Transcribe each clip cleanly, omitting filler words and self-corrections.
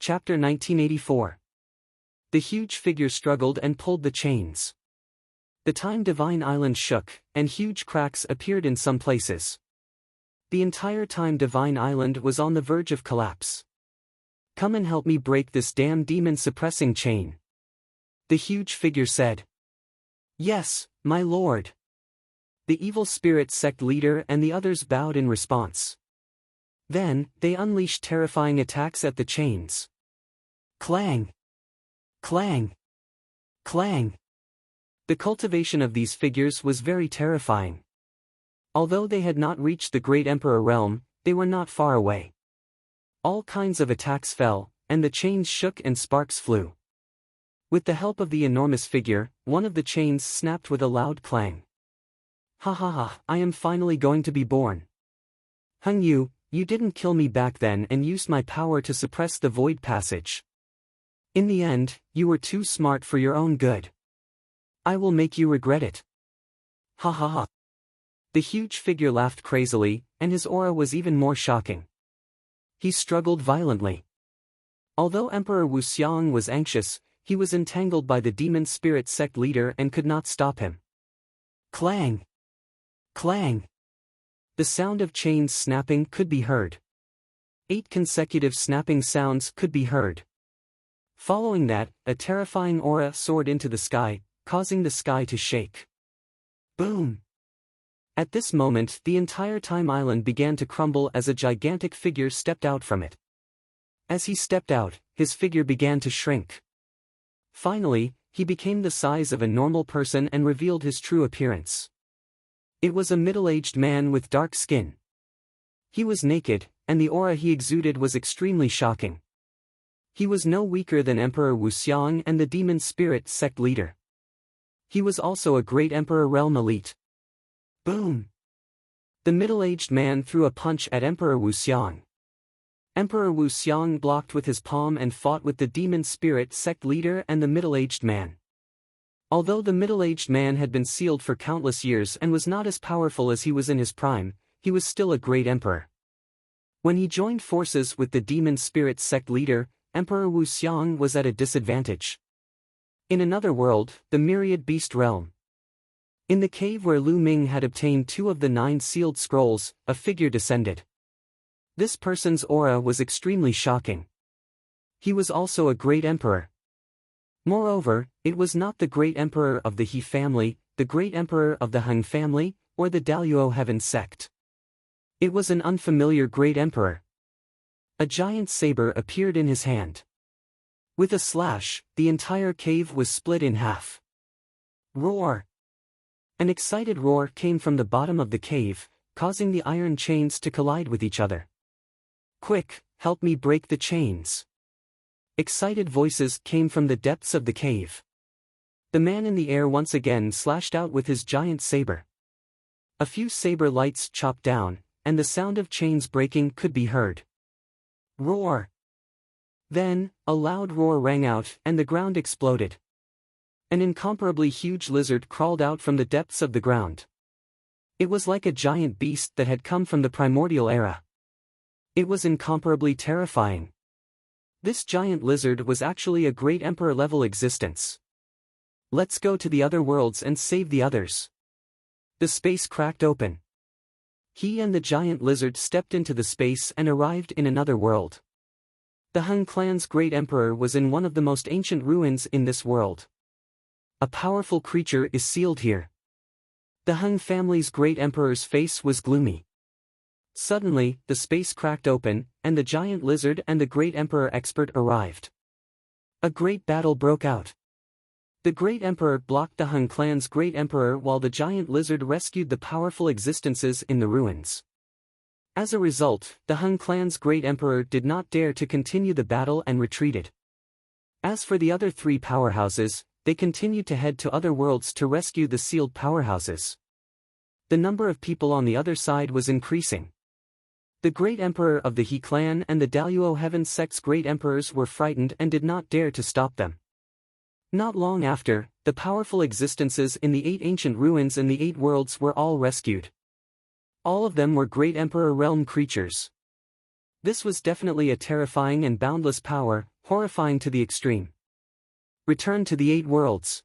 Chapter 1984. The huge figure struggled and pulled the chains. The time Divine Island shook, and huge cracks appeared in some places. The entire time Divine Island was on the verge of collapse. "Come and help me break this damn demon-suppressing chain," the huge figure said. "Yes, my lord." The evil spirit sect leader and the others bowed in response. Then, they unleashed terrifying attacks at the chains. Clang! Clang! Clang! The cultivation of these figures was very terrifying. Although they had not reached the Great Emperor realm, they were not far away. All kinds of attacks fell, and the chains shook and sparks flew. With the help of the enormous figure, one of the chains snapped with a loud clang. "Ha ha ha, I am finally going to be born. Hung you didn't kill me back then and used my power to suppress the void passage. In the end, you were too smart for your own good. I will make you regret it. Ha ha ha." The huge figure laughed crazily, and his aura was even more shocking. He struggled violently. Although Emperor Wuxiang was anxious, he was entangled by the demon spirit sect leader and could not stop him. Clang! Clang! The sound of chains snapping could be heard. 8 consecutive snapping sounds could be heard. Following that, a terrifying aura soared into the sky, causing the sky to shake. Boom! At this moment, the entire Time Island began to crumble as a gigantic figure stepped out from it. As he stepped out, his figure began to shrink. Finally, he became the size of a normal person and revealed his true appearance. It was a middle-aged man with dark skin. He was naked, and the aura he exuded was extremely shocking. He was no weaker than Emperor Wuxiang and the demon spirit sect leader. He was also a great Emperor realm elite. Boom! The middle-aged man threw a punch at Emperor Wuxiang. Emperor Wuxiang blocked with his palm and fought with the demon spirit sect leader and the middle-aged man. Although the middle-aged man had been sealed for countless years and was not as powerful as he was in his prime, he was still a great emperor. When he joined forces with the demon spirit sect leader, Emperor Wuxiang was at a disadvantage. In another world, the Myriad Beast Realm. In the cave where Lu Ming had obtained 2 of the 9 sealed scrolls, a figure descended. This person's aura was extremely shocking. He was also a great emperor. Moreover, it was not the great emperor of the He family, the great emperor of the Hung family, or the Daluo Heaven sect. It was an unfamiliar great emperor. A giant saber appeared in his hand. With a slash, the entire cave was split in half. Roar! An excited roar came from the bottom of the cave, causing the iron chains to collide with each other. "Quick, help me break the chains." Excited voices came from the depths of the cave. The man in the air once again slashed out with his giant saber. A few saber lights chopped down, and the sound of chains breaking could be heard. Roar! Then, a loud roar rang out and the ground exploded. An incomparably huge lizard crawled out from the depths of the ground. It was like a giant beast that had come from the primordial era. It was incomparably terrifying. This giant lizard was actually a great emperor-level existence. "Let's go to the other worlds and save the others." The space cracked open. He and the giant lizard stepped into the space and arrived in another world. The Hung clan's great emperor was in one of the most ancient ruins in this world. A powerful creature is sealed here. The Hung family's great emperor's face was gloomy. Suddenly, the space cracked open, and the giant lizard and the great emperor expert arrived. A great battle broke out. The great emperor blocked the Hung clan's great emperor while the giant lizard rescued the powerful existences in the ruins. As a result, the Hung clan's great emperor did not dare to continue the battle and retreated. As for the other 3 powerhouses, they continued to head to other worlds to rescue the sealed powerhouses. The number of people on the other side was increasing. The great emperor of the He clan and the Daluo Heaven sect's great emperors were frightened and did not dare to stop them. Not long after, the powerful existences in the 8 ancient ruins in the 8 worlds were all rescued. All of them were great emperor realm creatures. This was definitely a terrifying and boundless power, horrifying to the extreme. Return to the 8 worlds.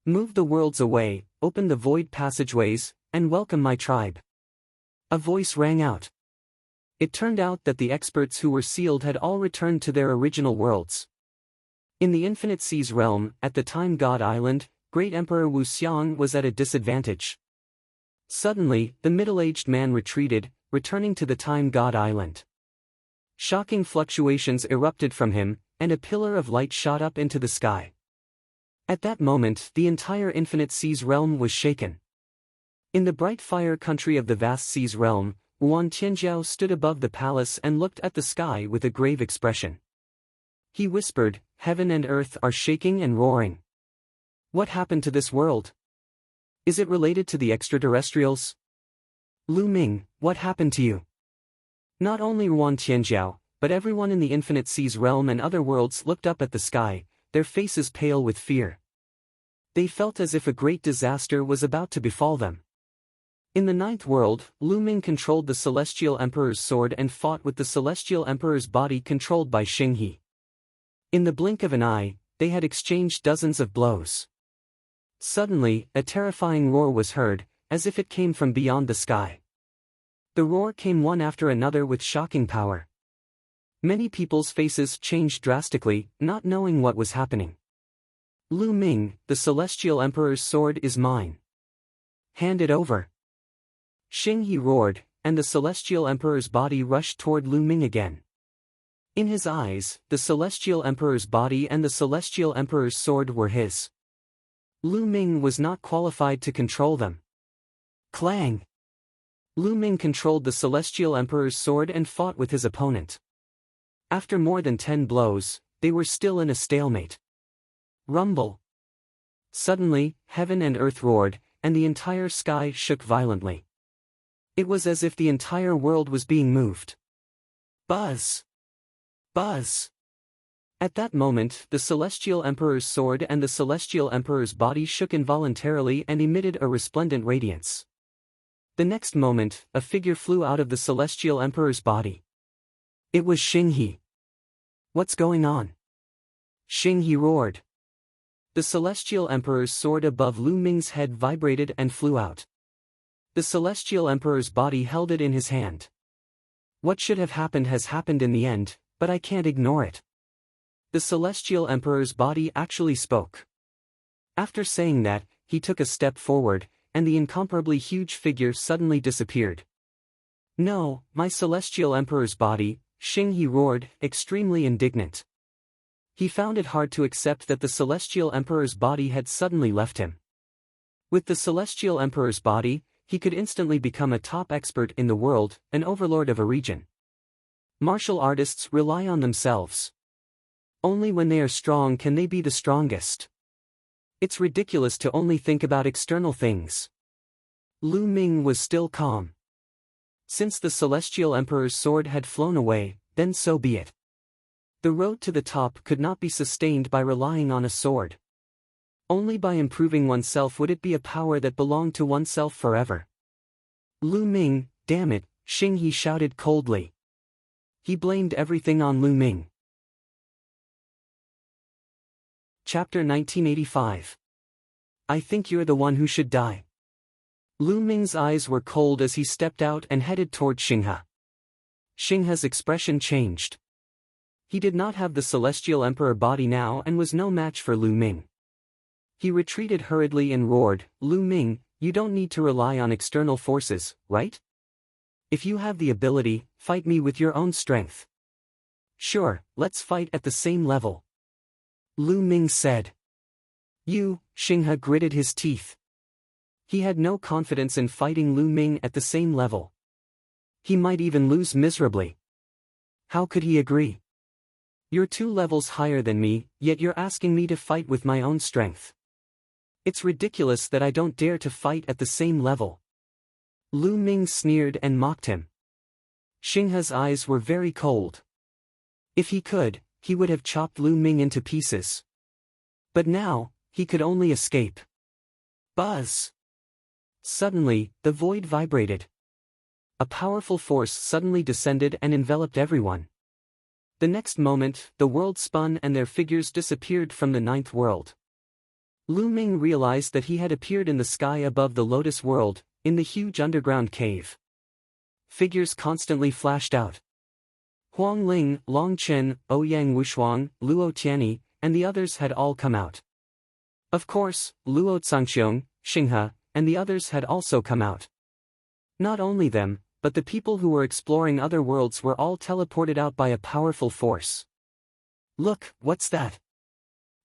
Move the worlds away, open the void passageways, and welcome my tribe. A voice rang out. It turned out that the experts who were sealed had all returned to their original worlds. In the Infinite Seas realm, at the time God Island, Great Emperor Wu Xiang was at a disadvantage. Suddenly, the middle-aged man retreated, returning to the Time God Island. Shocking fluctuations erupted from him, and a pillar of light shot up into the sky. At that moment, the entire Infinite Seas realm was shaken. In the bright fire country of the vast seas realm, Yuan Tianjiao stood above the palace and looked at the sky with a grave expression. He whispered, "Heaven and earth are shaking and roaring. What happened to this world? Is it related to the extraterrestrials? Lu Ming, what happened to you?" Not only Yuan Tianjiao, but everyone in the Infinite Seas realm and other worlds looked up at the sky, their faces pale with fear. They felt as if a great disaster was about to befall them. In the 9th world, Lu Ming controlled the Celestial Emperor's sword and fought with the Celestial Emperor's body controlled by Xing He. In the blink of an eye, they had exchanged dozens of blows. Suddenly, a terrifying roar was heard, as if it came from beyond the sky. The roar came one after another with shocking power. Many people's faces changed drastically, not knowing what was happening. "Lu Ming, the Celestial Emperor's sword is mine. Hand it over." Xing He roared, and the Celestial Emperor's body rushed toward Lu Ming again. In his eyes, the Celestial Emperor's body and the Celestial Emperor's sword were his. Lu Ming was not qualified to control them. Clang! Lu Ming controlled the Celestial Emperor's sword and fought with his opponent. After more than 10 blows, they were still in a stalemate. Rumble! Suddenly, heaven and earth roared, and the entire sky shook violently. It was as if the entire world was being moved. Buzz! Buzz! At that moment, the Celestial Emperor's sword and the Celestial Emperor's body shook involuntarily and emitted a resplendent radiance. The next moment, a figure flew out of the Celestial Emperor's body. It was Xing He. "What's going on?" Xing He roared. The Celestial Emperor's sword above Lu Ming's head vibrated and flew out. The Celestial Emperor's body held it in his hand. "What should have happened has happened in the end, but I can't ignore it." The Celestial Emperor's body actually spoke. After saying that, he took a step forward, and the incomparably huge figure suddenly disappeared. "No, my Celestial Emperor's body," Xing He roared, extremely indignant. He found it hard to accept that the Celestial Emperor's body had suddenly left him. With the Celestial Emperor's body, he could instantly become a top expert in the world, an overlord of a region. Martial artists rely on themselves. Only when they are strong can they be the strongest. It's ridiculous to only think about external things. Lu Ming was still calm. Since the Celestial Emperor's sword had flown away, then so be it. The road to the top could not be sustained by relying on a sword. Only by improving oneself would it be a power that belonged to oneself forever. "Lu Ming, damn it," Xing He shouted coldly. He blamed everything on Lu Ming. Chapter 1985. "I think you're the one who should die." Lu Ming's eyes were cold as he stepped out and headed toward Xinghe. Xinghe's expression changed. He did not have the Celestial Emperor body now and was no match for Lu Ming. He retreated hurriedly and roared, "Lu Ming, you don't need to rely on external forces, right? If you have the ability, fight me with your own strength." "Sure, let's fight at the same level," Lu Ming said. "You," Xinghe gritted his teeth. He had no confidence in fighting Lu Ming at the same level. He might even lose miserably. How could he agree? "You're 2 levels higher than me, yet you're asking me to fight with my own strength. It's ridiculous that I don't dare to fight at the same level." Lu Ming sneered and mocked him. Xinghe's eyes were very cold. If he could, he would have chopped Lu Ming into pieces. But now, he could only escape. Buzz! Suddenly, the void vibrated. A powerful force suddenly descended and enveloped everyone. The next moment, the world spun and their figures disappeared from the ninth world. Lu Ming realized that he had appeared in the sky above the Lotus World, in the huge underground cave. Figures constantly flashed out. Huang Ling, Long Chen, Ouyang Wushuang, Luo Tianyi, and the others had all come out. Of course, Luo Zhangqiong, Xinghe, and the others had also come out. Not only them, but the people who were exploring other worlds were all teleported out by a powerful force. Look, what's that?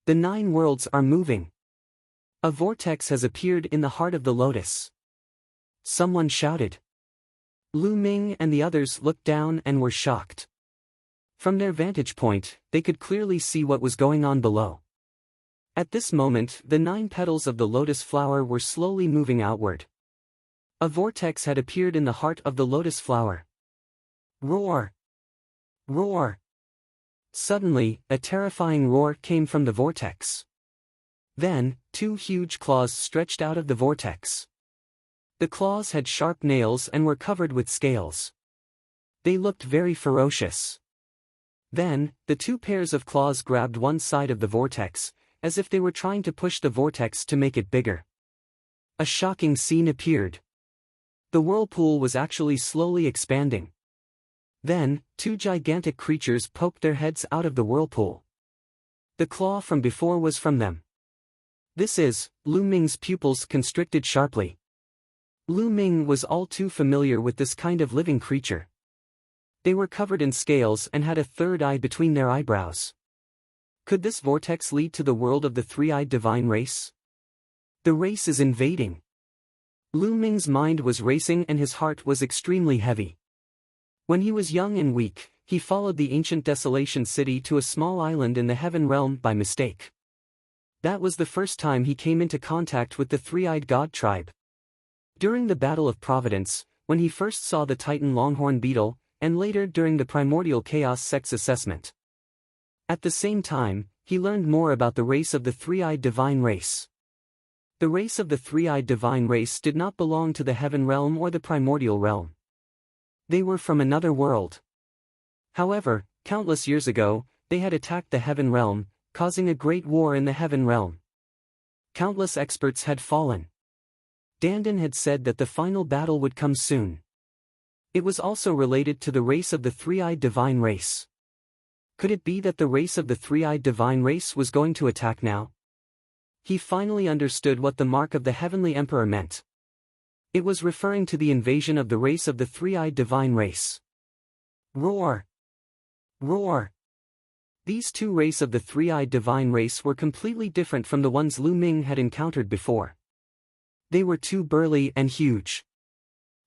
The 9 worlds are moving. A vortex has appeared in the heart of the lotus. Someone shouted. Lu Ming and the others looked down and were shocked. From their vantage point, they could clearly see what was going on below. At this moment, the 9 petals of the lotus flower were slowly moving outward. A vortex had appeared in the heart of the lotus flower. Roar! Roar! Suddenly, a terrifying roar came from the vortex. Then, 2 huge claws stretched out of the vortex. The claws had sharp nails and were covered with scales. They looked very ferocious. Then, the 2 pairs of claws grabbed one side of the vortex, as if they were trying to push the vortex to make it bigger. A shocking scene appeared. The whirlpool was actually slowly expanding. Then, 2 gigantic creatures poked their heads out of the whirlpool. The claw from before was from them. This is, Lu Ming's pupils constricted sharply. Lu Ming was all too familiar with this kind of living creature. They were covered in scales and had a third eye between their eyebrows. Could this vortex lead to the world of the 3-eyed divine race? The race is invading. Lu Ming's mind was racing and his heart was extremely heavy. When he was young and weak, he followed the ancient Desolation City to a small island in the Heaven Realm by mistake. That was the first time he came into contact with the 3-eyed god tribe. During the Battle of Providence, when he first saw the Titan Longhorn Beetle, and later during the Primordial Chaos Sex Assessment. At the same time, he learned more about the race of the 3-eyed divine race. The race of the 3-eyed divine race did not belong to the Heaven Realm or the Primordial Realm. They were from another world. However, countless years ago, they had attacked the Heaven Realm, causing a great war in the Heaven Realm. Countless experts had fallen. Dandan had said that the final battle would come soon. It was also related to the race of the 3-eyed divine race. Could it be that the race of the 3-eyed divine race was going to attack now? He finally understood what the mark of the Heavenly Emperor meant. It was referring to the invasion of the race of the 3-eyed divine race. Roar! Roar! These 2 races of the 3-eyed divine race were completely different from the ones Lu Ming had encountered before. They were too burly and huge.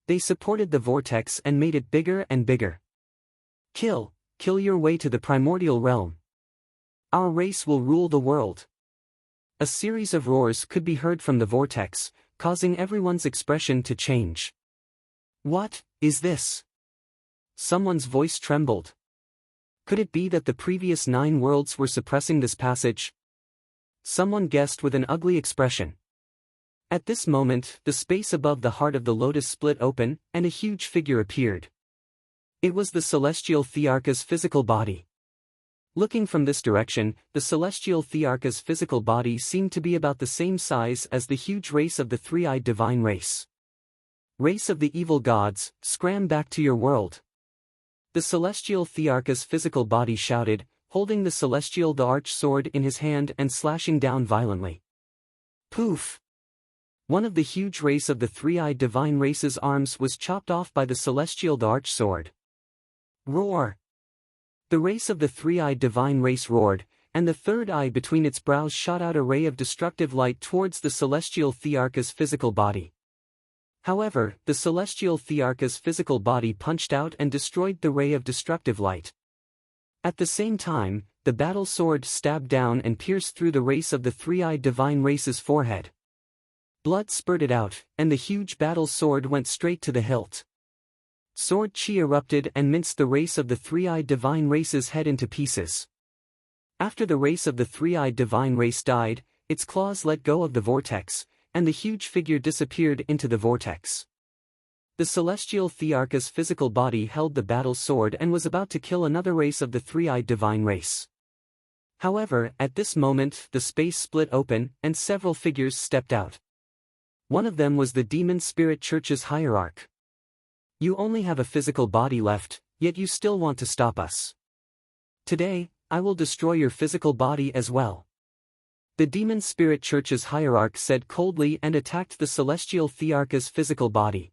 They supported the vortex and made it bigger and bigger. Kill your way to the primordial realm. Our race will rule the world. A series of roars could be heard from the vortex, causing everyone's expression to change. What is this? Someone's voice trembled. Could it be that the previous 9 worlds were suppressing this passage? Someone guessed with an ugly expression. At this moment, the space above the heart of the lotus split open, and a huge figure appeared. It was the celestial Thearcha's physical body. Looking from this direction, the celestial Thearcha's physical body seemed to be about the same size as the huge race of the 3-eyed divine race. Race of the evil gods, scram back to your world. The celestial Thearcha's physical body shouted, holding the celestial the arch sword in his hand and slashing down violently. Poof! One of the huge race of the 3-eyed divine race's arms was chopped off by the celestial the arch sword. Roar! The race of the 3-eyed divine race roared, and the third eye between its brows shot out a ray of destructive light towards the celestial Thearcha's physical body. However, the celestial Thearcha's physical body punched out and destroyed the ray of destructive light. At the same time, the battle sword stabbed down and pierced through the race of the 3-eyed divine race's forehead. Blood spurted out, and the huge battle sword went straight to the hilt. Sword chi erupted and minced the race of the 3-eyed divine race's head into pieces. After the race of the 3-eyed divine race died, its claws let go of the vortex, and the huge figure disappeared into the vortex. The celestial Thearchus' physical body held the battle sword and was about to kill another race of the three-eyed divine race. However, at this moment the space split open, and several figures stepped out. One of them was the demon spirit church's hierarch. You only have a physical body left, yet you still want to stop us. Today, I will destroy your physical body as well. The demon spirit church's hierarch said coldly and attacked the celestial Thearchus' physical body.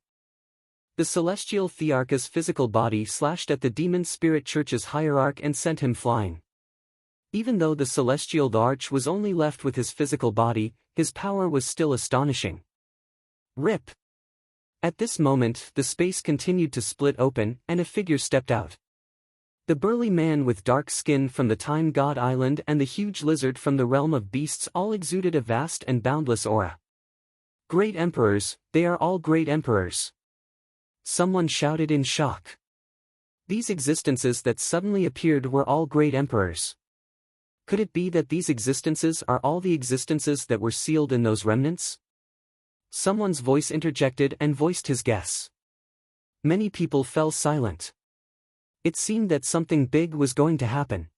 The celestial Thearchus' physical body slashed at the demon spirit church's hierarch and sent him flying. Even though the celestial arch was only left with his physical body, his power was still astonishing. Rip! At this moment, the space continued to split open, and a figure stepped out. The burly man with dark skin from the Time God Island and the huge lizard from the realm of beasts all exuded a vast and boundless aura. Great emperors, they are all great emperors. Someone shouted in shock. These existences that suddenly appeared were all great emperors. Could it be that these existences are all the existences that were sealed in those remnants? Someone's voice interjected and voiced his guess. Many people fell silent. It seemed that something big was going to happen.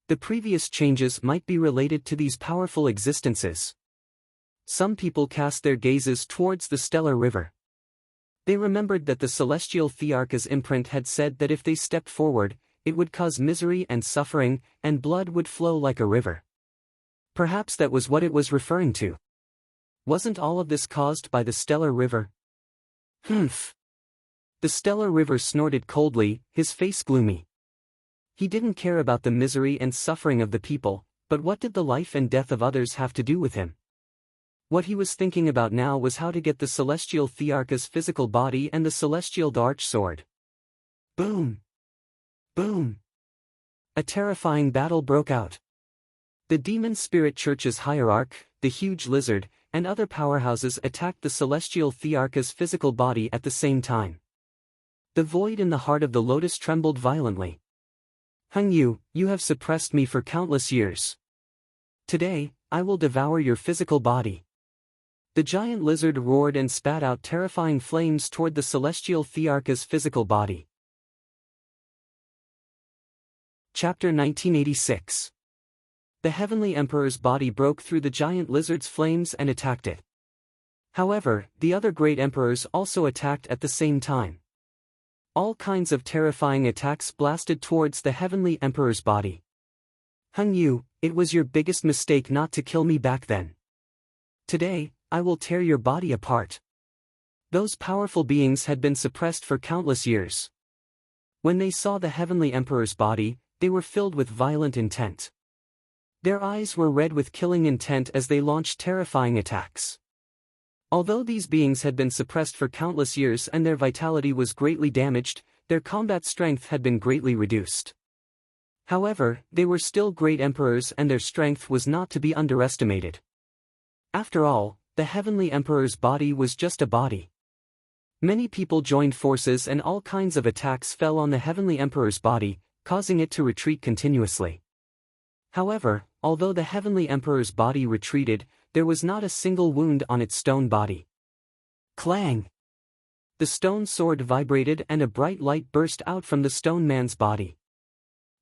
The previous changes might be related to these powerful existences. Some people cast their gazes towards the stellar river. They remembered that the celestial Thearchus' imprint had said that if they stepped forward, it would cause misery and suffering, and blood would flow like a river. Perhaps that was what it was referring to. Wasn't all of this caused by the stellar river? Humph! The stellar river snorted coldly, his face gloomy. He didn't care about the misery and suffering of the people, but what did the life and death of others have to do with him? What he was thinking about now was how to get the celestial Thearchus' physical body and the celestial arch sword. Boom! Boom! A terrifying battle broke out. The demon spirit church's hierarch, the huge lizard, and other powerhouses attacked the celestial Thearchus' physical body at the same time. The void in the heart of the lotus trembled violently. Hung you have suppressed me for countless years. Today, I will devour your physical body. The giant lizard roared and spat out terrifying flames toward the celestial Thearchus' physical body. Chapter 1986. The heavenly emperor's body broke through the giant lizard's flames and attacked it. However, the other great emperors also attacked at the same time. All kinds of terrifying attacks blasted towards the heavenly emperor's body. Hung you, it was your biggest mistake not to kill me back then. Today, I will tear your body apart. Those powerful beings had been suppressed for countless years. When they saw the heavenly emperor's body, they were filled with violent intent. Their eyes were red with killing intent as they launched terrifying attacks. Although these beings had been suppressed for countless years and their vitality was greatly damaged, their combat strength had been greatly reduced. However, they were still great emperors and their strength was not to be underestimated. After all, the heavenly emperor's body was just a body. Many people joined forces and all kinds of attacks fell on the heavenly emperor's body, causing it to retreat continuously. However, although the heavenly emperor's body retreated, there was not a single wound on its stone body. Clang! The stone sword vibrated and a bright light burst out from the stone man's body.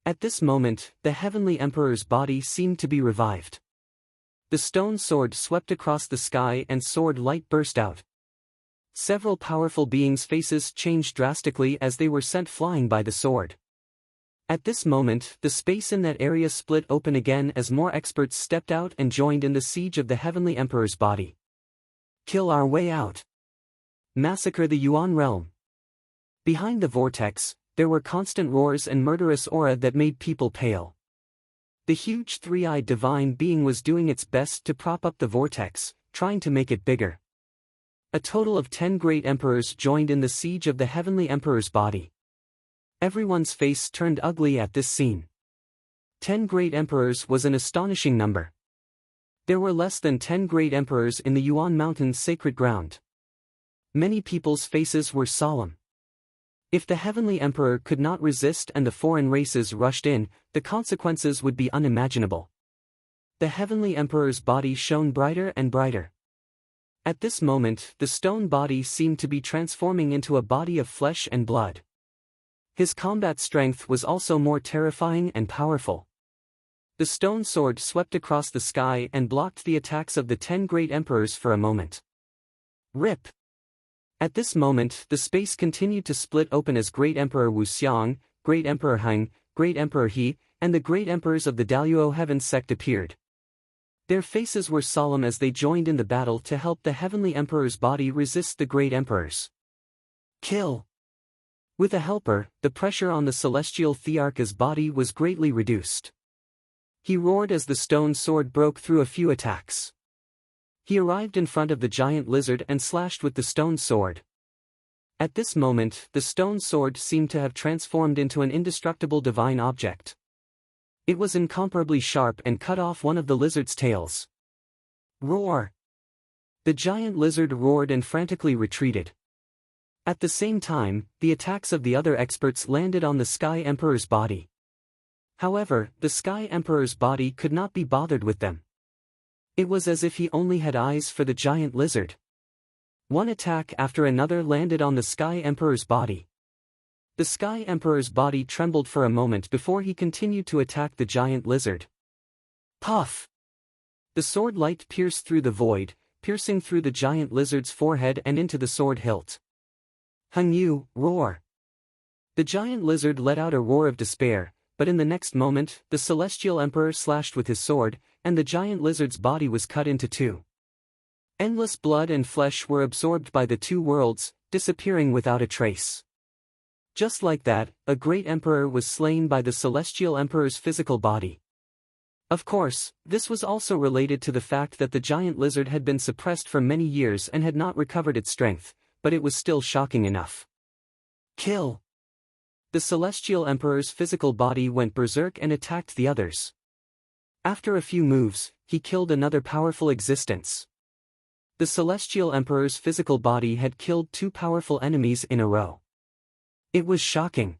At this moment, the heavenly emperor's body seemed to be revived. The stone sword swept across the sky and sword light burst out. Several powerful beings' faces changed drastically as they were sent flying by the sword. At this moment, the space in that area split open again as more experts stepped out and joined in the siege of the heavenly emperor's body. Kill our way out. Massacre the Yuan realm. Behind the vortex, there were constant roars and murderous aura that made people pale. The huge three-eyed divine being was doing its best to prop up the vortex, trying to make it bigger. A total of 10 great emperors joined in the siege of the heavenly emperor's body. Everyone's face turned ugly at this scene. 10 great emperors was an astonishing number. There were less than 10 great emperors in the Yuan Mountain's sacred ground. Many people's faces were solemn. If the heavenly emperor could not resist and the foreign races rushed in, the consequences would be unimaginable. The heavenly emperor's body shone brighter and brighter. At this moment, the stone body seemed to be transforming into a body of flesh and blood. His combat strength was also more terrifying and powerful. The stone sword swept across the sky and blocked the attacks of the 10 great emperors for a moment. Rip! At this moment, the space continued to split open as Great Emperor Wuxiang, Great Emperor Heng, Great Emperor He, and the great emperors of the Daluo Heaven sect appeared. Their faces were solemn as they joined in the battle to help the Heavenly Emperor's body resist the great emperors. Kill! With a helper, the pressure on the celestial Thearch's body was greatly reduced. He roared as the stone sword broke through a few attacks. He arrived in front of the giant lizard and slashed with the stone sword. At this moment, the stone sword seemed to have transformed into an indestructible divine object. It was incomparably sharp and cut off one of the lizard's tails. Roar! The giant lizard roared and frantically retreated. At the same time, the attacks of the other experts landed on the Sky Emperor's body. However, the Sky Emperor's body could not be bothered with them. It was as if he only had eyes for the giant lizard. One attack after another landed on the Sky Emperor's body. The Sky Emperor's body trembled for a moment before he continued to attack the giant lizard. Puff! The sword light pierced through the void, piercing through the giant lizard's forehead and into the sword hilt. Heng Yu, roar! The giant lizard let out a roar of despair, but in the next moment, the Celestial Emperor slashed with his sword, and the giant lizard's body was cut into two. Endless blood and flesh were absorbed by the two worlds, disappearing without a trace. Just like that, a great emperor was slain by the Celestial Emperor's physical body. Of course, this was also related to the fact that the giant lizard had been suppressed for many years and had not recovered its strength, but it was still shocking enough. Kill! The Celestial Emperor's physical body went berserk and attacked the others. After a few moves, he killed another powerful existence. The Celestial Emperor's physical body had killed two powerful enemies in a row. It was shocking.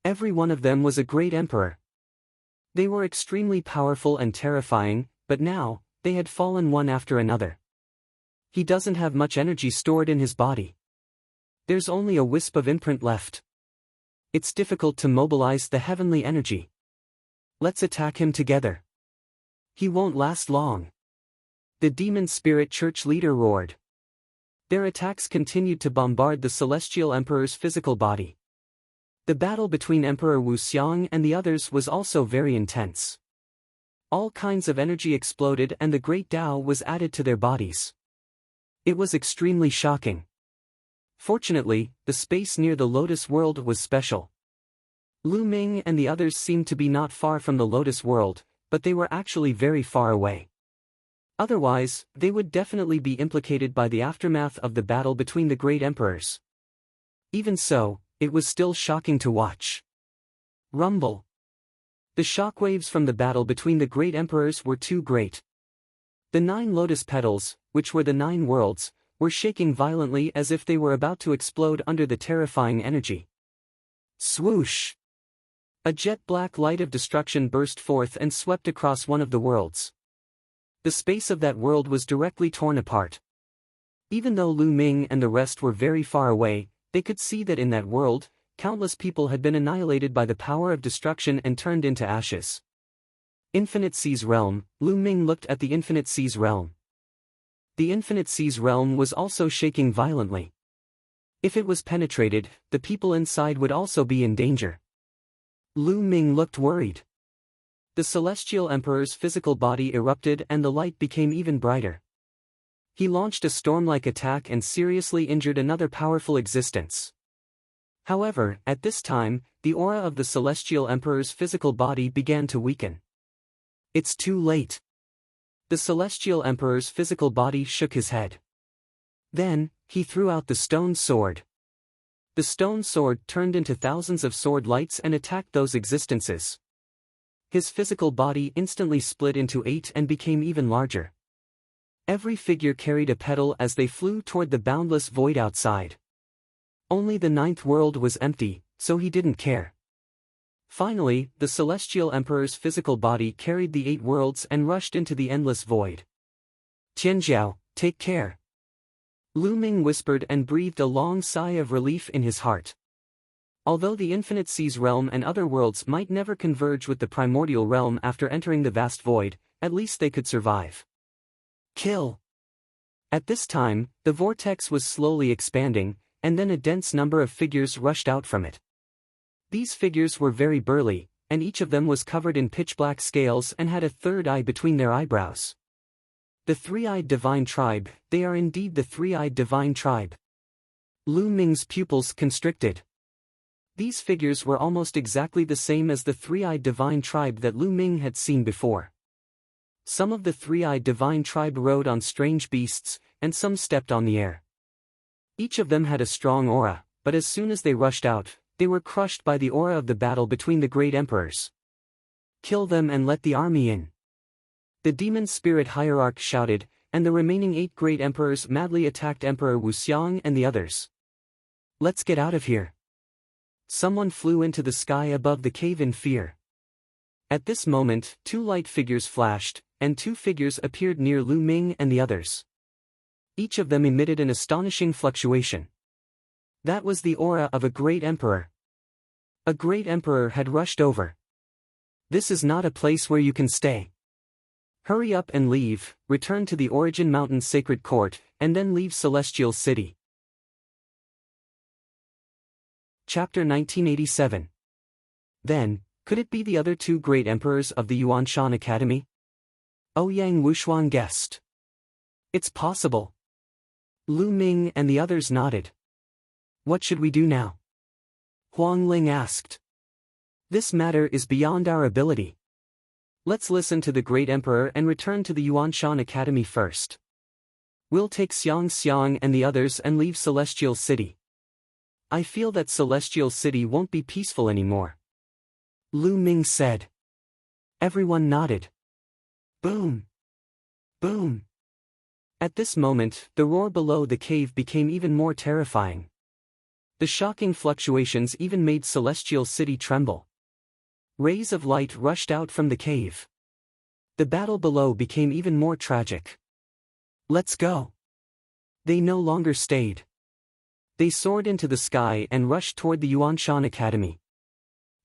Every one of them was a great emperor. They were extremely powerful and terrifying, but now, they had fallen one after another. He doesn't have much energy stored in his body. There's only a wisp of imprint left. It's difficult to mobilize the heavenly energy. Let's attack him together. He won't last long. The Demon Spirit Church leader roared. Their attacks continued to bombard the Celestial Emperor's physical body. The battle between Emperor Wuxiang and the others was also very intense. All kinds of energy exploded and the Great Tao was added to their bodies. It was extremely shocking. Fortunately, the space near the Lotus World was special. Lu Ming and the others seemed to be not far from the Lotus World, but they were actually very far away. Otherwise, they would definitely be implicated by the aftermath of the battle between the great emperors. Even so, it was still shocking to watch. Rumble. The shockwaves from the battle between the great emperors were too great. The 9 lotus petals, which were the 9 worlds, were shaking violently as if they were about to explode under the terrifying energy. Swoosh! A jet-black light of destruction burst forth and swept across one of the worlds. The space of that world was directly torn apart. Even though Lu Ming and the rest were very far away, they could see that in that world, countless people had been annihilated by the power of destruction and turned into ashes. Infinite Seas Realm. Lu Ming looked at the Infinite Seas Realm. The Infinite Seas Realm was also shaking violently. If it was penetrated, the people inside would also be in danger. Lu Ming looked worried. The Celestial Emperor's physical body erupted and the light became even brighter. He launched a storm-like attack and seriously injured another powerful existence. However, at this time, the aura of the Celestial Emperor's physical body began to weaken. It's too late. The Celestial Emperor's physical body shook his head. Then, he threw out the stone sword. The stone sword turned into thousands of sword lights and attacked those existences. His physical body instantly split into 8 and became even larger. Every figure carried a petal as they flew toward the boundless void outside. Only the 9th world was empty, so he didn't care. Finally, the Celestial Emperor's physical body carried the 8 worlds and rushed into the endless void. Tianjiao, take care. Lu Ming whispered and breathed a long sigh of relief in his heart. Although the Infinite Seas realm and other worlds might never converge with the primordial realm after entering the vast void, at least they could survive. Kill! At this time, the vortex was slowly expanding, and then a dense number of figures rushed out from it. These figures were very burly, and each of them was covered in pitch-black scales and had a third eye between their eyebrows. The three-eyed divine tribe, they are indeed the three-eyed divine tribe. Lu Ming's pupils constricted. These figures were almost exactly the same as the three-eyed divine tribe that Lu Ming had seen before. Some of the three-eyed divine tribe rode on strange beasts, and some stepped on the air. Each of them had a strong aura, but as soon as they rushed out, they were crushed by the aura of the battle between the great emperors. Kill them and let the army in. The demon spirit hierarch shouted, and the remaining 8 great emperors madly attacked Emperor Wuxiang and the others. Let's get out of here. Someone flew into the sky above the cave in fear. At this moment, 2 light figures flashed, and 2 figures appeared near Lu Ming and the others. Each of them emitted an astonishing fluctuation. That was the aura of a great emperor. A great emperor had rushed over. This is not a place where you can stay. Hurry up and leave, return to the Origin Mountain Sacred Court, and then leave Celestial City. Chapter 1987. Then, could it be the other 2 great emperors of the Yuanshan Academy? Ouyang Wushuang guessed. It's possible. Lu Ming and the others nodded. What should we do now? Huang Ling asked. This matter is beyond our ability. Let's listen to the great emperor and return to the Yuanshan Academy first. We'll take Xiang Xiang and the others and leave Celestial City. I feel that Celestial City won't be peaceful anymore. Lu Ming said. Everyone nodded. Boom! Boom! At this moment, the roar below the cave became even more terrifying. The shocking fluctuations even made Celestial City tremble. Rays of light rushed out from the cave. The battle below became even more tragic. Let's go! They no longer stayed. They soared into the sky and rushed toward the Yuanshan Academy.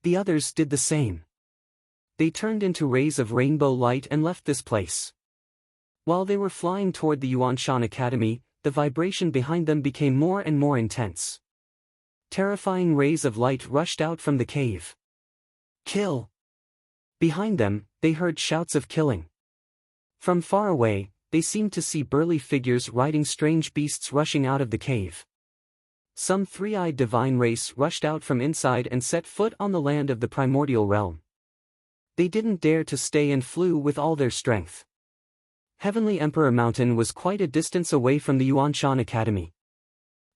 The others did the same. They turned into rays of rainbow light and left this place. While they were flying toward the Yuanshan Academy, the vibration behind them became more and more intense. Terrifying rays of light rushed out from the cave. Kill! Behind them, they heard shouts of killing. From far away, they seemed to see burly figures riding strange beasts rushing out of the cave. Some three-eyed divine race rushed out from inside and set foot on the land of the primordial realm. They didn't dare to stay and flew with all their strength. Heavenly Emperor Mountain was quite a distance away from the Yuanshan Academy.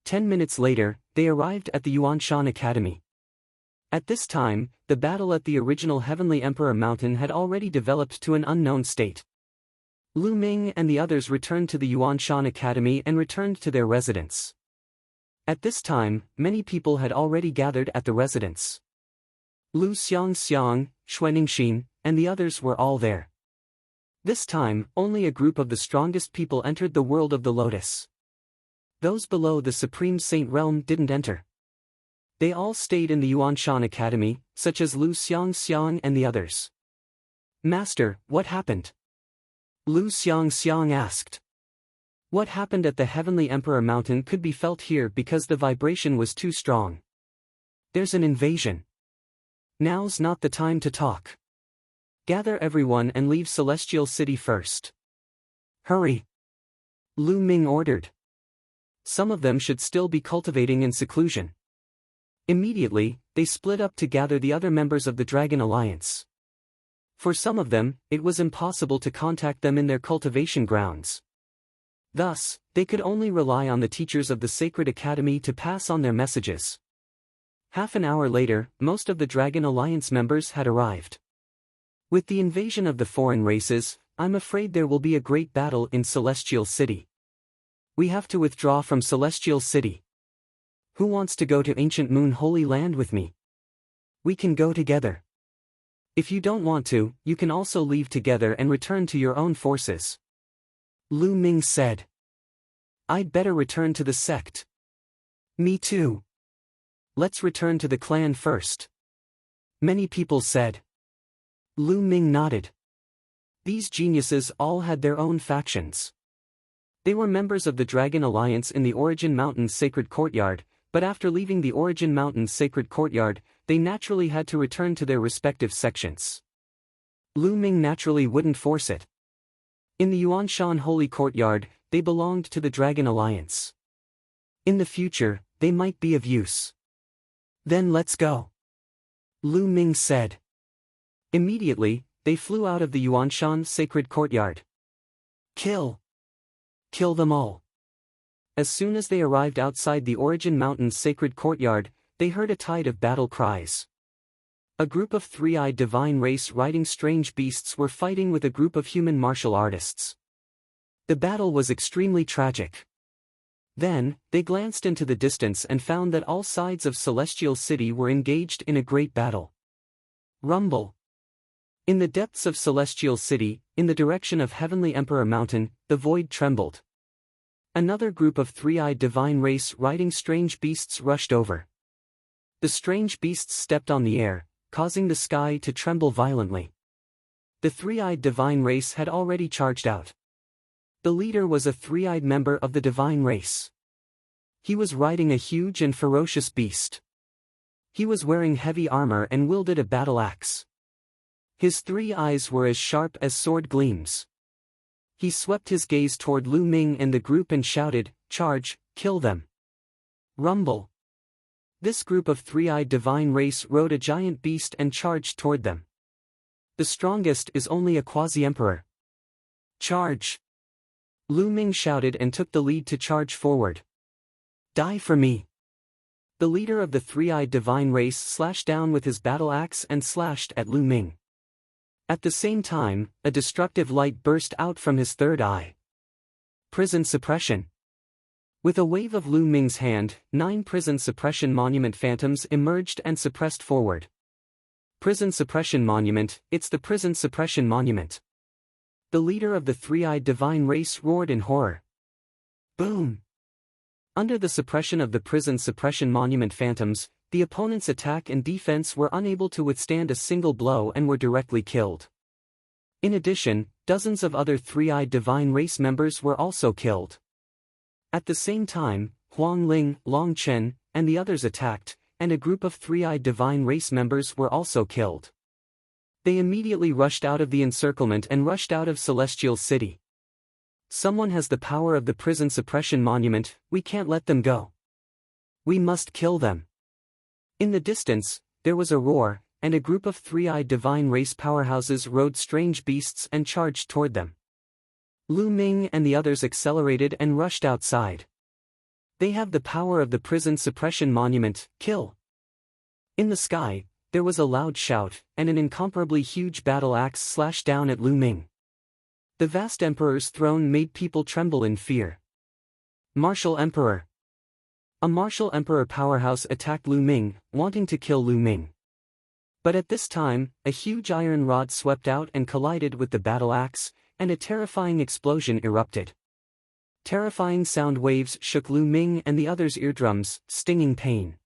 10 minutes later, they arrived at the Yuanshan Academy. At this time, the battle at the original Heavenly Emperor Mountain had already developed to an unknown state. Lu Ming and the others returned to the Yuanshan Academy and returned to their residence. At this time, many people had already gathered at the residence. Lu Xiangxiang, Xuaningxin, and the others were all there. This time, only a group of the strongest people entered the world of the Lotus. Those below the Supreme Saint Realm didn't enter. They all stayed in the Yuanshan Academy, such as Lu Xiangxiang and the others. Master, what happened? Lu Xiangxiang asked. What happened at the Heavenly Emperor Mountain could be felt here because the vibration was too strong. There's an invasion. Now's not the time to talk. Gather everyone and leave Celestial City first. Hurry! Lu Ming ordered. Some of them should still be cultivating in seclusion. Immediately, they split up to gather the other members of the Dragon Alliance. For some of them, it was impossible to contact them in their cultivation grounds. Thus, they could only rely on the teachers of the Sacred Academy to pass on their messages. Half an hour later, most of the Dragon Alliance members had arrived. With the invasion of the foreign races, I'm afraid there will be a great battle in Celestial City. We have to withdraw from Celestial City. Who wants to go to Ancient Moon Holy Land with me? We can go together. If you don't want to, you can also leave together and return to your own forces. Lu Ming said. I'd better return to the sect. Me too. Let's return to the clan first. Many people said. Lu Ming nodded. These geniuses all had their own factions. They were members of the Dragon Alliance in the Origin Mountain's Sacred Courtyard, but after leaving the Origin Mountain's Sacred Courtyard, they naturally had to return to their respective sections. Lu Ming naturally wouldn't force it. In the Yuanshan Holy Courtyard, they belonged to the Dragon Alliance. In the future, they might be of use. Then let's go. Lu Ming said. Immediately, they flew out of the Yuanshan Sacred Courtyard. Kill! Kill them all! As soon as they arrived outside the Origin Mountain's Sacred Courtyard, they heard a tide of battle cries. A group of three-eyed divine race riding strange beasts were fighting with a group of human martial artists. The battle was extremely tragic. Then, they glanced into the distance and found that all sides of Celestial City were engaged in a great battle. Rumble! In the depths of Celestial City, in the direction of Heavenly Emperor Mountain, the void trembled. Another group of three-eyed divine race riding strange beasts rushed over. The strange beasts stepped on the air, causing the sky to tremble violently. The three-eyed divine race had already charged out. The leader was a three-eyed member of the divine race. He was riding a huge and ferocious beast. He was wearing heavy armor and wielded a battle axe. His three eyes were as sharp as sword gleams. He swept his gaze toward Lu Ming and the group and shouted, "Charge, kill them!" Rumble! This group of three-eyed divine race rode a giant beast and charged toward them. The strongest is only a quasi-emperor. Charge! Lu Ming shouted and took the lead to charge forward. Die for me! The leader of the three-eyed divine race slashed down with his battle axe and slashed at Lu Ming. At the same time, a destructive light burst out from his third eye. Prison suppression. With a wave of Lu Ming's hand, 9 prison suppression monument phantoms emerged and suppressed forward. Prison suppression monument, it's the prison suppression monument. The leader of the three-eyed divine race roared in horror. Boom! Under the suppression of the prison suppression monument phantoms, the opponent's attack and defense were unable to withstand a single blow and were directly killed. In addition, dozens of other three-eyed divine race members were also killed. At the same time, Huang Ling, Long Chen, and the others attacked, and a group of three-eyed divine race members were also killed. They immediately rushed out of the encirclement and rushed out of Celestial City. Someone has the power of the prison suppression monument, we can't let them go. We must kill them. In the distance, there was a roar, and a group of three-eyed divine race powerhouses rode strange beasts and charged toward them. Lu Ming and the others accelerated and rushed outside. They have the power of the prison suppression monument, kill! In the sky, there was a loud shout, and an incomparably huge battle axe slashed down at Lu Ming. The vast emperor's throne made people tremble in fear. Martial Emperor. A martial emperor powerhouse attacked Lu Ming, wanting to kill Lu Ming. But at this time, a huge iron rod swept out and collided with the battle axe, and a terrifying explosion erupted. Terrifying sound waves shook Lu Ming and the others' eardrums, stinging pain.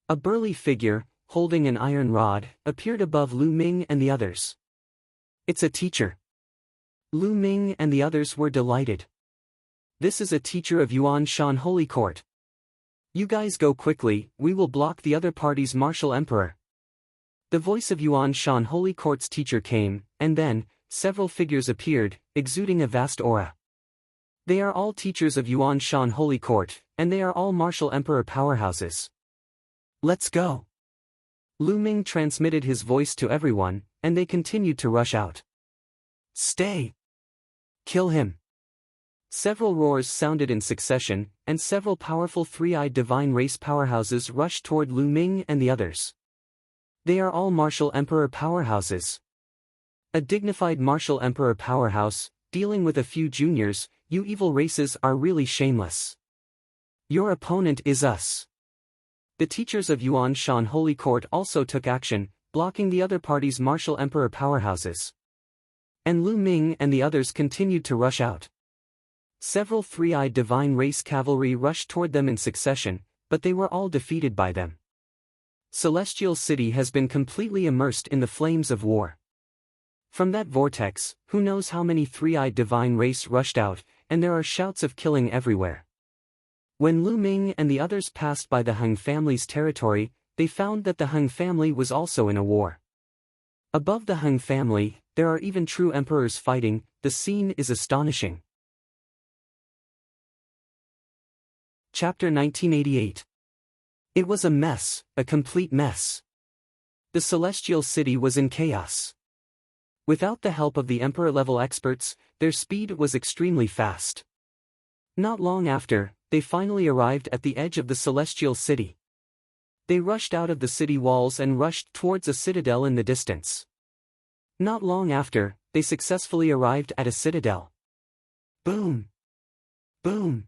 A burly figure, holding an iron rod, appeared above Lu Ming and the others. It's a teacher. Lu Ming and the others were delighted. This is a teacher of Yuanshan Holy Court. You guys go quickly, we will block the other party's martial emperor. The voice of Yuanshan Holy Court's teacher came, and then, several figures appeared, exuding a vast aura. They are all teachers of Yuanshan Holy Court, and they are all martial emperor powerhouses. Let's go! Lu Ming transmitted his voice to everyone, and they continued to rush out. Stay! Kill him! Several roars sounded in succession, and several powerful three-eyed divine race powerhouses rushed toward Lu Ming and the others. They are all martial emperor powerhouses. A dignified martial emperor powerhouse, dealing with a few juniors, you evil races are really shameless. Your opponent is us. The teachers of Yuanshan Holy Court also took action, blocking the other party's martial emperor powerhouses. And Lu Ming and the others continued to rush out. Several three-eyed divine race cavalry rushed toward them in succession, but they were all defeated by them. Celestial City has been completely immersed in the flames of war. From that vortex, who knows how many three-eyed divine race rushed out, and there are shouts of killing everywhere. When Lu Ming and the others passed by the Hung family's territory, they found that the Hung family was also in a war. Above the Hung family, there are even true emperors fighting. The scene is astonishing. Chapter 1988. It was a mess, a complete mess. The Celestial City was in chaos. Without the help of the Emperor-level experts, their speed was extremely fast. Not long after, they finally arrived at the edge of the Celestial City. They rushed out of the city walls and rushed towards a citadel in the distance. Not long after, they successfully arrived at a citadel. Boom! Boom!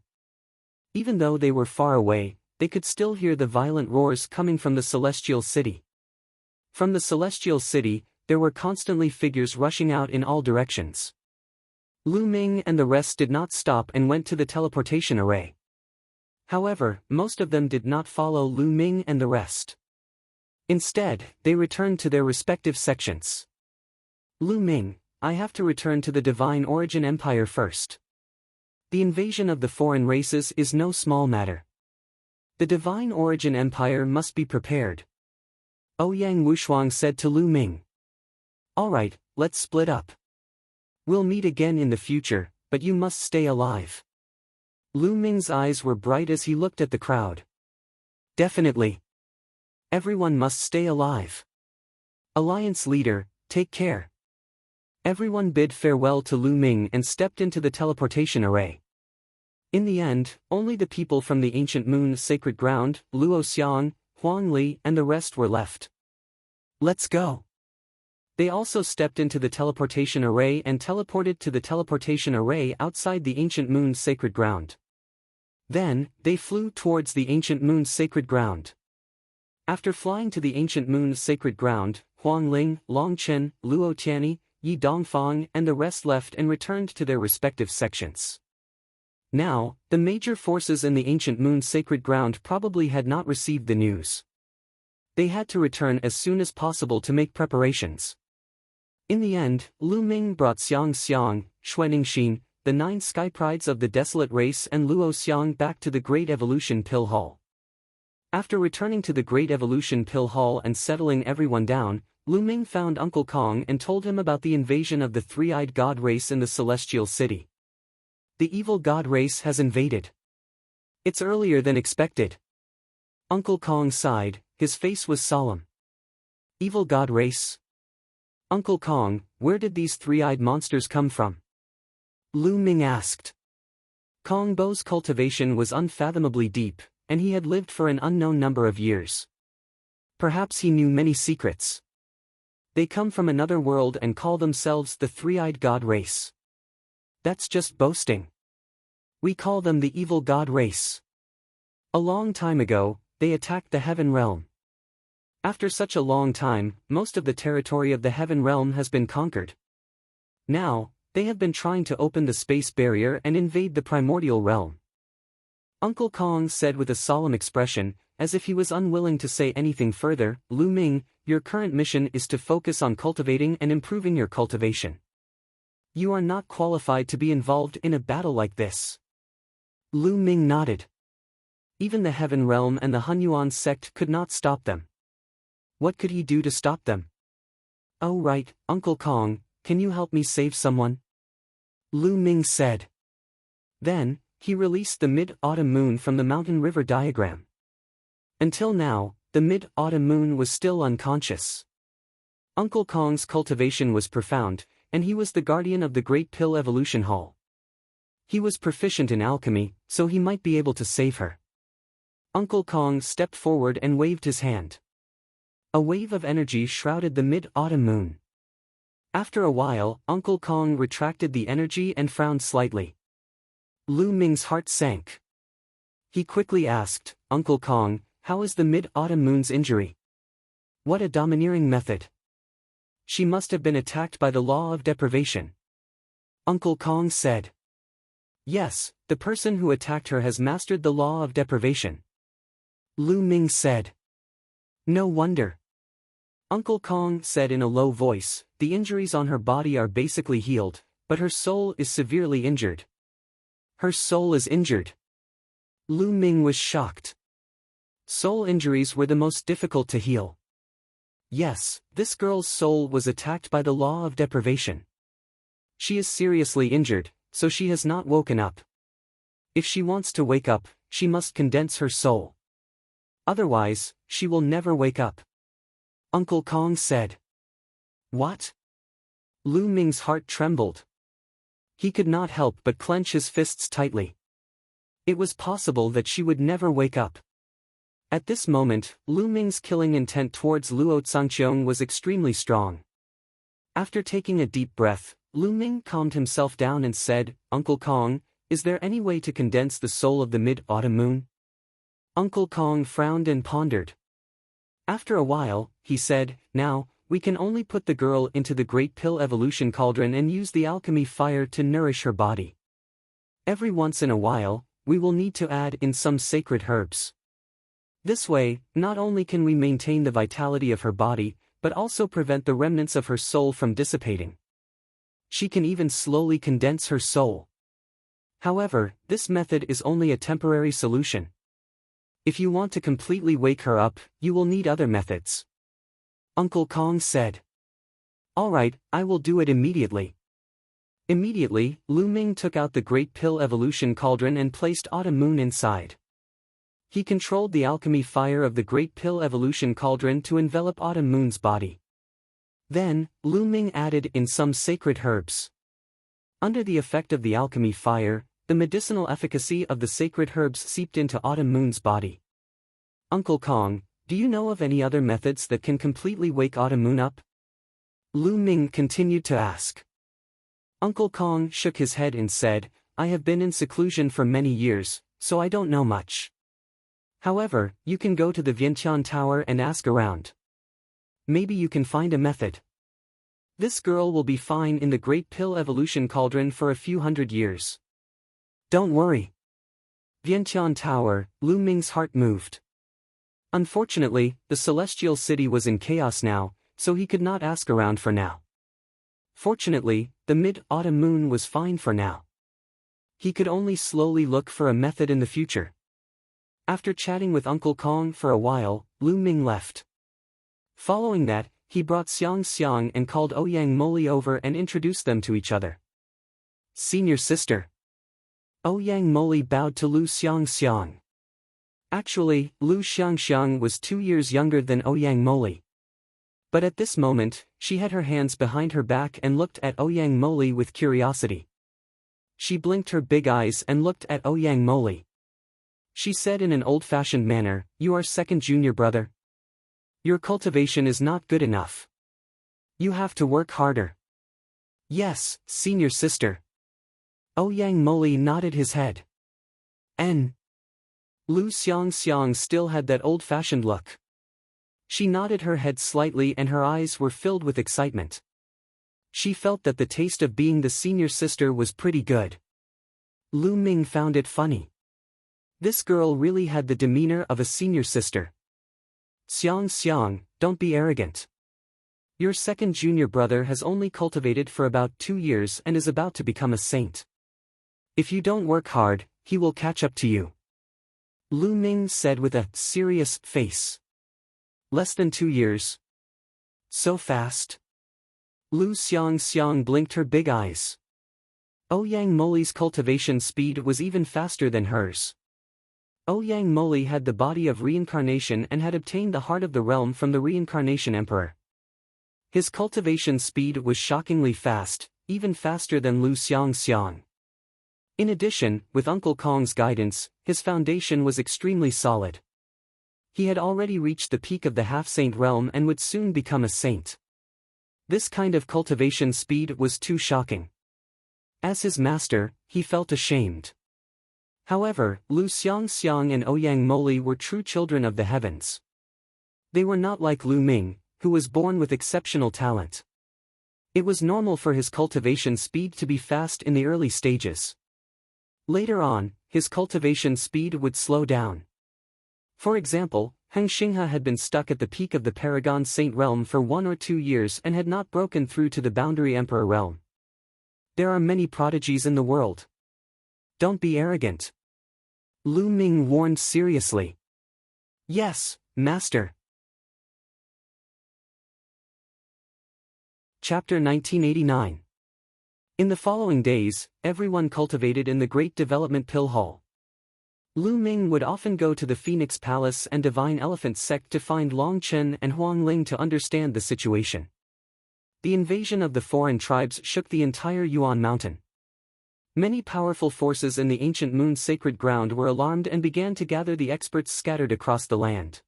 Even though they were far away, they could still hear the violent roars coming from the Celestial City. From the Celestial City, there were constantly figures rushing out in all directions. Lu Ming and the rest did not stop and went to the teleportation array. However, most of them did not follow Lu Ming and the rest. Instead, they returned to their respective sections. Lu Ming, I have to return to the Divine Origin Empire first. The invasion of the foreign races is no small matter. The Divine Origin Empire must be prepared. Ouyang Wushuang said to Lu Ming. Alright, let's split up. We'll meet again in the future, but you must stay alive. Lu Ming's eyes were bright as he looked at the crowd. Definitely. Everyone must stay alive. Alliance leader, take care. Everyone bid farewell to Lu Ming and stepped into the teleportation array. In the end, only the people from the ancient moon sacred ground, Luo Xiang, Huang Li and the rest were left. Let's go. They also stepped into the teleportation array and teleported to the teleportation array outside the ancient moon's sacred ground. Then, they flew towards the ancient moon's sacred ground. After flying to the ancient moon's sacred ground, Huang Ling, Long Chen, Luo Tianyi, Yi Dongfang and the rest left and returned to their respective sections. Now, the major forces in the ancient moon's sacred ground probably had not received the news. They had to return as soon as possible to make preparations. In the end, Lu Ming brought Xiang Xiang, Xuaningxin, the 9 sky prides of the desolate race and Luo Xiang back to the Great Evolution Pill Hall. After returning to the Great Evolution Pill Hall and settling everyone down, Lu Ming found Uncle Kong and told him about the invasion of the three-eyed god race in the Celestial City. The evil god race has invaded. It's earlier than expected. Uncle Kong sighed, his face was solemn. Evil god race? Uncle Kong, where did these three-eyed monsters come from? Lu Ming asked. Kong Bo's cultivation was unfathomably deep, and he had lived for an unknown number of years. Perhaps he knew many secrets. They come from another world and call themselves the three-eyed god race. That's just boasting. We call them the evil god race. A long time ago, they attacked the heaven realm. After such a long time, most of the territory of the heaven realm has been conquered. Now, they have been trying to open the space barrier and invade the primordial realm. Uncle Kong said with a solemn expression, as if he was unwilling to say anything further, Lu Ming, your current mission is to focus on cultivating and improving your cultivation. You are not qualified to be involved in a battle like this. Lu Ming nodded. Even the Heaven Realm and the Hunyuan sect could not stop them. What could he do to stop them? Oh right, Uncle Kong, can you help me save someone? Lu Ming said. Then, he released the mid-autumn moon from the mountain river diagram. Until now, the mid-autumn moon was still unconscious. Uncle Kong's cultivation was profound, and he was the guardian of the Great Pill Evolution Hall. He was proficient in alchemy, so he might be able to save her. Uncle Kong stepped forward and waved his hand. A wave of energy shrouded the mid-autumn moon. After a while, Uncle Kong retracted the energy and frowned slightly. Lu Ming's heart sank. He quickly asked, Uncle Kong, how is the mid-autumn moon's injury? What a domineering method. She must have been attacked by the law of deprivation. Uncle Kong said. Yes, the person who attacked her has mastered the law of deprivation. Lu Ming said. No wonder. Uncle Kong said in a low voice, the injuries on her body are basically healed, but her soul is severely injured. Her soul is injured. Lu Ming was shocked. Soul injuries were the most difficult to heal. Yes, this girl's soul was attacked by the law of deprivation. She is seriously injured, so she has not woken up. If she wants to wake up, she must condense her soul. Otherwise, she will never wake up. Uncle Kong said. What? Lu Ming's heart trembled. He could not help but clench his fists tightly. It was possible that she would never wake up. At this moment, Lu Ming's killing intent towards Luo Tsangqiong was extremely strong. After taking a deep breath, Lu Ming calmed himself down and said, Uncle Kong, is there any way to condense the soul of the mid-autumn moon? Uncle Kong frowned and pondered. After a while, he said, now, we can only put the girl into the Great Pill Evolution Cauldron and use the alchemy fire to nourish her body. Every once in a while, we will need to add in some sacred herbs. This way, not only can we maintain the vitality of her body, but also prevent the remnants of her soul from dissipating. She can even slowly condense her soul. However, this method is only a temporary solution. If you want to completely wake her up, you will need other methods. Uncle Kong said. All right, I will do it immediately. Immediately, Lu Ming took out the Great Pill Evolution Cauldron and placed Autumn Moon inside. He controlled the alchemy fire of the Great Pill Evolution Cauldron to envelop Autumn Moon's body. Then, Lu Ming added in some sacred herbs. Under the effect of the alchemy fire, the medicinal efficacy of the sacred herbs seeped into Autumn Moon's body. Uncle Kong, do you know of any other methods that can completely wake Autumn Moon up? Lu Ming continued to ask. Uncle Kong shook his head and said, I have been in seclusion for many years, so I don't know much. However, you can go to the Vientiane Tower and ask around. Maybe you can find a method. This girl will be fine in the Great Pill Evolution Cauldron for a few hundred years. Don't worry. Vientiane Tower, Lu Ming's heart moved. Unfortunately, the celestial city was in chaos now, so he could not ask around for now. Fortunately, the mid-autumn moon was fine for now. He could only slowly look for a method in the future. After chatting with Uncle Kong for a while, Lu Ming left. Following that, he brought Xiang Xiang and called Ouyang Moli over and introduced them to each other. Senior sister. Ouyang Moli bowed to Lu Xiang Xiang. Actually, Lu Xiang Xiang was 2 years younger than Ouyang Moli. But at this moment, she had her hands behind her back and looked at Ouyang Moli with curiosity. She blinked her big eyes and looked at Ouyang Moli. She said in an old-fashioned manner, you are second junior brother. Your cultivation is not good enough. You have to work harder. Yes, senior sister. Ouyang Moli nodded his head. Lu Xiang Xiang still had that old-fashioned look. She nodded her head slightly and her eyes were filled with excitement. She felt that the taste of being the senior sister was pretty good. Lu Ming found it funny. This girl really had the demeanor of a senior sister. Xiang Xiang, don't be arrogant. Your second junior brother has only cultivated for about 2 years and is about to become a saint. If you don't work hard, he will catch up to you. Lu Ming said with a serious face. Less than 2 years. So fast? Lu Xiang Xiang blinked her big eyes. Ouyang Moli's cultivation speed was even faster than hers. Ouyang Moli had the body of reincarnation and had obtained the heart of the realm from the reincarnation emperor. His cultivation speed was shockingly fast, even faster than Lu Xiang Xiang. In addition, with Uncle Kong's guidance, his foundation was extremely solid. He had already reached the peak of the half-saint realm and would soon become a saint. This kind of cultivation speed was too shocking. As his master, he felt ashamed. However, Lu Xiang Xiang and Ouyang Moli were true children of the heavens. They were not like Lu Ming, who was born with exceptional talent. It was normal for his cultivation speed to be fast in the early stages. Later on, his cultivation speed would slow down. For example, Heng Xinghe had been stuck at the peak of the Paragon Saint realm for 1 or 2 years and had not broken through to the boundary Emperor realm. There are many prodigies in the world. Don't be arrogant. Lu Ming warned seriously. Yes, Master. Chapter 1989. In the following days, everyone cultivated in the Great Development Pill Hall. Lu Ming would often go to the Phoenix Palace and Divine Elephant Sect to find Long Chen and Huang Ling to understand the situation. The invasion of the foreign tribes shook the entire Yuan Mountain. Many powerful forces in the ancient Moon's sacred ground were alarmed and began to gather the experts scattered across the land.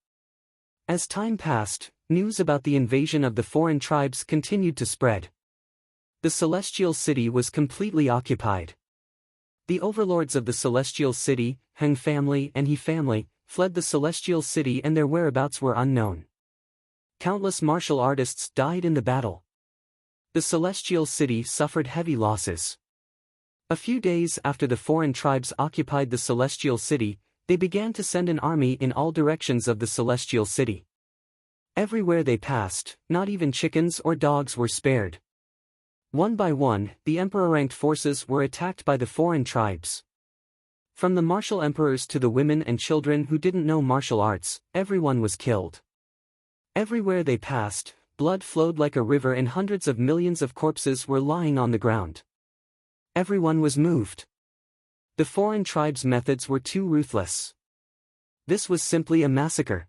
As time passed, news about the invasion of the foreign tribes continued to spread. The Celestial City was completely occupied. The overlords of the Celestial City, Heng family and He family, fled the Celestial City and their whereabouts were unknown. Countless martial artists died in the battle. The Celestial City suffered heavy losses. A few days after the foreign tribes occupied the Celestial City, they began to send an army in all directions of the Celestial City. Everywhere they passed, not even chickens or dogs were spared. One by one, the emperor-ranked forces were attacked by the foreign tribes. From the martial emperors to the women and children who didn't know martial arts, everyone was killed. Everywhere they passed, blood flowed like a river and hundreds of millions of corpses were lying on the ground. Everyone was moved. The foreign tribes' methods were too ruthless. This was simply a massacre.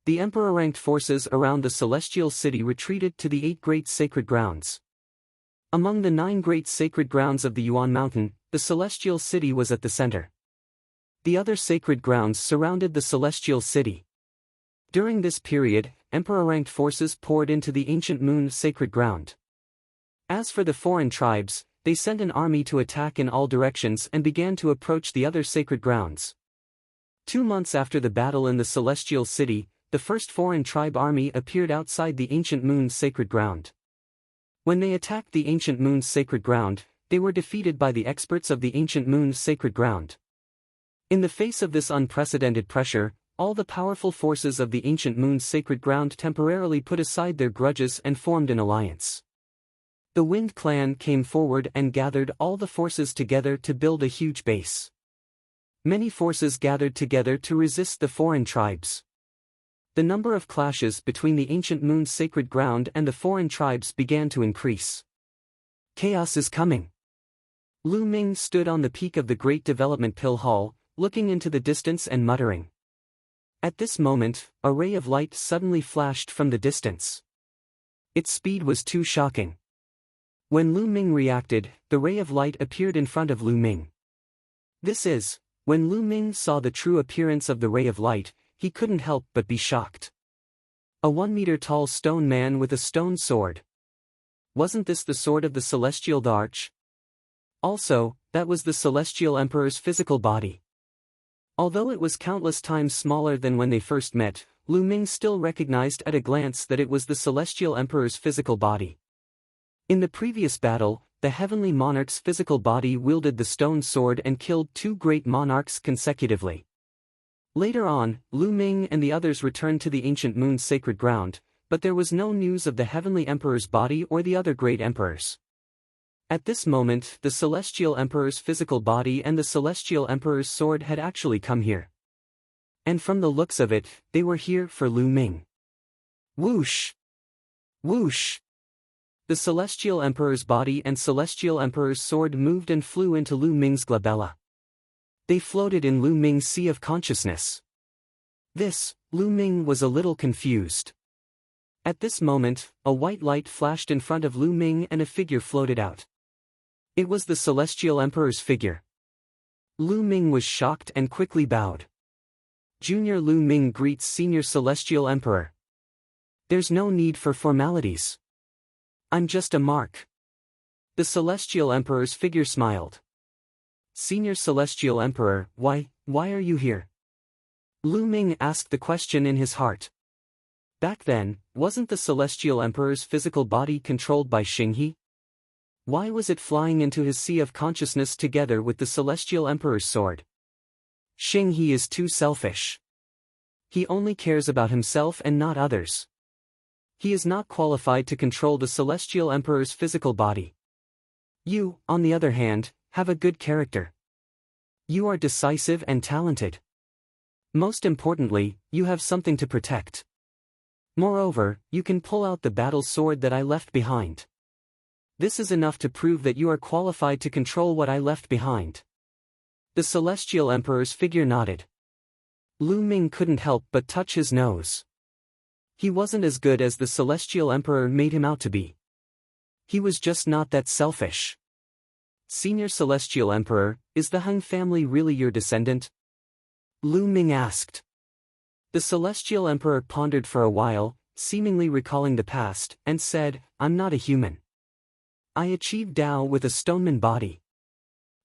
The emperor-ranked forces around the Celestial City retreated to the 8 great sacred grounds. Among the 9 great sacred grounds of the Yuan Mountain, the Celestial City was at the center. The other sacred grounds surrounded the Celestial City. During this period, emperor-ranked forces poured into the ancient Moon's sacred ground. As for the foreign tribes, they sent an army to attack in all directions and began to approach the other sacred grounds. 2 months after the battle in the Celestial City, the first foreign tribe army appeared outside the ancient Moon's sacred ground. When they attacked the ancient Moon's sacred ground, they were defeated by the experts of the ancient Moon's sacred ground. In the face of this unprecedented pressure, all the powerful forces of the ancient Moon's sacred ground temporarily put aside their grudges and formed an alliance. The Wind Clan came forward and gathered all the forces together to build a huge base. Many forces gathered together to resist the foreign tribes. The number of clashes between the ancient Moon's sacred ground and the foreign tribes began to increase. Chaos is coming. Lu Ming stood on the peak of the Great Development Pill Hall, looking into the distance and muttering. At this moment, a ray of light suddenly flashed from the distance. Its speed was too shocking. When Lu Ming reacted, the ray of light appeared in front of Lu Ming. When Lu Ming saw the true appearance of the ray of light, he couldn't help but be shocked. A 1-meter-tall stone man with a stone sword. Wasn't this the sword of the Celestial Arch? Also, that was the Celestial Emperor's physical body. Although it was countless times smaller than when they first met, Lu Ming still recognized at a glance that it was the Celestial Emperor's physical body. In the previous battle, the Heavenly Monarch's physical body wielded the stone sword and killed 2 great monarchs consecutively. Later on, Lu Ming and the others returned to the ancient Moon's sacred ground, but there was no news of the Heavenly Emperor's body or the other great emperors. At this moment, the Celestial Emperor's physical body and the Celestial Emperor's sword had actually come here. And from the looks of it, they were here for Lu Ming. Whoosh! Whoosh! The Celestial Emperor's body and Celestial Emperor's sword moved and flew into Lu Ming's glabella. They floated in Lu Ming's sea of consciousness. Lu Ming was a little confused. At this moment, a white light flashed in front of Lu Ming and a figure floated out. It was the Celestial Emperor's figure. Lu Ming was shocked and quickly bowed. Junior Lu Ming greets Senior Celestial Emperor. There's no need for formalities. I'm just a mark. The Celestial Emperor's figure smiled. Senior Celestial Emperor, why are you here? Lu Ming asked the question in his heart. Back then, wasn't the Celestial Emperor's physical body controlled by Xinghe? Why was it flying into his sea of consciousness together with the Celestial Emperor's sword? Xing He is too selfish. He only cares about himself and not others. He is not qualified to control the Celestial Emperor's physical body. You, on the other hand, have a good character. You are decisive and talented. Most importantly, you have something to protect. Moreover, you can pull out the battle sword that I left behind. This is enough to prove that you are qualified to control what I left behind. The Celestial Emperor's figure nodded. Lu Ming couldn't help but touch his nose. He wasn't as good as the Celestial Emperor made him out to be. He was just not that selfish. Senior Celestial Emperor, is the Hung family really your descendant? Lu Ming asked. The Celestial Emperor pondered for a while, seemingly recalling the past, and said, I'm not a human. I achieved Tao with a stoneman body.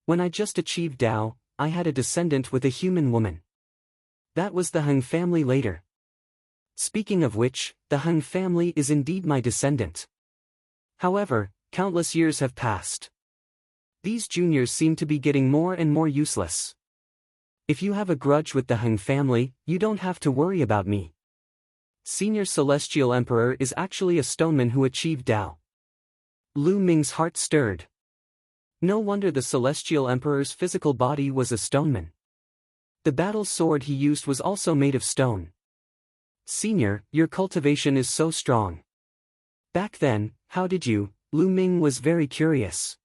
When I just achieved Tao, I had a descendant with a human woman. That was the Hung family later. Speaking of which, the Hung family is indeed my descendant. However, countless years have passed. These juniors seem to be getting more and more useless. If you have a grudge with the Hung family, you don't have to worry about me. Senior Celestial Emperor is actually a stoneman who achieved Tao. Lu Ming's heart stirred. No wonder the Celestial Emperor's physical body was a stoneman. The battle sword he used was also made of stone. Senior, your cultivation is so strong. Back then, how did you? Lu Ming was very curious.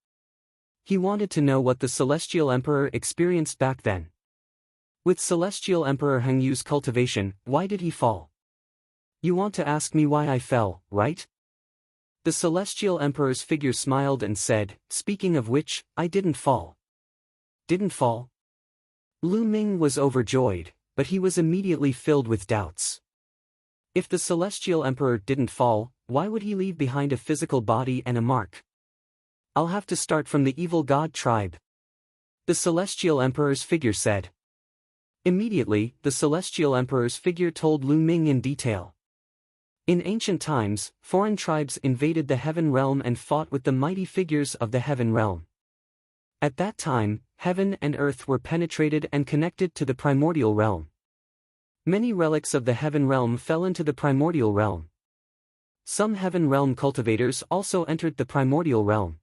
He wanted to know what the Celestial Emperor experienced back then. With Celestial Emperor Heng Yu's cultivation, why did he fall? You want to ask me why I fell, right? The Celestial Emperor's figure smiled and said, speaking of which, I didn't fall. Didn't fall? Lu Ming was overjoyed, but he was immediately filled with doubts. If the Celestial Emperor didn't fall, why would he leave behind a physical body and a mark? I'll have to start from the evil god tribe. The Celestial Emperor's figure said. Immediately, the Celestial Emperor's figure told Lu Ming in detail. In ancient times, foreign tribes invaded the Heaven Realm and fought with the mighty figures of the Heaven Realm. At that time, heaven and earth were penetrated and connected to the primordial realm. Many relics of the Heaven Realm fell into the primordial realm. Some Heaven Realm cultivators also entered the primordial realm.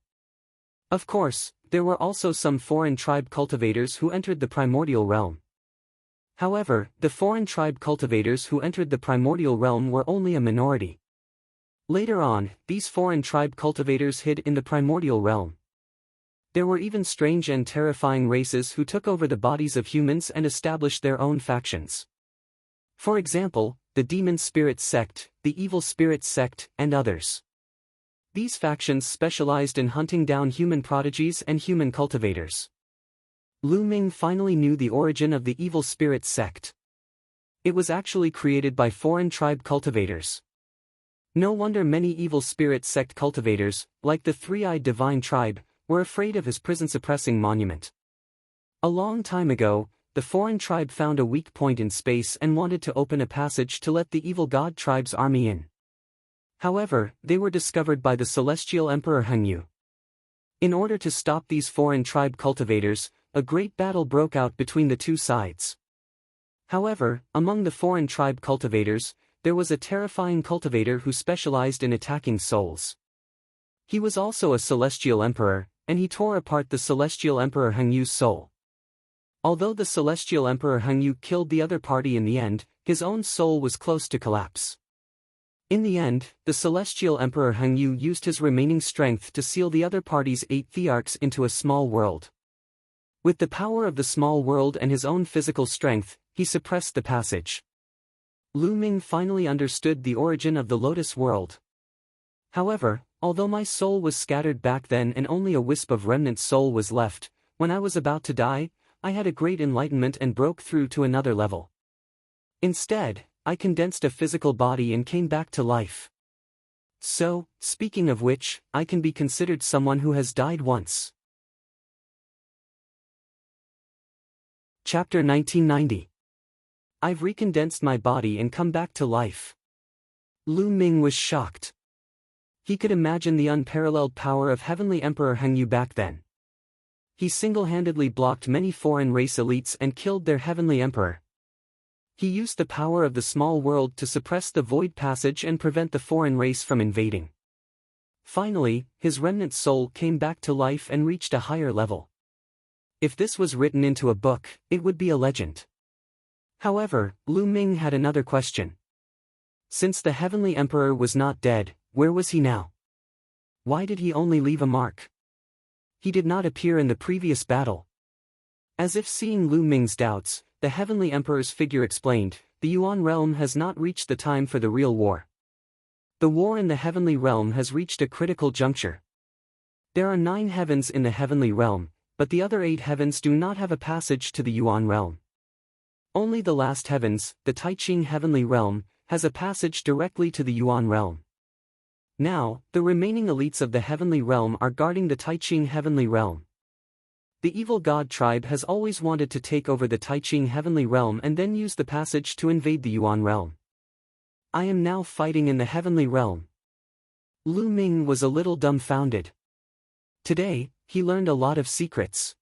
Of course, there were also some foreign tribe cultivators who entered the primordial realm. However, the foreign tribe cultivators who entered the primordial realm were only a minority. Later on, these foreign tribe cultivators hid in the primordial realm. There were even strange and terrifying races who took over the bodies of humans and established their own factions. For example, the Demon Spirit Sect, the Evil Spirit Sect, and others. These factions specialized in hunting down human prodigies and human cultivators. Lu Ming finally knew the origin of the Evil Spirit Sect. It was actually created by foreign tribe cultivators. No wonder many Evil Spirit Sect cultivators, like the Three-Eyed Divine Tribe, were afraid of his prison-suppressing monument. A long time ago, the foreign tribe found a weak point in space and wanted to open a passage to let the evil god tribe's army in. However, they were discovered by the Celestial Emperor Heng Yu. In order to stop these foreign tribe cultivators, a great battle broke out between the two sides. However, among the foreign tribe cultivators, there was a terrifying cultivator who specialized in attacking souls. He was also a Celestial Emperor, and he tore apart the Celestial Emperor Heng Yu's soul. Although the Celestial Emperor Heng Yu killed the other party in the end, his own soul was close to collapse. In the end, the Celestial Emperor Heng Yu used his remaining strength to seal the other party's 8 thearchs into a small world. With the power of the small world and his own physical strength, he suppressed the passage. Lu Ming finally understood the origin of the Lotus World. However, although my soul was scattered back then and only a wisp of remnant soul was left, when I was about to die, I had a great enlightenment and broke through to another level. Instead, I condensed a physical body and came back to life. So, speaking of which, I can be considered someone who has died once. Chapter 1990. I've recondensed my body and come back to life. Lu Ming was shocked. He could imagine the unparalleled power of Heavenly Emperor Hengyu back then. He single-handedly blocked many foreign race elites and killed their Heavenly Emperor. He used the power of the small world to suppress the void passage and prevent the foreign race from invading. Finally, his remnant soul came back to life and reached a higher level. If this was written into a book, it would be a legend. However, Lu Ming had another question. Since the Heavenly Emperor was not dead, where was he now? Why did he only leave a mark? He did not appear in the previous battle. As if seeing Lu Ming's doubts, the Heavenly Emperor's figure explained, the Yuan realm has not reached the time for the real war. The war in the Heavenly Realm has reached a critical juncture. There are 9 heavens in the Heavenly Realm, but the other 8 heavens do not have a passage to the Yuan realm. Only the last heavens, the Taiqing Heavenly Realm, has a passage directly to the Yuan realm. Now, the remaining elites of the Heavenly Realm are guarding the Taiqing Heavenly Realm. The evil god tribe has always wanted to take over the Taiqing Heavenly Realm and then use the passage to invade the Yuan realm. I am now fighting in the Heavenly Realm. Lu Ming was a little dumbfounded. Today, he learned a lot of secrets.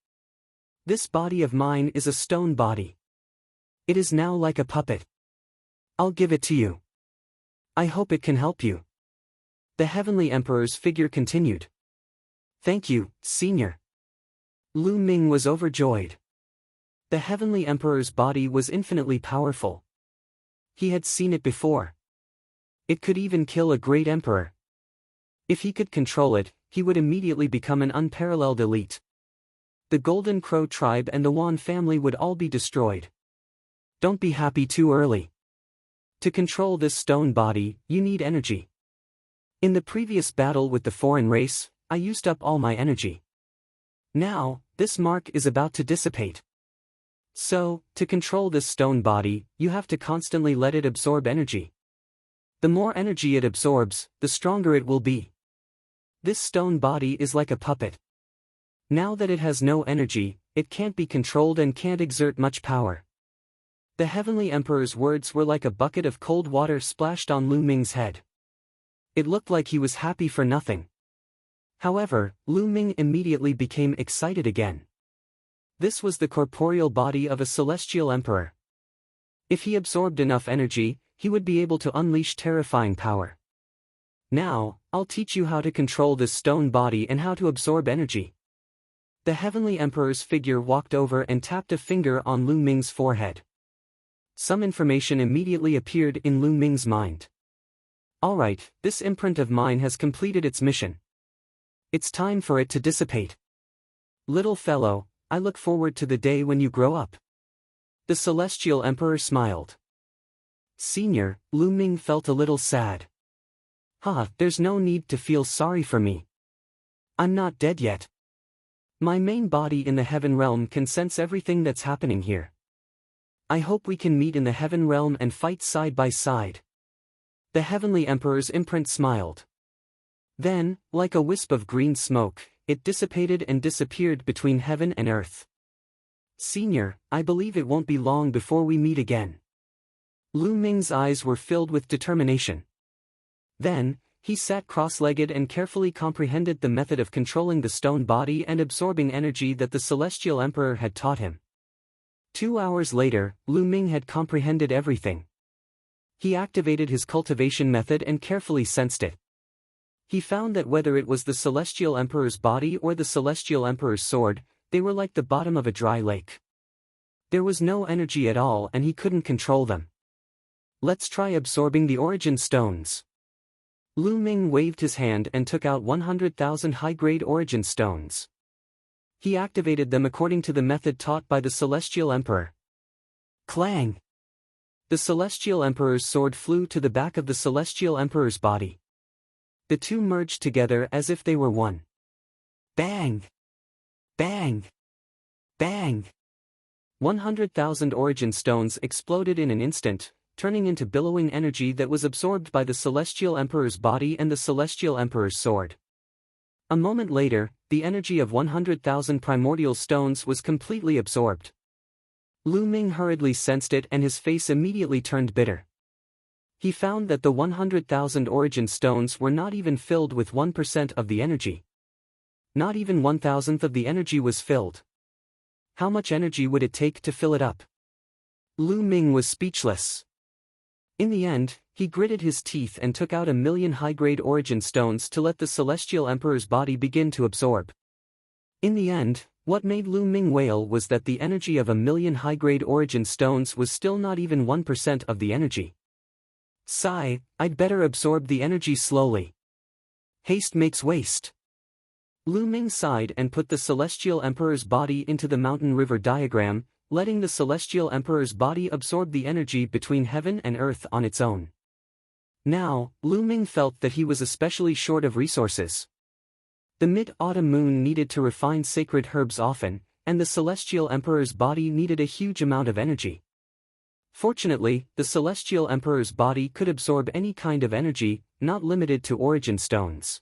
This body of mine is a stone body. It is now like a puppet. I'll give it to you. I hope it can help you. The Heavenly Emperor's figure continued. Thank you, Senior. Lu Ming was overjoyed. The Heavenly Emperor's body was infinitely powerful. He had seen it before. It could even kill a great emperor. If he could control it, he would immediately become an unparalleled elite. The Golden Crow tribe and the Wan family would all be destroyed. Don't be happy too early. To control this stone body, you need energy. In the previous battle with the foreign race, I used up all my energy. Now, this mark is about to dissipate. So, to control this stone body, you have to constantly let it absorb energy. The more energy it absorbs, the stronger it will be. This stone body is like a puppet. Now that it has no energy, it can't be controlled and can't exert much power. The Heavenly Emperor's words were like a bucket of cold water splashed on Lu Ming's head. It looked like he was happy for nothing. However, Lu Ming immediately became excited again. This was the corporeal body of a celestial emperor. If he absorbed enough energy, he would be able to unleash terrifying power. Now, I'll teach you how to control this stone body and how to absorb energy. The Heavenly Emperor's figure walked over and tapped a finger on Lu Ming's forehead. Some information immediately appeared in Lu Ming's mind. Alright, this imprint of mine has completed its mission. It's time for it to dissipate. Little fellow, I look forward to the day when you grow up. The Celestial Emperor smiled. Senior, Lu Ming felt a little sad. There's no need to feel sorry for me. I'm not dead yet. My main body in the Heaven Realm can sense everything that's happening here. I hope we can meet in the Heaven Realm and fight side by side. The Heavenly Emperor's imprint smiled. Then, like a wisp of green smoke, it dissipated and disappeared between heaven and earth. Senior, I believe it won't be long before we meet again. Lu Ming's eyes were filled with determination. Then, he sat cross-legged and carefully comprehended the method of controlling the stone body and absorbing energy that the Celestial Emperor had taught him. 2 hours later, Lu Ming had comprehended everything. He activated his cultivation method and carefully sensed it. He found that whether it was the Celestial Emperor's body or the Celestial Emperor's sword, they were like the bottom of a dry lake. There was no energy at all and he couldn't control them. Let's try absorbing the origin stones. Lu Ming waved his hand and took out 100,000 high-grade origin stones. He activated them according to the method taught by the Celestial Emperor. Clang! The Celestial Emperor's sword flew to the back of the Celestial Emperor's body. The two merged together as if they were one. Bang! Bang! Bang! 100,000 origin stones exploded in an instant, turning into billowing energy that was absorbed by the Celestial Emperor's body and the Celestial Emperor's sword. A moment later, the energy of 100,000 primordial stones was completely absorbed. Lu Ming hurriedly sensed it and his face immediately turned bitter. he found that the 100,000 origin stones were not even filled with 1% of the energy. Not even 1,000th of the energy was filled. How much energy would it take to fill it up? Lu Ming was speechless. In the end, he gritted his teeth and took out 1,000,000 high-grade origin stones to let the Celestial Emperor's body begin to absorb. In the end, what made Lu Ming wail was that the energy of 1,000,000 high-grade origin stones was still not even 1% of the energy. Sigh, I'd better absorb the energy slowly. Haste makes waste. Lu Ming sighed and put the Celestial Emperor's body into the mountain river diagram, letting the Celestial Emperor's body absorb the energy between heaven and earth on its own. Now, Lu Ming felt that he was especially short of resources. The mid-autumn moon needed to refine sacred herbs often, and the Celestial Emperor's body needed a huge amount of energy. Fortunately, the Celestial Emperor's body could absorb any kind of energy, not limited to origin stones.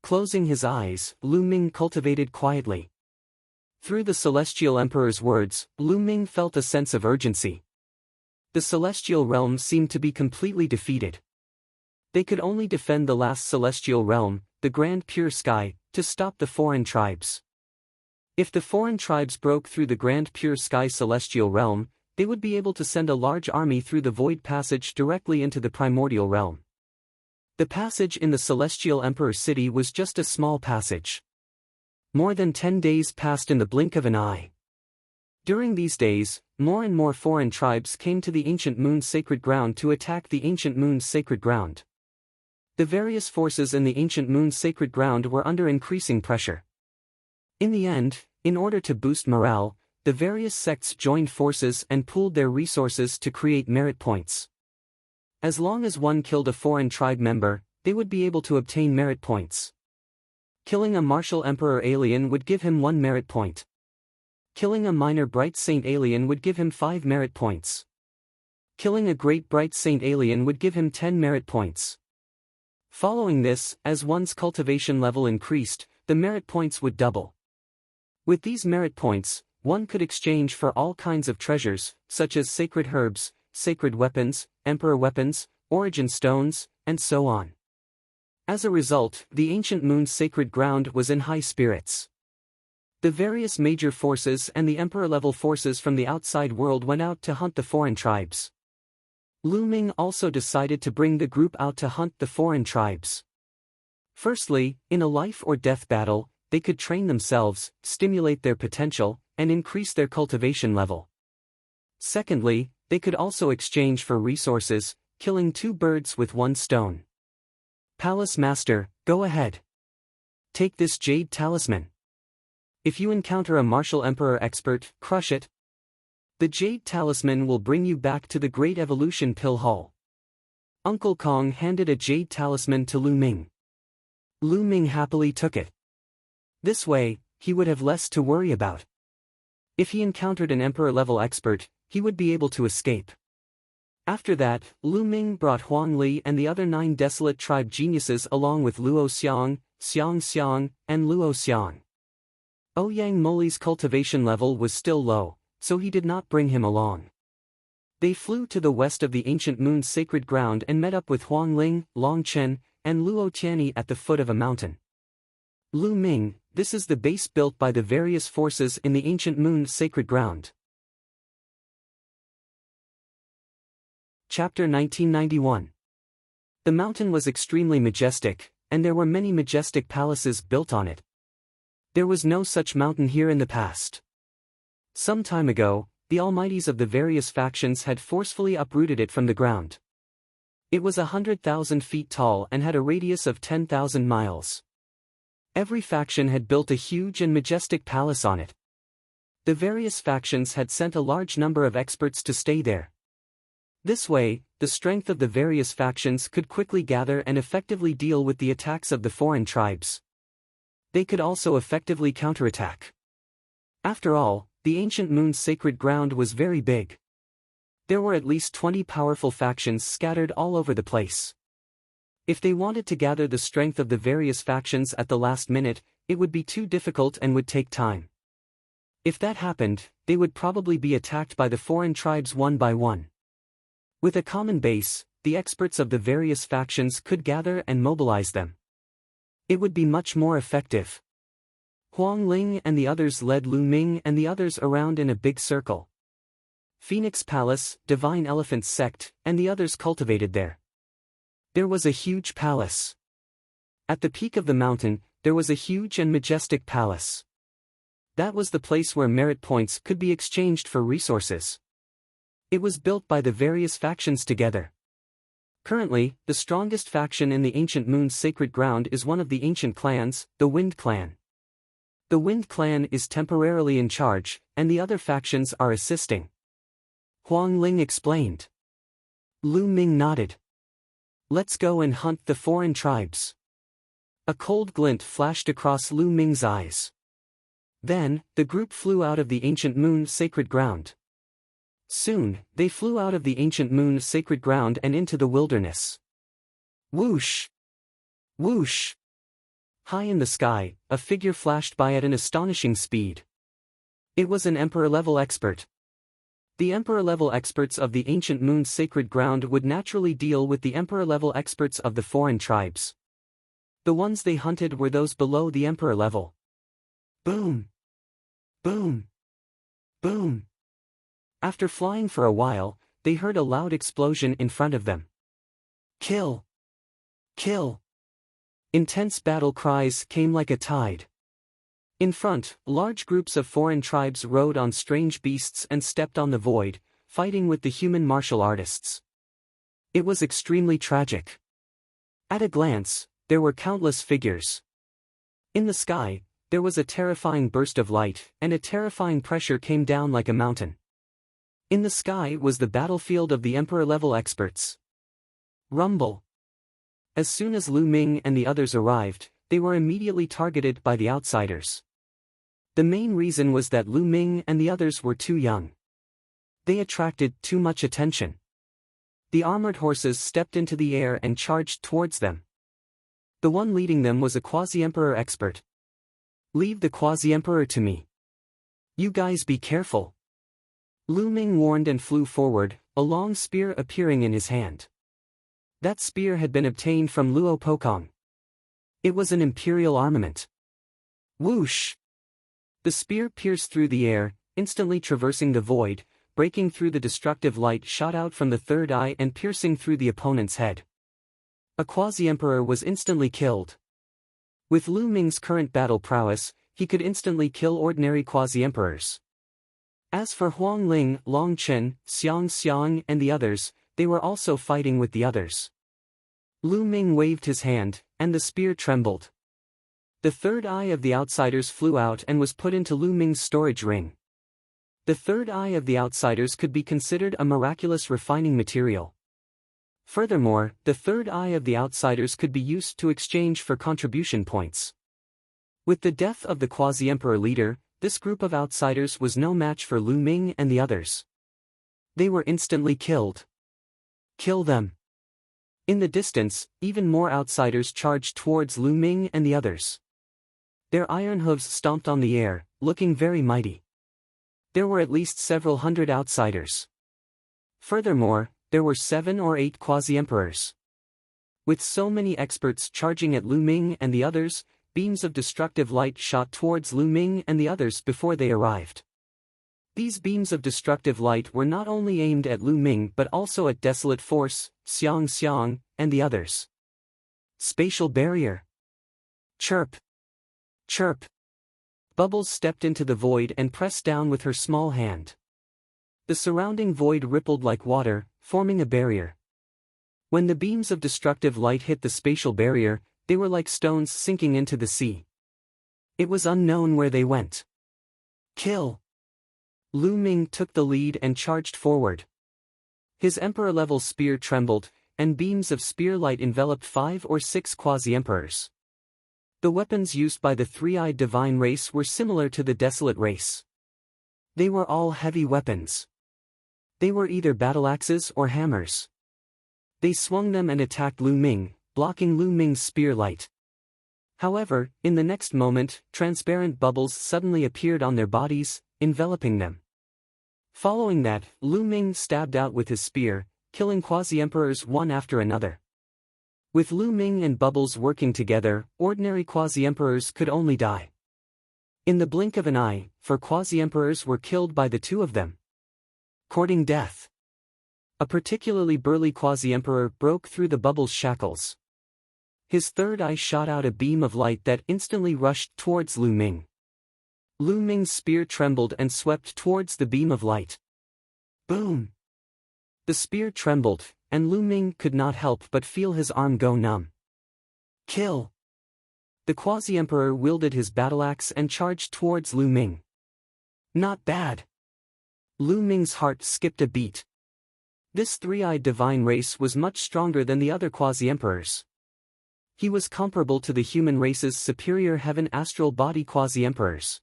Closing his eyes, Lu Ming cultivated quietly. Through the Celestial Emperor's words, Lu Ming felt a sense of urgency. The Celestial Realm seemed to be completely defeated. They could only defend the last Celestial Realm, the Grand Pure Sky, to stop the foreign tribes. If the foreign tribes broke through the Grand Pure Sky Celestial Realm, they would be able to send a large army through the Void Passage directly into the Primordial Realm. The passage in the Celestial Emperor City was just a small passage. More than 10 days passed in the blink of an eye. During these days, more and more foreign tribes came to the Ancient Moon's sacred ground to attack the Ancient Moon's sacred ground. The various forces in the Ancient Moon's sacred ground were under increasing pressure. In the end, in order to boost morale, the various sects joined forces and pooled their resources to create merit points. As long as one killed a foreign tribe member, they would be able to obtain merit points. Killing a martial emperor alien would give him 1 merit point. Killing a minor bright saint alien would give him 5 merit points. Killing a great bright saint alien would give him 10 merit points. Following this, as one's cultivation level increased, the merit points would double. With these merit points, one could exchange for all kinds of treasures, such as sacred herbs, sacred weapons, emperor weapons, origin stones, and so on. As a result, the Ancient Moon's sacred ground was in high spirits. The various major forces and the emperor-level forces from the outside world went out to hunt the foreign tribes. Lu Ming also decided to bring the group out to hunt the foreign tribes. Firstly, in a life-or-death battle, they could train themselves, stimulate their potential, and increase their cultivation level. Secondly, they could also exchange for resources, killing 2 birds with 1 stone. Palace Master, go ahead. Take this jade talisman. If you encounter a martial emperor expert, crush it. The jade talisman will bring you back to the Great Evolution Pill Hall. Uncle Kong handed a jade talisman to Lu Ming. Lu Ming happily took it. This way, he would have less to worry about. If he encountered an emperor-level expert, he would be able to escape. After that, Lu Ming brought Huang Li and the other 9 desolate tribe geniuses along with Luo Xiang, Xiang Xiang, and Luo Xiang. Ouyang Moli's cultivation level was still low, so he did not bring him along. They flew to the west of the Ancient Moon's sacred ground and met up with Huang Ling, Long Chen, and Luo Tianyi at the foot of a mountain. Lu Ming, this is the base built by the various forces in the Ancient Moon's sacred ground. Chapter 1991. The mountain was extremely majestic, and there were many majestic palaces built on it. There was no such mountain here in the past. Some time ago, the almighties of the various factions had forcefully uprooted it from the ground. It was 100,000 feet tall and had a radius of 10,000 miles. Every faction had built a huge and majestic palace on it. The various factions had sent a large number of experts to stay there. This way, the strength of the various factions could quickly gather and effectively deal with the attacks of the foreign tribes. They could also effectively counterattack. After all, the Ancient Moon's sacred ground was very big. There were at least 20 powerful factions scattered all over the place. If they wanted to gather the strength of the various factions at the last minute, it would be too difficult and would take time. If that happened, they would probably be attacked by the foreign tribes one by one. With a common base, the experts of the various factions could gather and mobilize them. It would be much more effective. Huang Ling and the others led Lu Ming and the others around in a big circle. Phoenix Palace, Divine Elephant Sect, and the others cultivated there. There was a huge palace. At the peak of the mountain, there was a huge and majestic palace. That was the place where merit points could be exchanged for resources. It was built by the various factions together. Currently, the strongest faction in the Ancient Moon's sacred ground is one of the ancient clans, the Wind Clan. The Wind Clan is temporarily in charge, and the other factions are assisting. Huang Ling explained. Lu Ming nodded. Let's go and hunt the foreign tribes. A cold glint flashed across Lu Ming's eyes. Then, the group flew out of the Ancient Moon's sacred ground. Soon, they flew out of the Ancient Moon's sacred ground and into the wilderness. Whoosh! Whoosh! High in the sky, a figure flashed by at an astonishing speed. It was an Emperor-level expert. The Emperor-level experts of the Ancient Moon's sacred ground would naturally deal with the Emperor-level experts of the foreign tribes. The ones they hunted were those below the Emperor level. Boom! Boom! Boom! After flying for a while, they heard a loud explosion in front of them. Kill! Kill! Intense battle cries came like a tide. In front, large groups of foreign tribes rode on strange beasts and stepped on the void, fighting with the human martial artists. It was extremely tragic. At a glance, there were countless figures. In the sky, there was a terrifying burst of light, and a terrifying pressure came down like a mountain. In the sky was the battlefield of the Emperor-level experts. Rumble. As soon as Lu Ming and the others arrived, they were immediately targeted by the outsiders. The main reason was that Lu Ming and the others were too young. They attracted too much attention. The armored horses stepped into the air and charged towards them. The one leading them was a quasi-emperor expert. Leave the quasi-emperor to me. You guys be careful. Lu Ming warned and flew forward, a long spear appearing in his hand. That spear had been obtained from Luo Pokong. It was an imperial armament. Whoosh! The spear pierced through the air, instantly traversing the void, breaking through the destructive light shot out from the third eye and piercing through the opponent's head. A quasi-emperor was instantly killed. With Lu Ming's current battle prowess, he could instantly kill ordinary quasi-emperors. As for Huang Ling, Long Chen, Xiang Xiang and the others, they were also fighting with the others. Lu Ming waved his hand, and the spear trembled. The third eye of the outsiders flew out and was put into Lu Ming's storage ring. The third eye of the outsiders could be considered a miraculous refining material. Furthermore, the third eye of the outsiders could be used to exchange for contribution points. With the death of the quasi-emperor leader, this group of outsiders was no match for Lu Ming and the others. They were instantly killed. Kill them. In the distance, even more outsiders charged towards Lu Ming and the others. Their iron hooves stomped on the air, looking very mighty. There were at least several hundred outsiders. Furthermore, there were 7 or 8 quasi-emperors. With so many experts charging at Lu Ming and the others, beams of destructive light shot towards Lu Ming and the others before they arrived. These beams of destructive light were not only aimed at Lu Ming but also at Desolate Force, Xiang Xiang, and the others. Spatial barrier. Chirp. Chirp. Bubbles stepped into the void and pressed down with her small hand. The surrounding void rippled like water, forming a barrier. When the beams of destructive light hit the spatial barrier, they were like stones sinking into the sea. It was unknown where they went. Kill. Lu Ming took the lead and charged forward. His emperor-level spear trembled, and beams of spear light enveloped 5 or 6 quasi-emperors. The weapons used by the three-eyed divine race were similar to the desolate race. They were all heavy weapons. They were either battle axes or hammers. They swung them and attacked Lu Ming, blocking Lu Ming's spear light. However, in the next moment, transparent bubbles suddenly appeared on their bodies, enveloping them. Following that, Lu Ming stabbed out with his spear, killing quasi-emperors one after another. With Lu Ming and Bubbles working together, ordinary quasi-emperors could only die in the blink of an eye, for quasi-emperors were killed by the two of them. Courting death. A particularly burly quasi-emperor broke through the Bubbles' shackles. His third eye shot out a beam of light that instantly rushed towards Lu Ming. Lu Ming's spear trembled and swept towards the beam of light. Boom! The spear trembled, and Lu Ming could not help but feel his arm go numb. Kill! The quasi-emperor wielded his battle-axe and charged towards Lu Ming. Not bad. Lu Ming's heart skipped a beat. This three-eyed divine race was much stronger than the other quasi-emperors. He was comparable to the human race's superior heaven astral body quasi-emperors.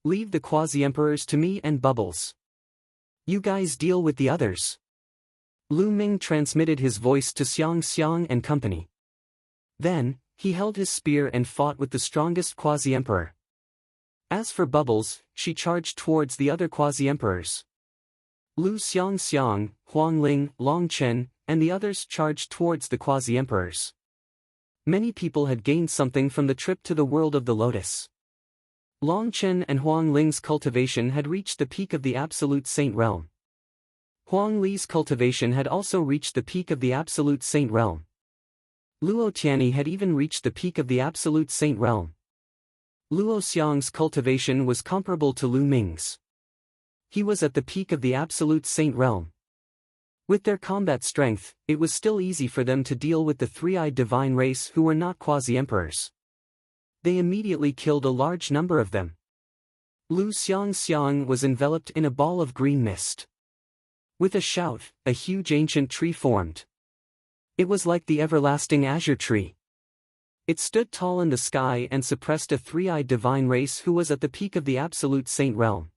Leave the quasi-emperors to me and Bubbles. You guys deal with the others. Lu Ming transmitted his voice to Xiang Xiang and company. Then, he held his spear and fought with the strongest quasi-emperor. As for Bubbles, she charged towards the other quasi-emperors. Lu Xiang Xiang, Huang Ling, Long Chen, and the others charged towards the quasi-emperors. Many people had gained something from the trip to the world of the Lotus. Long Chen and Huang Ling's cultivation had reached the peak of the Absolute Saint Realm. Huang Li's cultivation had also reached the peak of the Absolute Saint Realm. Luo Tianyi had even reached the peak of the Absolute Saint Realm. Luo Xiang's cultivation was comparable to Lu Ming's. He was at the peak of the Absolute Saint Realm. With their combat strength, it was still easy for them to deal with the three-eyed divine race who were not quasi-emperors. They immediately killed a large number of them. Lu Xiang Xiang was enveloped in a ball of green mist. With a shout, a huge ancient tree formed. It was like the everlasting azure tree. It stood tall in the sky and suppressed a three-eyed divine race who was at the peak of the Absolute Saint Realm.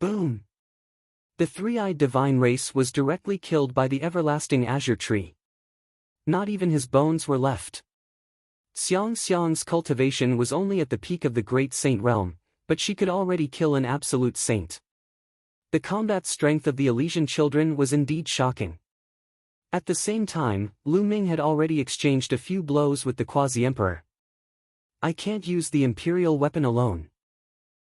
Boom! The three-eyed divine race was directly killed by the everlasting azure tree. Not even his bones were left. Xiang Xiang's cultivation was only at the peak of the Great Saint Realm, but she could already kill an absolute saint. The combat strength of the Elysian children was indeed shocking. At the same time, Lu Ming had already exchanged a few blows with the quasi-emperor. I can't use the imperial weapon alone.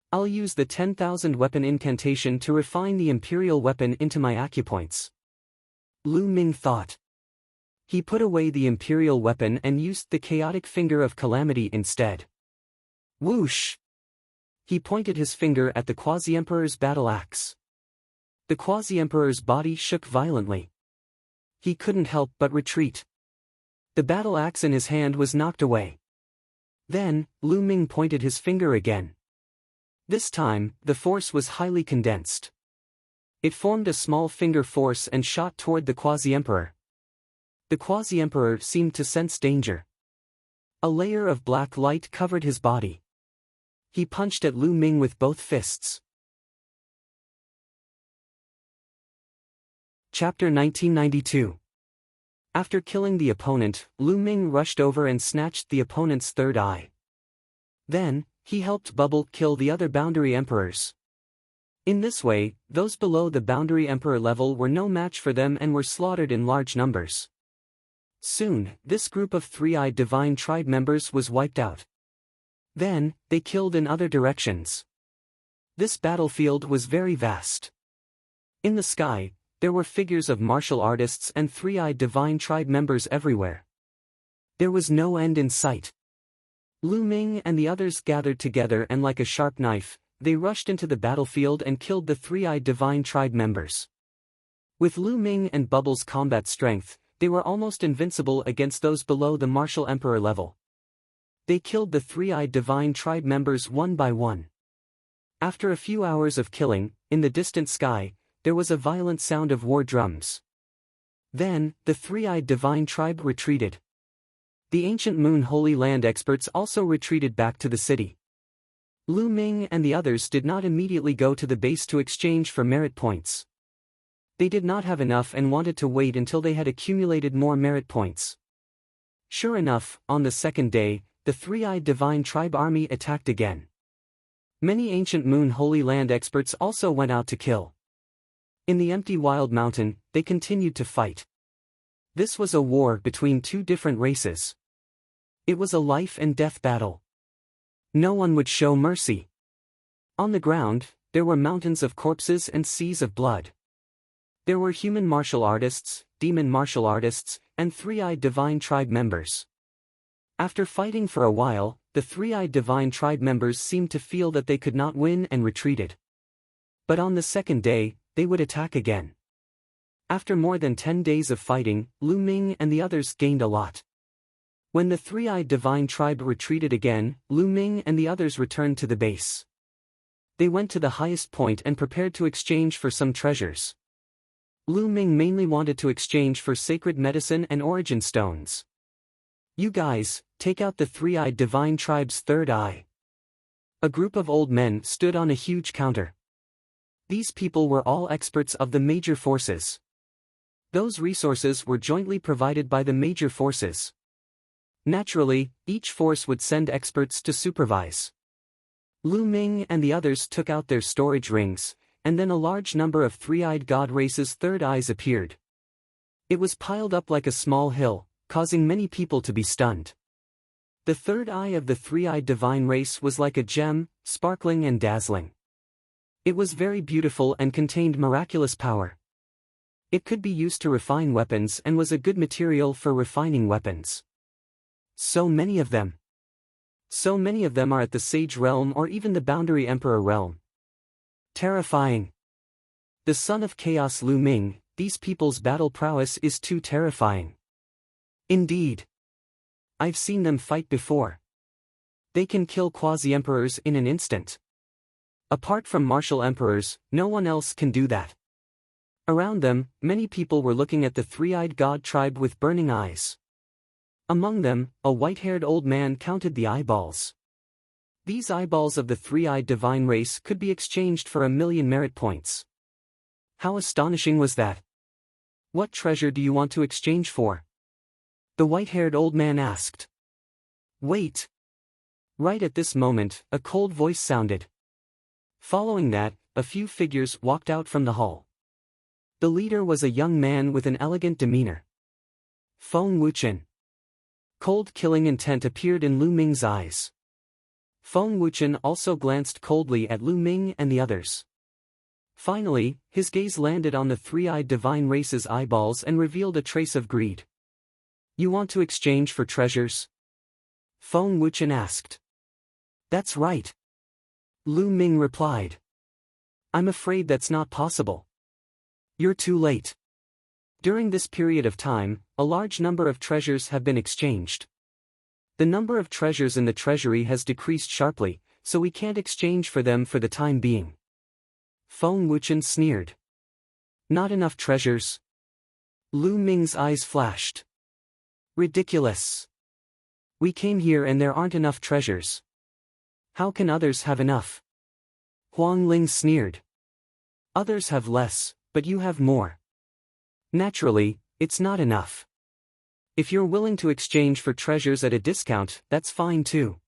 I'll use the 10,000 weapon incantation to refine the imperial weapon into my acupoints. Lu Ming thought. He put away the imperial weapon and used the chaotic finger of calamity instead. Whoosh! He pointed his finger at the quasi-emperor's battle-axe. The quasi-emperor's body shook violently. He couldn't help but retreat. The battle-axe in his hand was knocked away. Then, Lu Ming pointed his finger again. This time, the force was highly condensed. It formed a small finger force and shot toward the quasi-emperor. The quasi-emperor seemed to sense danger. A layer of black light covered his body. He punched at Lu Ming with both fists. Chapter 1992. After killing the opponent, Lu Ming rushed over and snatched the opponent's third eye. Then, he helped Bubble kill the other boundary emperors. In this way, those below the boundary emperor level were no match for them and were slaughtered in large numbers. Soon, this group of three-eyed divine tribe members was wiped out. Then, they killed in other directions. This battlefield was very vast. In the sky, there were figures of martial artists and three-eyed divine tribe members everywhere. There was no end in sight. Lu Ming and the others gathered together and like a sharp knife, they rushed into the battlefield and killed the three-eyed divine tribe members. With Lu Ming and Bubble's combat strength, they were almost invincible against those below the martial emperor level. They killed the three-eyed divine tribe members one by one. After a few hours of killing, in the distant sky, there was a violent sound of war drums. Then, the three-eyed divine tribe retreated. The ancient Moon Holy Land experts also retreated back to the city. Lu Ming and the others did not immediately go to the base to exchange for merit points. They did not have enough and wanted to wait until they had accumulated more merit points. Sure enough, on the second day, the three-eyed divine tribe army attacked again. Many ancient Moon Holy Land experts also went out to kill. In the empty wild mountain, they continued to fight. This was a war between two different races. It was a life and death battle. No one would show mercy. On the ground, there were mountains of corpses and seas of blood. There were human martial artists, demon martial artists, and three-eyed divine tribe members. After fighting for a while, the three-eyed divine tribe members seemed to feel that they could not win and retreated. But on the second day, they would attack again. After more than 10 days of fighting, Lu Ming and the others gained a lot. When the three-eyed divine tribe retreated again, Lu Ming and the others returned to the base. They went to the highest point and prepared to exchange for some treasures. Lu Ming mainly wanted to exchange for sacred medicine and origin stones. You guys, take out the three-eyed divine tribe's third eye. A group of old men stood on a huge counter. These people were all experts of the major forces. Those resources were jointly provided by the major forces. Naturally, each force would send experts to supervise. Lu Ming and the others took out their storage rings, and then a large number of three-eyed god races' third eyes appeared. It was piled up like a small hill, causing many people to be stunned. The third eye of the three-eyed divine race was like a gem, sparkling and dazzling. It was very beautiful and contained miraculous power. It could be used to refine weapons and was a good material for refining weapons. So many of them. So many of them are at the Sage Realm or even the Boundary Emperor Realm. Terrifying. The son of Chaos Lu Ming, these people's battle prowess is too terrifying. Indeed. I've seen them fight before. They can kill quasi-emperors in an instant. Apart from martial emperors, no one else can do that. Around them, many people were looking at the three-eyed god tribe with burning eyes. Among them, a white-haired old man counted the eyeballs. These eyeballs of the three-eyed divine race could be exchanged for 1,000,000 merit points. How astonishing was that? What treasure do you want to exchange for? The white-haired old man asked. Wait. Right at this moment, a cold voice sounded. Following that, a few figures walked out from the hall. The leader was a young man with an elegant demeanor. Feng Wuchen. Cold killing intent appeared in Lu Ming's eyes. Feng Wuchen also glanced coldly at Lu Ming and the others. Finally, his gaze landed on the three-eyed divine race's eyeballs and revealed a trace of greed. You want to exchange for treasures? Feng Wuchen asked. That's right. Lu Ming replied. I'm afraid that's not possible. You're too late. During this period of time, a large number of treasures have been exchanged. The number of treasures in the treasury has decreased sharply, so we can't exchange for them for the time being. Feng Wuchen sneered. Not enough treasures? Lu Ming's eyes flashed. Ridiculous. We came here and there aren't enough treasures. How can others have enough? Huang Ling sneered. Others have less, but you have more. Naturally, it's not enough. If you're willing to exchange for treasures at a discount, that's fine too.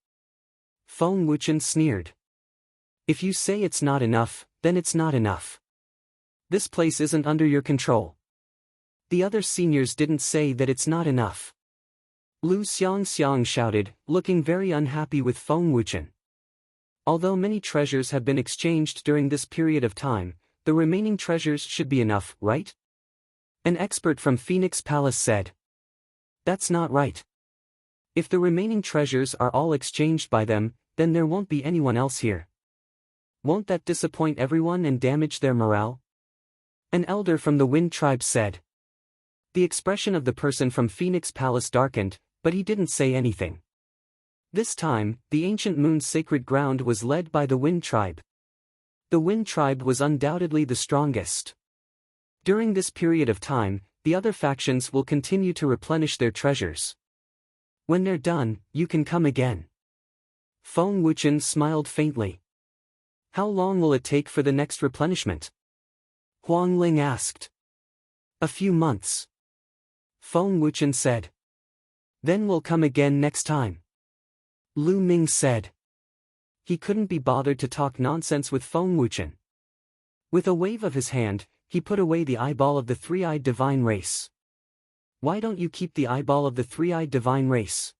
Feng Wuchen sneered. If you say it's not enough, then it's not enough. This place isn't under your control. The other seniors didn't say that it's not enough. Lu Xiangxiang shouted, looking very unhappy with Feng Wuchen. Although many treasures have been exchanged during this period of time, the remaining treasures should be enough, right? An expert from Phoenix Palace said. That's not right. If the remaining treasures are all exchanged by them, then there won't be anyone else here. Won't that disappoint everyone and damage their morale? An elder from the Wind Tribe said. The expression of the person from Phoenix Palace darkened, but he didn't say anything. This time, the ancient moon's sacred ground was led by the Wind Tribe. The Wind Tribe was undoubtedly the strongest. During this period of time, the other factions will continue to replenish their treasures. When they're done, you can come again. Feng Wuchen smiled faintly. How long will it take for the next replenishment? Huang Ling asked. A few months. Feng Wuchen said. Then we'll come again next time. Lu Ming said. He couldn't be bothered to talk nonsense with Feng Wuchen. With a wave of his hand, he put away the eyeball of the three-eyed divine race. Why don't you keep the eyeball of the three-eyed divine race?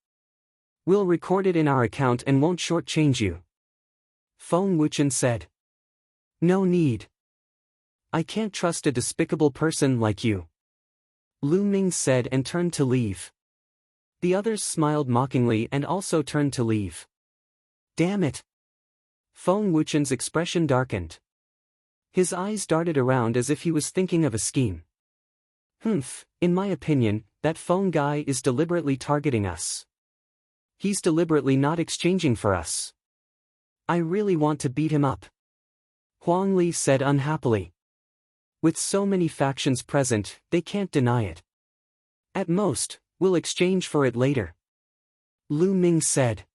We'll record it in our account and won't shortchange you. Feng Wuchen said. No need. I can't trust a despicable person like you. Lu Ming said and turned to leave. The others smiled mockingly and also turned to leave. Damn it. Feng Wuchen's expression darkened. His eyes darted around as if he was thinking of a scheme. Humph, in my opinion, that Feng guy is deliberately targeting us. He's deliberately not exchanging for us. I really want to beat him up. Huang Li said unhappily. With so many factions present, they can't deny it. At most, we'll exchange for it later. Lu Ming said.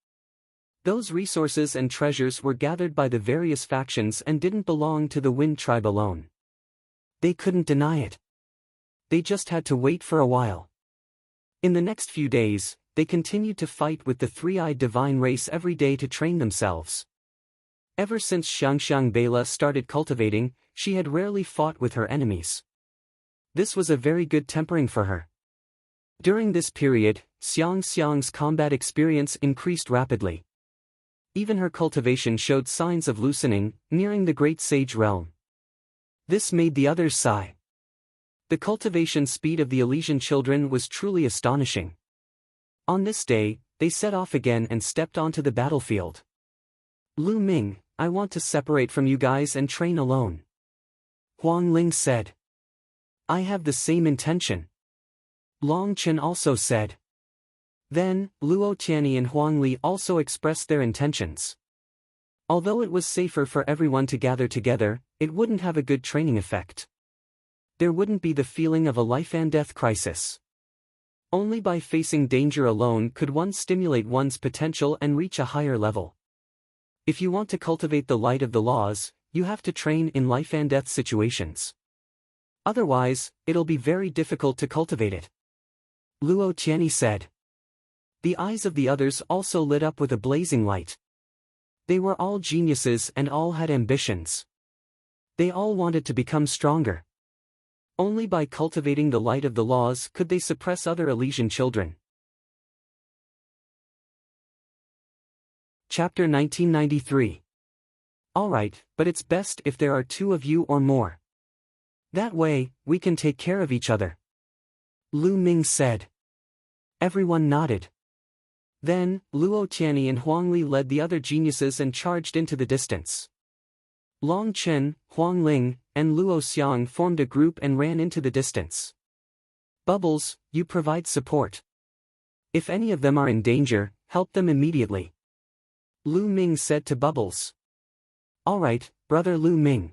Those resources and treasures were gathered by the various factions and didn't belong to the Wind tribe alone. They couldn't deny it. They just had to wait for a while. In the next few days, they continued to fight with the three-eyed divine race every day to train themselves. Ever since Xiangxiang Bela started cultivating, she had rarely fought with her enemies. This was a very good tempering for her. During this period, Xiangxiang's combat experience increased rapidly. Even her cultivation showed signs of loosening, nearing the Great Sage realm. This made the others sigh. The cultivation speed of the Elysian children was truly astonishing. On this day, they set off again and stepped onto the battlefield. Lu Ming, I want to separate from you guys and train alone. Huang Ling said. I have the same intention. Long Chen also said. Then, Luo Tianyi and Huang Li also expressed their intentions. Although it was safer for everyone to gather together, it wouldn't have a good training effect. There wouldn't be the feeling of a life-and-death crisis. Only by facing danger alone could one stimulate one's potential and reach a higher level. If you want to cultivate the light of the laws, you have to train in life-and-death situations. Otherwise, it'll be very difficult to cultivate it. Luo Tianyi said. The eyes of the others also lit up with a blazing light. They were all geniuses and all had ambitions. They all wanted to become stronger. Only by cultivating the light of the laws could they suppress other Elysian children. Chapter 1993. Alright, but it's best if there are two of you or more. That way, we can take care of each other. Lu Ming said. Everyone nodded. Then, Luo Tianyi and Huang Li led the other geniuses and charged into the distance. Long Chen, Huang Ling, and Luo Xiang formed a group and ran into the distance. Bubbles, you provide support. If any of them are in danger, help them immediately. Lu Ming said to Bubbles. Alright, brother Lu Ming.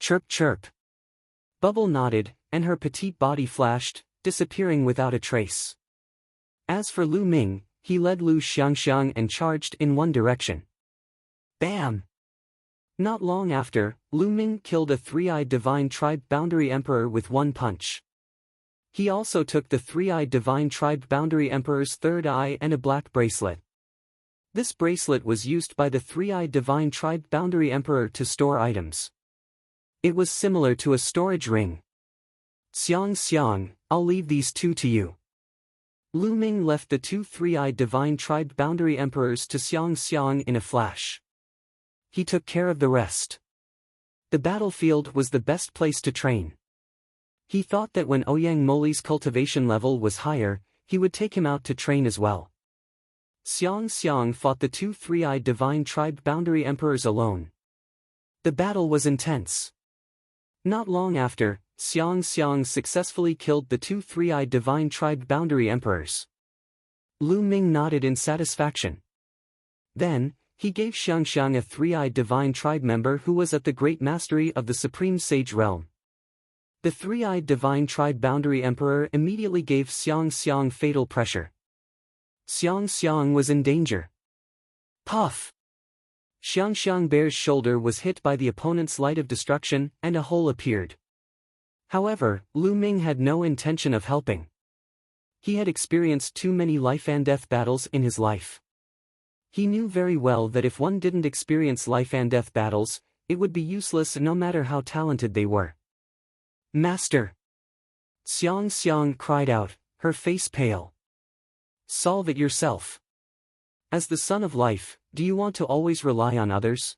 Chirp chirp. Bubble nodded, and her petite body flashed, disappearing without a trace. As for Lu Ming, he led Lu Xiangxiang and charged in one direction. Bam! Not long after, Lu Ming killed a three-eyed divine tribe boundary emperor with one punch. He also took the three-eyed divine tribe boundary emperor's third eye and a black bracelet. This bracelet was used by the three-eyed divine tribe boundary emperor to store items. It was similar to a storage ring. Xiang, I'll leave these two to you. Lu Ming left the two three-eyed divine tribe boundary emperors to Xiang in a flash. He took care of the rest. The battlefield was the best place to train. He thought that when Ouyang Moli's cultivation level was higher, he would take him out to train as well. Xiang fought the two three-eyed divine tribe boundary emperors alone. The battle was intense. Not long after, Xiang successfully killed the two three-eyed divine tribe boundary emperors. Lu Ming nodded in satisfaction. Then, he gave Xiangxiang a three-eyed divine tribe member who was at the great mastery of the supreme sage realm. The three-eyed divine tribe boundary emperor immediately gave Xiang fatal pressure. Xiang was in danger. Puff! Xiangxiang Bear's shoulder was hit by the opponent's light of destruction, and a hole appeared. However, Lu Ming had no intention of helping. He had experienced too many life-and-death battles in his life. He knew very well that if one didn't experience life-and-death battles, it would be useless no matter how talented they were. Master! Xiang Xiang cried out, her face pale. Solve it yourself. As the Son of Life, do you want to always rely on others?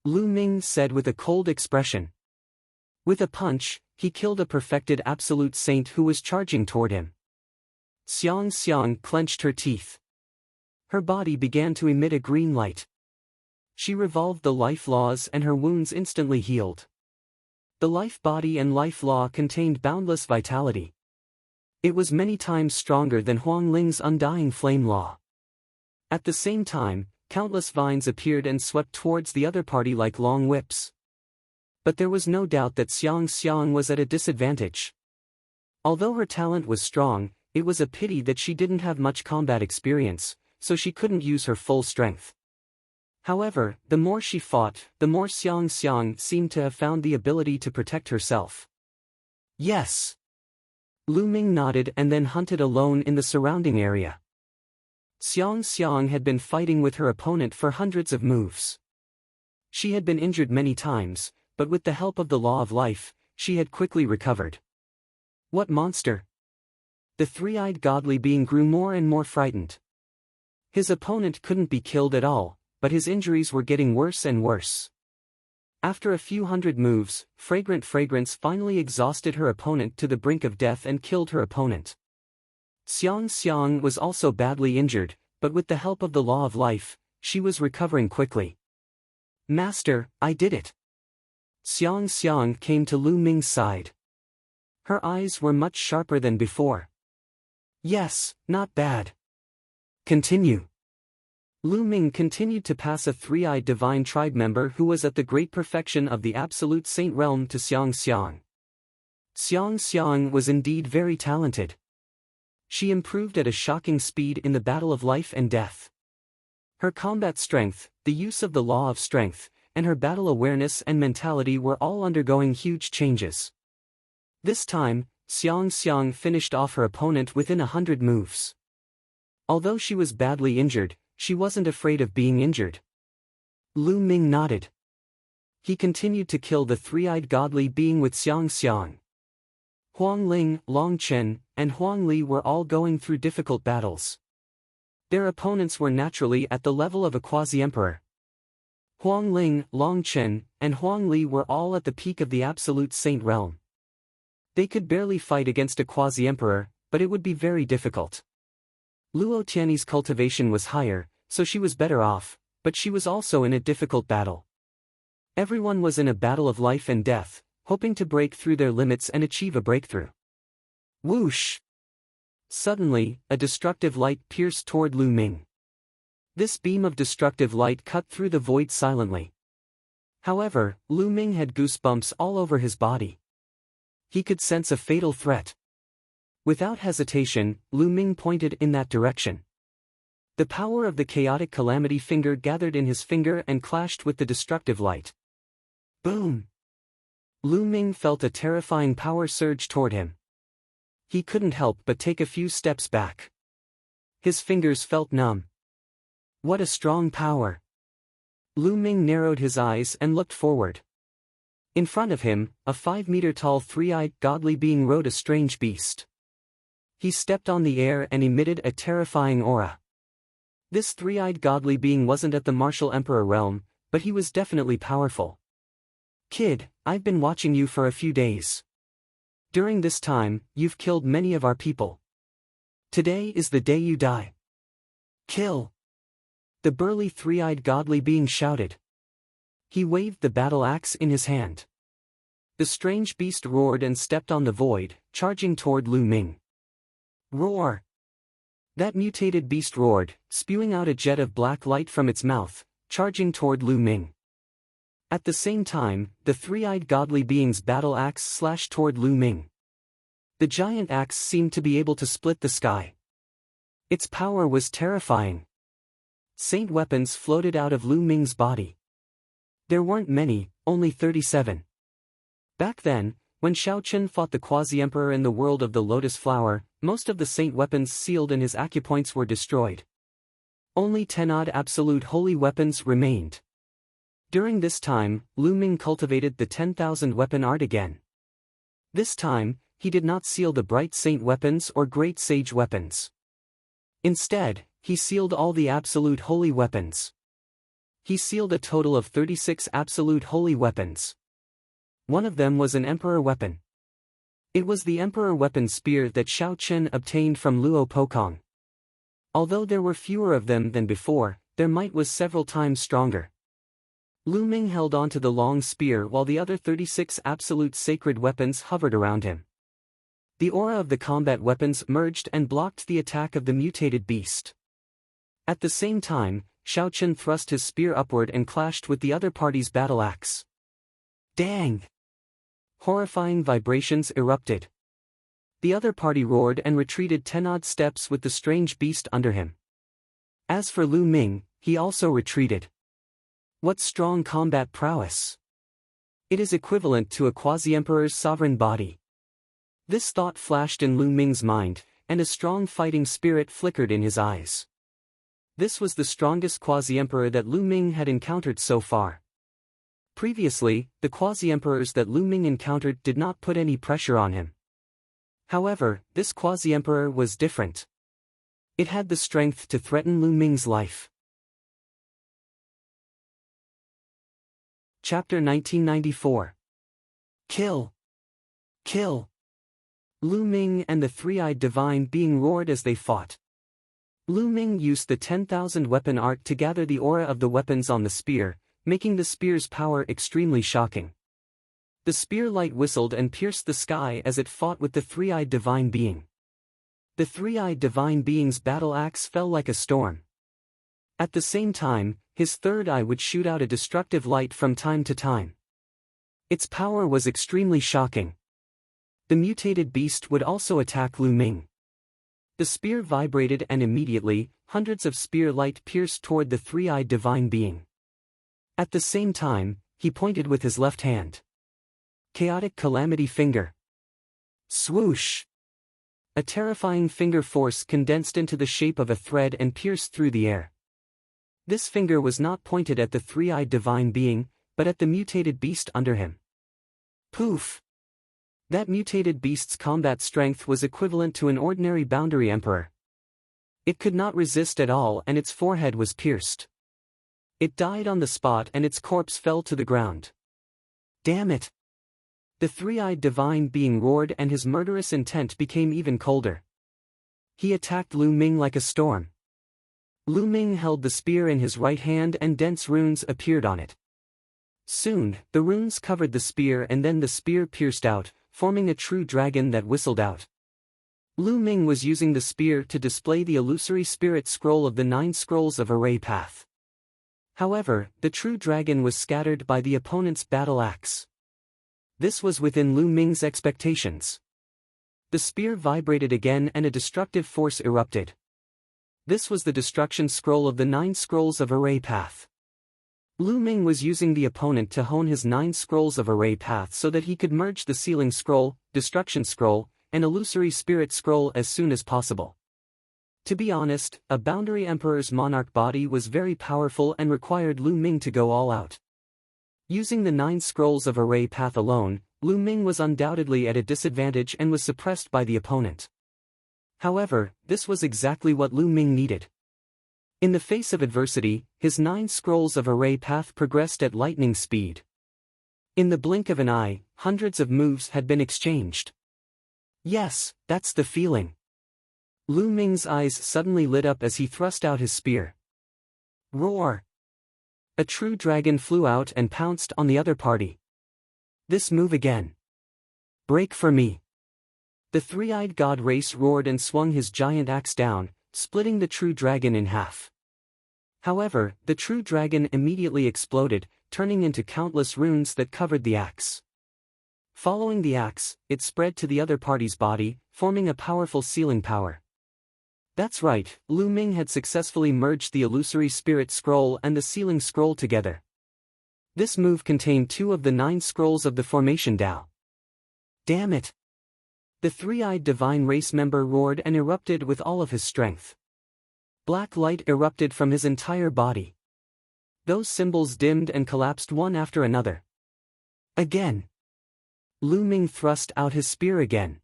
Lu Ming said with a cold expression. With a punch, he killed a perfected absolute saint who was charging toward him. Xiang Xiang clenched her teeth. Her body began to emit a green light. She revolved the life laws and her wounds instantly healed. The life body and life law contained boundless vitality. It was many times stronger than Huang Ling's undying flame law. At the same time, countless vines appeared and swept towards the other party like long whips. But there was no doubt that Xiang Xiang was at a disadvantage. Although her talent was strong, it was a pity that she didn't have much combat experience, so she couldn't use her full strength. However, the more she fought, the more Xiang Xiang seemed to have found the ability to protect herself. Yes. Lu Ming nodded and then hunted alone in the surrounding area. Xiang Xiang had been fighting with her opponent for hundreds of moves. She had been injured many times, but with the help of the law of life, she had quickly recovered. What monster! The three-eyed godly being grew more and more frightened. His opponent couldn't be killed at all, but his injuries were getting worse and worse. After a few hundred moves, Fragrant Fragrance finally exhausted her opponent to the brink of death and killed her opponent. Xiang Xiang was also badly injured, but with the help of the law of life, she was recovering quickly. Master, I did it! Xiang Xiang came to Lu Ming's side. Her eyes were much sharper than before. Yes, not bad. Continue. Lu Ming continued to pass a three-eyed divine tribe member who was at the great perfection of the absolute saint realm to Xiang Xiang. Xiang Xiang was indeed very talented. She improved at a shocking speed in the battle of life and death. Her combat strength, the use of the law of strength, and her battle awareness and mentality were all undergoing huge changes. This time, Xiang Xiang finished off her opponent within 100 moves. Although she was badly injured, she wasn't afraid of being injured. Lu Ming nodded. He continued to kill the three-eyed godly being with Xiang Xiang. Huang Ling, Long Chen, and Huang Li were all going through difficult battles. Their opponents were naturally at the level of a quasi-emperor. Huang Ling, Long Chen, and Huang Li were all at the peak of the absolute saint realm. They could barely fight against a quasi-emperor, but it would be very difficult. Luo Tianyi's cultivation was higher, so she was better off, but she was also in a difficult battle. Everyone was in a battle of life and death, hoping to break through their limits and achieve a breakthrough. Whoosh! Suddenly, a destructive light pierced toward Lu Ming. This beam of destructive light cut through the void silently. However, Lu Ming had goosebumps all over his body. He could sense a fatal threat. Without hesitation, Lu Ming pointed in that direction. The power of the chaotic calamity finger gathered in his finger and clashed with the destructive light. Boom! Lu Ming felt a terrifying power surge toward him. He couldn't help but take a few steps back. His fingers felt numb. What a strong power! Lu Ming narrowed his eyes and looked forward. In front of him, a 5-meter-tall three-eyed godly being rode a strange beast. He stepped on the air and emitted a terrifying aura. This three-eyed godly being wasn't at the martial emperor realm, but he was definitely powerful. Kid, I've been watching you for a few days. During this time, you've killed many of our people. Today is the day you die. Kill! The burly three-eyed godly being shouted. He waved the battle axe in his hand. The strange beast roared and stepped on the void, charging toward Lu Ming. Roar! That mutated beast roared, spewing out a jet of black light from its mouth, charging toward Lu Ming. At the same time, the three-eyed godly being's battle axe slashed toward Lu Ming. The giant axe seemed to be able to split the sky. Its power was terrifying. Saint weapons floated out of Lu Ming's body. There weren't many, only 37. Back then, when Shao Chun fought the quasi-emperor in the world of the lotus flower, most of the saint weapons sealed in his acupoints were destroyed. Only 10-odd absolute holy weapons remained. During this time, Lu Ming cultivated the 10,000 weapon art again. This time, he did not seal the bright saint weapons or great sage weapons. Instead, he sealed all the absolute holy weapons. He sealed a total of 36 absolute holy weapons. One of them was an emperor weapon. It was the emperor weapon spear that Xiao Chen obtained from Luo Pokong. Although there were fewer of them than before, their might was several times stronger. Lu Ming held on to the long spear while the other 36 absolute sacred weapons hovered around him. The aura of the combat weapons merged and blocked the attack of the mutated beast. At the same time, Xiao Chen thrust his spear upward and clashed with the other party's battle axe. Dang! Horrifying vibrations erupted. The other party roared and retreated 10-odd steps with the strange beast under him. As for Lu Ming, he also retreated. What strong combat prowess! It is equivalent to a quasi-emperor's sovereign body. This thought flashed in Lu Ming's mind, and a strong fighting spirit flickered in his eyes. This was the strongest quasi-emperor that Lu Ming had encountered so far. Previously, the quasi-emperors that Lu Ming encountered did not put any pressure on him. However, this quasi-emperor was different. It had the strength to threaten Lu Ming's life. Chapter 1994. Kill! Kill! Lu Ming and the three-eyed divine being roared as they fought. Lu Ming used the 10,000 weapon art to gather the aura of the weapons on the spear, making the spear's power extremely shocking. The spear light whistled and pierced the sky as it fought with the three-eyed divine being. The three-eyed divine being's battle axe fell like a storm. At the same time, his third eye would shoot out a destructive light from time to time. Its power was extremely shocking. The mutated beast would also attack Lu Ming. The spear vibrated and immediately, hundreds of spear light pierced toward the three-eyed divine being. At the same time, he pointed with his left hand. Chaotic calamity finger. Swoosh! A terrifying finger force condensed into the shape of a thread and pierced through the air. This finger was not pointed at the three-eyed divine being, but at the mutated beast under him. Poof! That mutated beast's combat strength was equivalent to an ordinary boundary emperor. It could not resist at all and its forehead was pierced. It died on the spot and its corpse fell to the ground. Damn it! The three-eyed divine being roared and his murderous intent became even colder. He attacked Lu Ming like a storm. Lu Ming held the spear in his right hand and dense runes appeared on it. Soon, the runes covered the spear and then the spear pierced out, forming a true dragon that whistled out. Lu Ming was using the spear to display the illusory spirit scroll of the 9 scrolls of Array Path. However, the true dragon was scattered by the opponent's battle axe. This was within Lu Ming's expectations. The spear vibrated again and a destructive force erupted. This was the destruction scroll of the 9 scrolls of Array Path. Lu Ming was using the opponent to hone his 9 scrolls of Array Path so that he could merge the sealing scroll, destruction scroll, and illusory spirit scroll as soon as possible. To be honest, a boundary emperor's monarch body was very powerful and required Lu Ming to go all out. Using the 9 scrolls of Array Path alone, Lu Ming was undoubtedly at a disadvantage and was suppressed by the opponent. However, this was exactly what Lu Ming needed. In the face of adversity, his 9 scrolls of Array Path progressed at lightning speed. In the blink of an eye, hundreds of moves had been exchanged. Yes, that's the feeling. Lu Ming's eyes suddenly lit up as he thrust out his spear. Roar! A true dragon flew out and pounced on the other party. This move again. Break for me. The three-eyed god race roared and swung his giant axe down, splitting the true dragon in half. However, the true dragon immediately exploded, turning into countless runes that covered the axe. Following the axe, it spread to the other party's body, forming a powerful sealing power. That's right, Lu Ming had successfully merged the illusory spirit scroll and the sealing scroll together. This move contained 2 of the 9 scrolls of the formation Dao. Damn it! The three-eyed divine race member roared and erupted with all of his strength. Black light erupted from his entire body. Those symbols dimmed and collapsed one after another. Again. Lu Ming thrust out his spear again.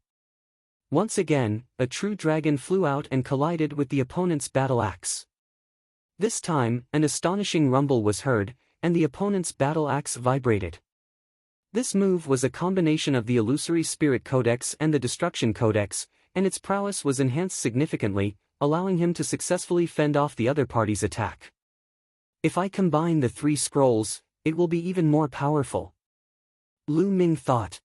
Once again, a true dragon flew out and collided with the opponent's battle axe. This time, an astonishing rumble was heard, and the opponent's battle axe vibrated. This move was a combination of the Illusory Spirit Codex and the Destruction Codex, and its prowess was enhanced significantly, allowing him to successfully fend off the other party's attack. If I combine the 3 scrolls, it will be even more powerful, Lu Ming thought.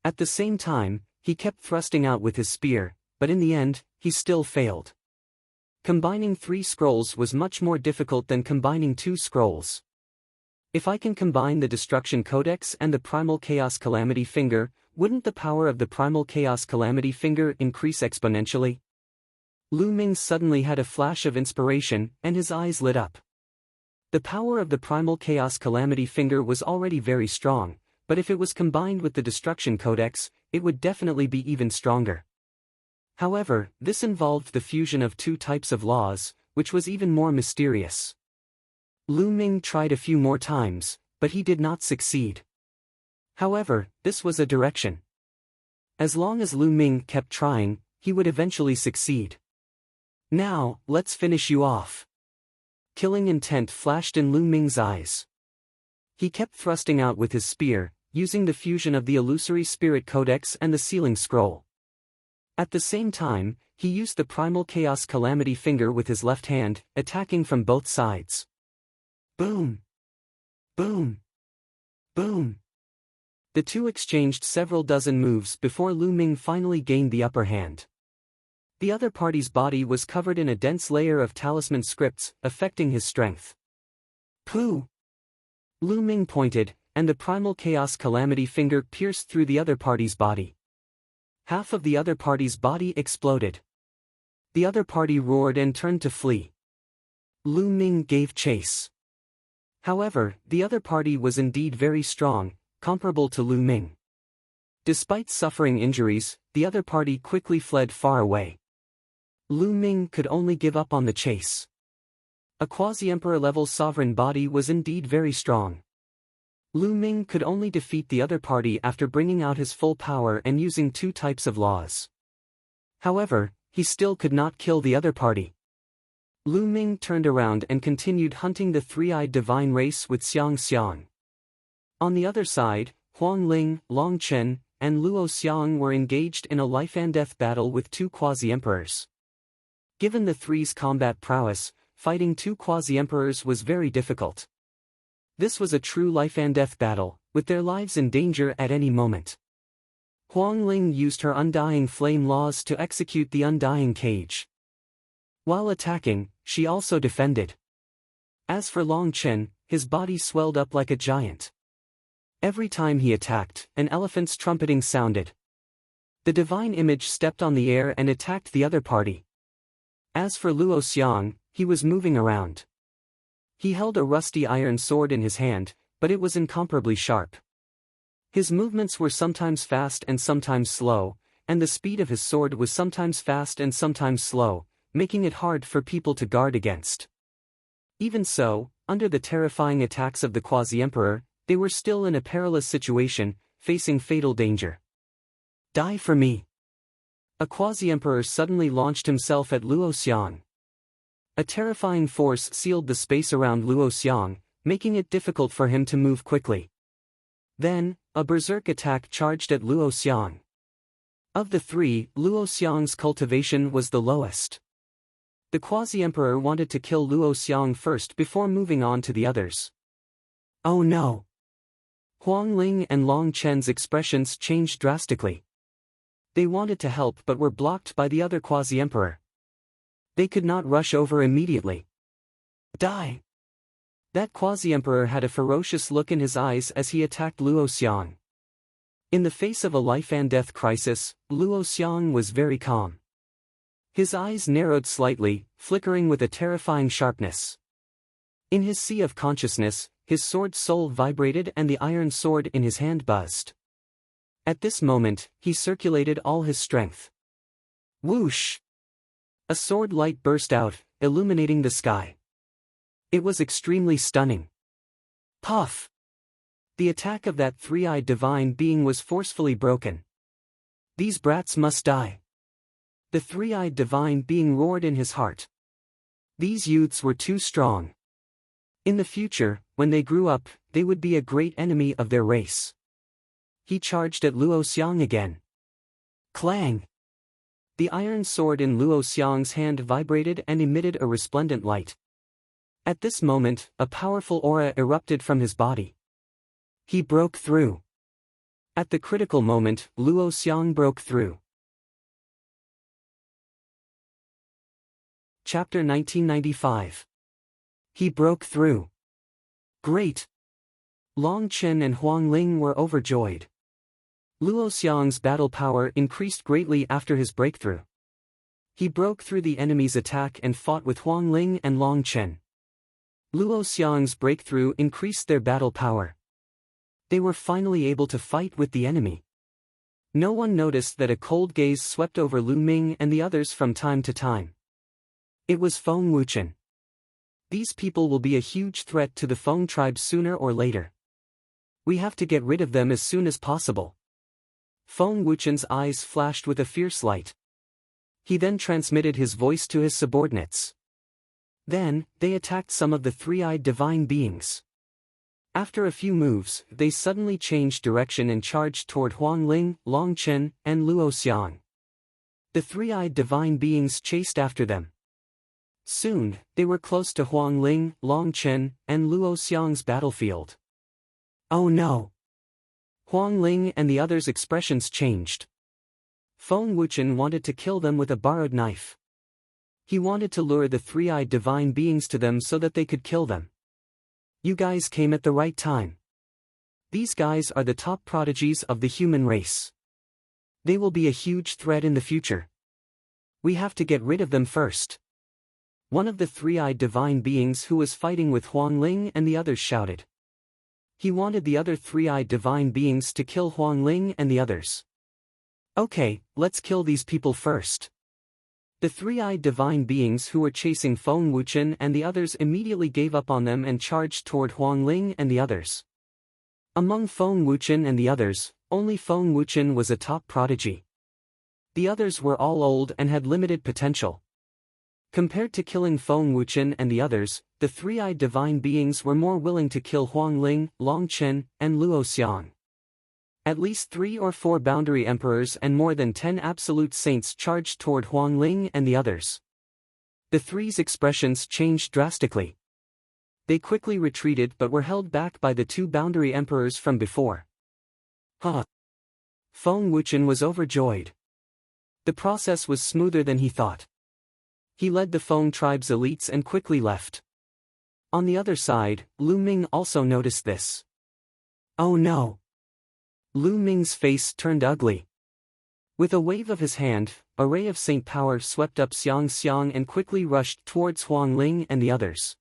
At the same time, he kept thrusting out with his spear, but in the end, he still failed. Combining 3 scrolls was much more difficult than combining 2 scrolls. If I can combine the Destruction Codex and the Primal Chaos Calamity Finger, wouldn't the power of the Primal Chaos Calamity Finger increase exponentially? Lu Ming suddenly had a flash of inspiration, and his eyes lit up. The power of the Primal Chaos Calamity Finger was already very strong, but if it was combined with the Destruction Codex, it would definitely be even stronger. However, this involved the fusion of 2 types of laws, which was even more mysterious. Lu Ming tried a few more times, but he did not succeed. However, this was a direction. As long as Lu Ming kept trying, he would eventually succeed. Now, let's finish you off. Killing intent flashed in Lu Ming's eyes. He kept thrusting out with his spear, using the fusion of the Illusory Spirit Codex and the Sealing Scroll. At the same time, he used the Primal Chaos Calamity Finger with his left hand, attacking from both sides. Boom! Boom! Boom! The two exchanged several dozen moves before Lu Ming finally gained the upper hand. The other party's body was covered in a dense layer of talisman scripts, affecting his strength. Pooh! Lu Ming pointed, and the Primal Chaos Calamity Finger pierced through the other party's body. Half of the other party's body exploded. The other party roared and turned to flee. Lu Ming gave chase. However, the other party was indeed very strong, comparable to Lu Ming. Despite suffering injuries, the other party quickly fled far away. Lu Ming could only give up on the chase. A quasi-emperor-level sovereign body was indeed very strong. Lu Ming could only defeat the other party after bringing out his full power and using 2 types of laws. However, he still could not kill the other party. Lu Ming turned around and continued hunting the 3-eyed divine race with Xiang Xiang. On the other side, Huang Ling, Long Chen, and Luo Xiang were engaged in a life-and-death battle with 2 quasi-emperors. Given the 3's combat prowess, fighting 2 quasi-emperors was very difficult. This was a true life-and-death battle, with their lives in danger at any moment. Huang Ling used her Undying Flame laws to execute the Undying Cage. While attacking, she also defended. As for Long Chen, his body swelled up like a giant. Every time he attacked, an elephant's trumpeting sounded. The divine image stepped on the air and attacked the other party. As for Luo Xiang, he was moving around. He held a rusty iron sword in his hand, but it was incomparably sharp. His movements were sometimes fast and sometimes slow, and the speed of his sword was sometimes fast and sometimes slow, making it hard for people to guard against. Even so, under the terrifying attacks of the quasi-emperor, they were still in a perilous situation, facing fatal danger. Die for me! A quasi-emperor suddenly launched himself at Luo Xiang. A terrifying force sealed the space around Luo Xiang, making it difficult for him to move quickly. Then, a berserk attack charged at Luo Xiang. Of the 3, Luo Xiang's cultivation was the lowest. The quasi-emperor wanted to kill Luo Xiang first before moving on to the others. Oh no! Huang Ling and Long Chen's expressions changed drastically. They wanted to help but were blocked by the other quasi-emperor. They could not rush over immediately. Die! That quasi-emperor had a ferocious look in his eyes as he attacked Luo Xiang. In the face of a life-and-death crisis, Luo Xiang was very calm. His eyes narrowed slightly, flickering with a terrifying sharpness. In his sea of consciousness, his sword soul vibrated and the iron sword in his hand buzzed. At this moment, he circulated all his strength. Whoosh! A sword light burst out, illuminating the sky. It was extremely stunning. Puff! The attack of that three-eyed divine being was forcefully broken. These brats must die. The three-eyed divine being roared in his heart. These youths were too strong. In the future, when they grew up, they would be a great enemy of their race. He charged at Luo Xiang again. Clang! The iron sword in Luo Xiang's hand vibrated and emitted a resplendent light. At this moment, a powerful aura erupted from his body. He broke through. At the critical moment, Luo Xiang broke through. Chapter 1995. He broke through. Great! Long Chen and Huang Ling were overjoyed. Luo Xiang's battle power increased greatly after his breakthrough. He broke through the enemy's attack and fought with Huang Ling and Long Chen. Luo Xiang's breakthrough increased their battle power. They were finally able to fight with the enemy. No one noticed that a cold gaze swept over Lu Ming and the others from time to time. It was Feng Wuchen. These people will be a huge threat to the Feng tribe sooner or later. We have to get rid of them as soon as possible. Feng Wuchen's eyes flashed with a fierce light. He then transmitted his voice to his subordinates. Then, they attacked some of the three-eyed divine beings. After a few moves, they suddenly changed direction and charged toward Huang Ling, Long Chen, and Luo Xiang. The three-eyed divine beings chased after them. Soon, they were close to Huang Ling, Long Chen, and Luo Xiang's battlefield. Oh no! Huang Ling and the others' expressions changed. Feng Wuchen wanted to kill them with a borrowed knife. He wanted to lure the three-eyed divine beings to them so that they could kill them. You guys came at the right time. These guys are the top prodigies of the human race. They will be a huge threat in the future. We have to get rid of them first. One of the three-eyed divine beings who was fighting with Huang Ling and the others shouted. He wanted the other three-eyed divine beings to kill Huang Ling and the others. Okay, let's kill these people first. The three-eyed divine beings who were chasing Feng Wuchen and the others immediately gave up on them and charged toward Huang Ling and the others. Among Feng Wuchen and the others, only Feng Wuchen was a top prodigy. The others were all old and had limited potential. Compared to killing Feng Wuchen and the others, the three-eyed divine beings were more willing to kill Huang Ling, Long Chen, and Luo Xiang. At least 3 or 4 boundary emperors and more than 10 absolute saints charged toward Huang Ling and the others. The three's expressions changed drastically. They quickly retreated but were held back by the 2 boundary emperors from before. Huh! Feng Wuchen was overjoyed. The process was smoother than he thought. He led the Feng tribe's elites and quickly left. On the other side, Lu Ming also noticed this. Oh no! Lu Ming's face turned ugly. With a wave of his hand, a ray of saint power swept up Xiang Xiang and quickly rushed towards Huang Ling and the others.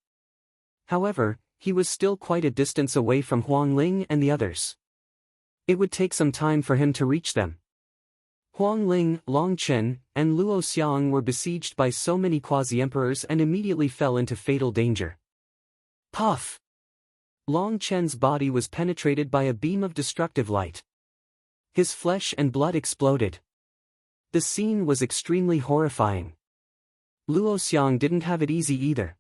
However, he was still quite a distance away from Huang Ling and the others. It would take some time for him to reach them. Huang Ling, Long Chen, and Luo Xiang were besieged by so many quasi-emperors and immediately fell into fatal danger. Puff! Long Chen's body was penetrated by a beam of destructive light. His flesh and blood exploded. The scene was extremely horrifying. Luo Xiang didn't have it easy either.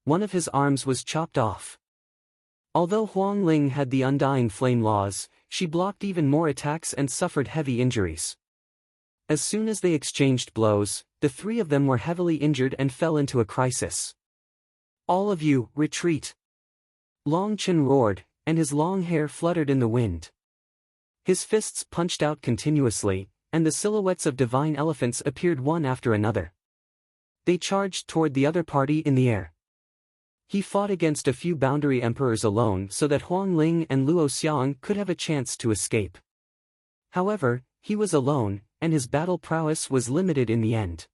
One of his arms was chopped off. Although Huang Ling had the undying flame laws, she blocked even more attacks and suffered heavy injuries. As soon as they exchanged blows, the 3 of them were heavily injured and fell into a crisis. All of you, retreat! Long Chen roared, and his long hair fluttered in the wind. His fists punched out continuously, and the silhouettes of divine elephants appeared one after another. They charged toward the other party in the air. He fought against a few boundary emperors alone so that Huang Ling and Luo Xiang could have a chance to escape. However, he was alone, and his battle prowess was limited in the end.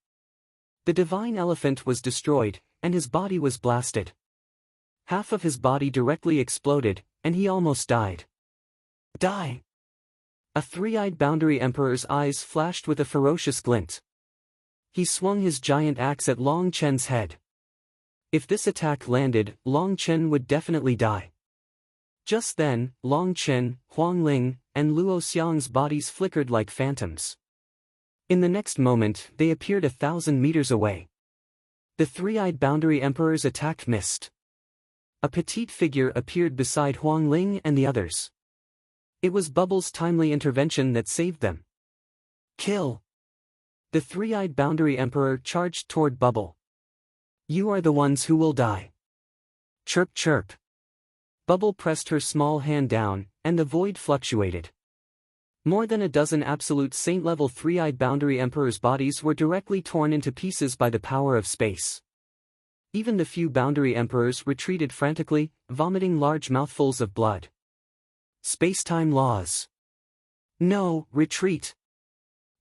The divine elephant was destroyed, and his body was blasted. Half of his body directly exploded, and he almost died. Die! A 3-eyed boundary emperor's eyes flashed with a ferocious glint. He swung his giant axe at Long Chen's head. If this attack landed, Long Chen would definitely die. Just then, Long Chen, Huang Ling, and Luo Xiang's bodies flickered like phantoms. In the next moment, they appeared 1,000 meters away. The three-eyed boundary emperor's attack missed. A petite figure appeared beside Huang Ling and the others. It was Bubble's timely intervention that saved them. Kill! The three-eyed boundary emperor charged toward Bubble. You are the ones who will die. Chirp chirp. Bubble pressed her small hand down, and the void fluctuated. More than a dozen absolute saint-level three-eyed boundary emperors' bodies were directly torn into pieces by the power of space. Even the few boundary emperors retreated frantically, vomiting large mouthfuls of blood. Space-time laws. No, retreat.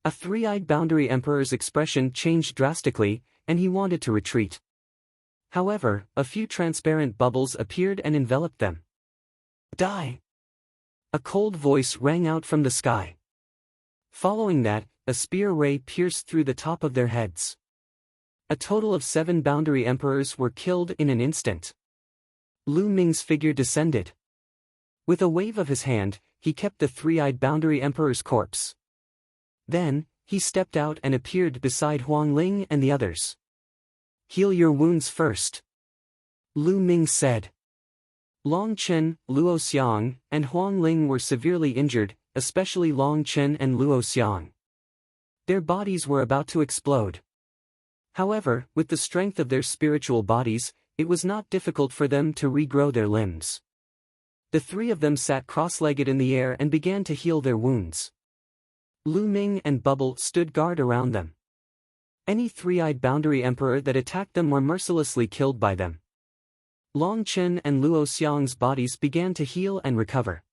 A three-eyed boundary emperor's expression changed drastically, and he wanted to retreat. However, a few transparent bubbles appeared and enveloped them. Die! A cold voice rang out from the sky. Following that, a spear ray pierced through the top of their heads. A total of 7 boundary emperors were killed in an instant. Lu Ming's figure descended. With a wave of his hand, he kept the three-eyed boundary emperor's corpse. Then, he stepped out and appeared beside Huang Ling and the others. Heal your wounds first. Lu Ming said. Long Chen, Luo Xiang, and Huang Ling were severely injured, especially Long Chen and Luo Xiang. Their bodies were about to explode. However, with the strength of their spiritual bodies, it was not difficult for them to regrow their limbs. The three of them sat cross-legged in the air and began to heal their wounds. Lu Ming and Bubble stood guard around them. Any three-eyed boundary emperor that attacked them were mercilessly killed by them. Long Chen and Luo Xiang's bodies began to heal and recover.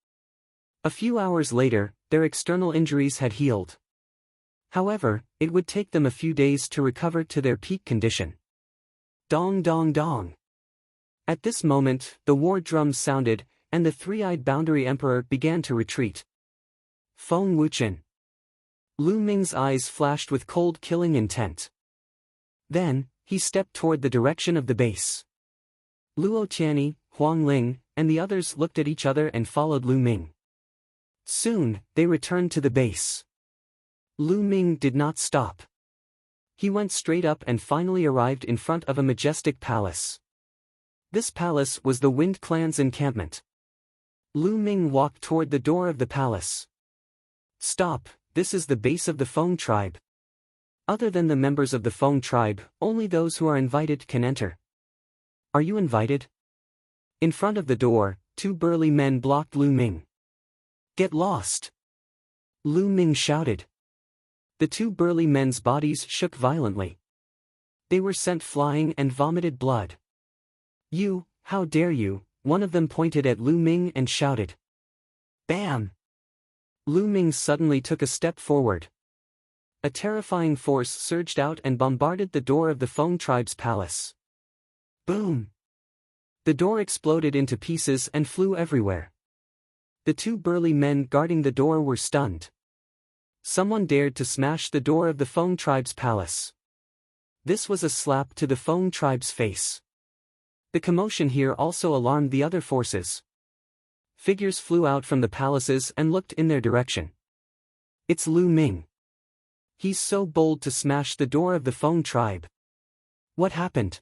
A few hours later, their external injuries had healed. However, it would take them a few days to recover to their peak condition. Dong dong dong. At this moment, the war drums sounded, and the three-eyed boundary emperor began to retreat. Feng Wuchen. Lu Ming's eyes flashed with cold killing intent. Then, he stepped toward the direction of the base. Luo Tianyi, Huang Ling, and the others looked at each other and followed Lu Ming. Soon, they returned to the base. Lu Ming did not stop. He went straight up and finally arrived in front of a majestic palace. This palace was the Wind Clan's encampment. Lu Ming walked toward the door of the palace. Stop, this is the base of the Feng tribe. Other than the members of the Feng tribe, only those who are invited can enter. Are you invited? In front of the door, 2 burly men blocked Lu Ming. Get lost! Lu Ming shouted. The 2 burly men's bodies shook violently. They were sent flying and vomited blood. You, how dare you? One of them pointed at Lu Ming and shouted. Bam! Lu Ming suddenly took a step forward. A terrifying force surged out and bombarded the door of the Feng tribe's palace. Boom! The door exploded into pieces and flew everywhere. The 2 burly men guarding the door were stunned. Someone dared to smash the door of the Feng tribe's palace. This was a slap to the Feng tribe's face. The commotion here also alarmed the other forces. Figures flew out from the palaces and looked in their direction. It's Lu Ming. He's so bold to smash the door of the Feng tribe. What happened?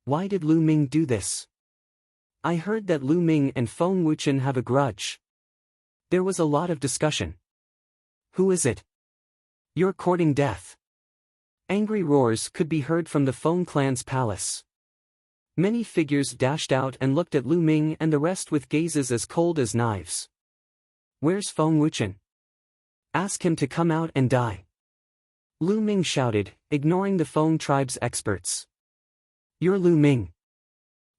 Why did Lu Ming do this? I heard that Lu Ming and Feng Wuchen have a grudge. There was a lot of discussion. Who is it? You're courting death. Angry roars could be heard from the Feng clan's palace. Many figures dashed out and looked at Lu Ming and the rest with gazes as cold as knives. Where's Feng Wuchen? Ask him to come out and die. Lu Ming shouted, ignoring the Feng tribe's experts. You're Lu Ming.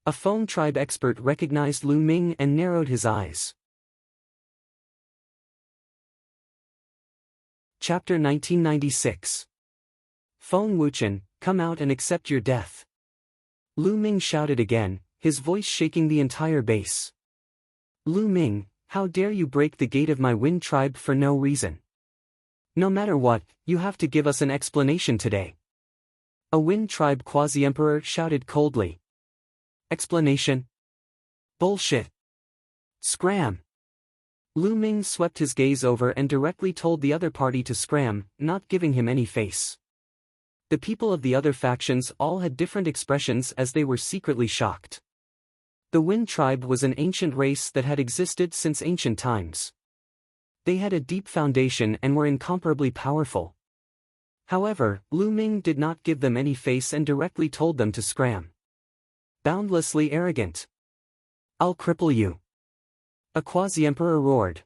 A Feng tribe expert recognized Lu Ming and narrowed his eyes. Chapter 1996. Feng Wuchen, come out and accept your death. Lu Ming shouted again, his voice shaking the entire base. Lu Ming, how dare you break the gate of my Wind tribe for no reason? No matter what, you have to give us an explanation today. A Wind tribe quasi-emperor shouted coldly. Explanation? Bullshit. Scram! Lu Ming swept his gaze over and directly told the other party to scram, not giving him any face. The people of the other factions all had different expressions as they were secretly shocked. The Wind tribe was an ancient race that had existed since ancient times. They had a deep foundation and were incomparably powerful. However, Lu Ming did not give them any face and directly told them to scram. Boundlessly arrogant. I'll cripple you. A quasi-emperor roared.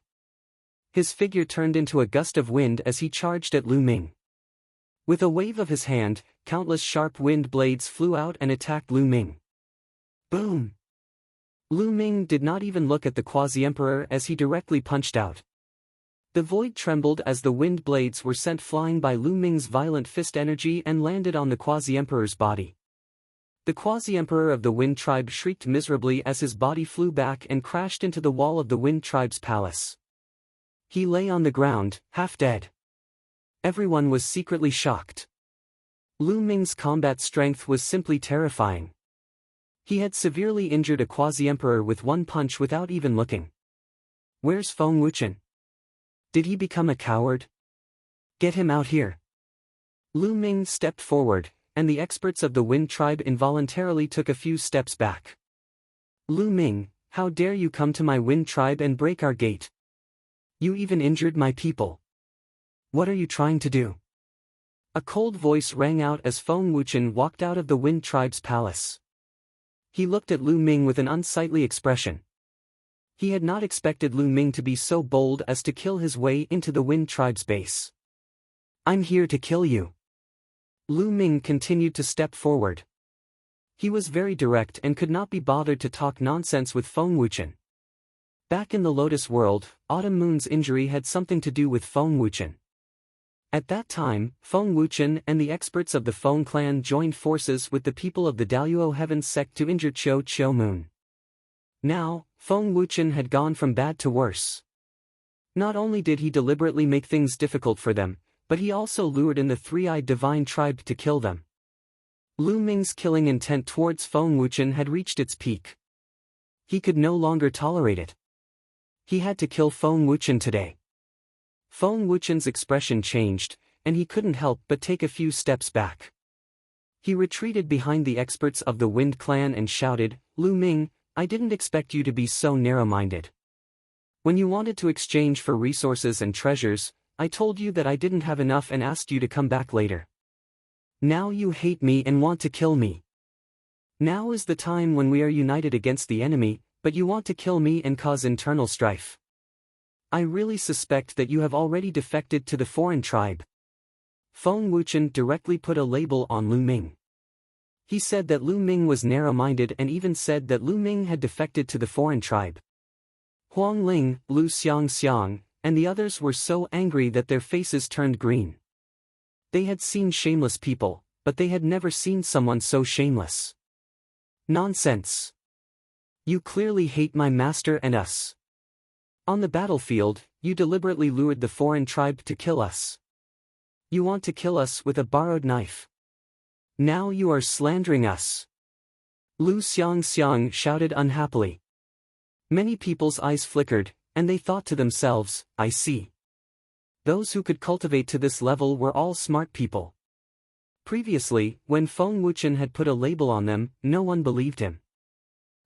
His figure turned into a gust of wind as he charged at Lu Ming. With a wave of his hand, countless sharp wind blades flew out and attacked Lu Ming. Boom! Lu Ming did not even look at the quasi-emperor as he directly punched out. The void trembled as the wind blades were sent flying by Lu Ming's violent fist energy and landed on the quasi-emperor's body. The quasi-emperor of the Wind tribe shrieked miserably as his body flew back and crashed into the wall of the Wind tribe's palace. He lay on the ground, half dead. Everyone was secretly shocked. Lu Ming's combat strength was simply terrifying. He had severely injured a quasi-emperor with one punch without even looking. Where's Feng Wuchen? Did he become a coward? Get him out here. Lu Ming stepped forward, and the experts of the Wind tribe involuntarily took a few steps back. Lu Ming, how dare you come to my Wind tribe and break our gate? You even injured my people. What are you trying to do? A cold voice rang out as Feng Wuchen walked out of the Wind tribe's palace. He looked at Lu Ming with an unsightly expression. He had not expected Lu Ming to be so bold as to kill his way into the Wind tribe's base. I'm here to kill you. Lu Ming continued to step forward. He was very direct and could not be bothered to talk nonsense with Feng Wuchen. Back in the Lotus world, Autumn Moon's injury had something to do with Feng Wuchen. At that time, Feng Wuchen and the experts of the Feng clan joined forces with the people of the Daluo Heavens sect to injure Chiu Moon. Now, Feng Wuchen had gone from bad to worse. Not only did he deliberately make things difficult for them, but he also lured in the three-eyed divine tribe to kill them. Lu Ming's killing intent towards Feng Wuchen had reached its peak. He could no longer tolerate it. He had to kill Feng Wuchen today. Feng Wuchen's expression changed, and he couldn't help but take a few steps back. He retreated behind the experts of the Wind clan and shouted, Lu Ming, I didn't expect you to be so narrow-minded. When you wanted to exchange for resources and treasures, I told you that I didn't have enough and asked you to come back later. Now you hate me and want to kill me. Now is the time when we are united against the enemy, but you want to kill me and cause internal strife. I really suspect that you have already defected to the foreign tribe. Feng Wuchen directly put a label on Lu Ming. He said that Lu Ming was narrow-minded and even said that Lu Ming had defected to the foreign tribe. Huang Ling, Lu Xiang, and the others were so angry that their faces turned green. They had seen shameless people, but they had never seen someone so shameless. Nonsense. You clearly hate my master and us. On the battlefield, you deliberately lured the foreign tribe to kill us. You want to kill us with a borrowed knife. Now you are slandering us. Lu Xiang shouted unhappily. Many people's eyes flickered, and they thought to themselves, I see. Those who could cultivate to this level were all smart people. Previously, when Feng Wuchen had put a label on them, no one believed him.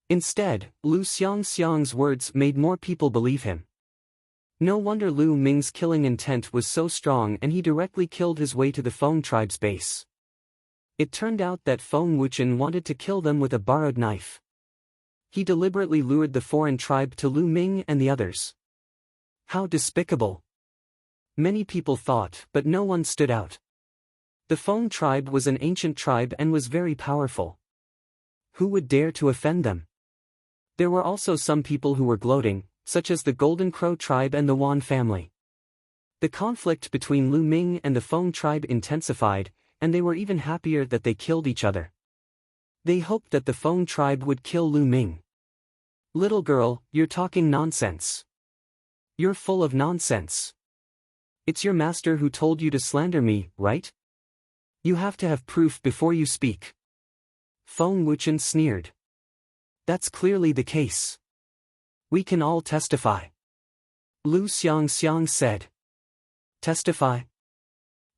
Instead, Lu Xiang's words made more people believe him. No wonder Lu Ming's killing intent was so strong and he directly killed his way to the Feng tribe's base. It turned out that Feng Wuchen wanted to kill them with a borrowed knife. He deliberately lured the foreign tribe to Lu Ming and the others. How despicable! Many people thought, but no one stood out. The Feng tribe was an ancient tribe and was very powerful. Who would dare to offend them? There were also some people who were gloating, such as the Golden Crow tribe and the Wan family. The conflict between Lu Ming and the Feng tribe intensified, and they were even happier that they killed each other. They hoped that the Feng tribe would kill Lu Ming. Little girl, you're talking nonsense. You're full of nonsense. It's your master who told you to slander me, right? You have to have proof before you speak. Feng Wuchen sneered. That's clearly the case. We can all testify. Lu Xiangxiang said. Testify?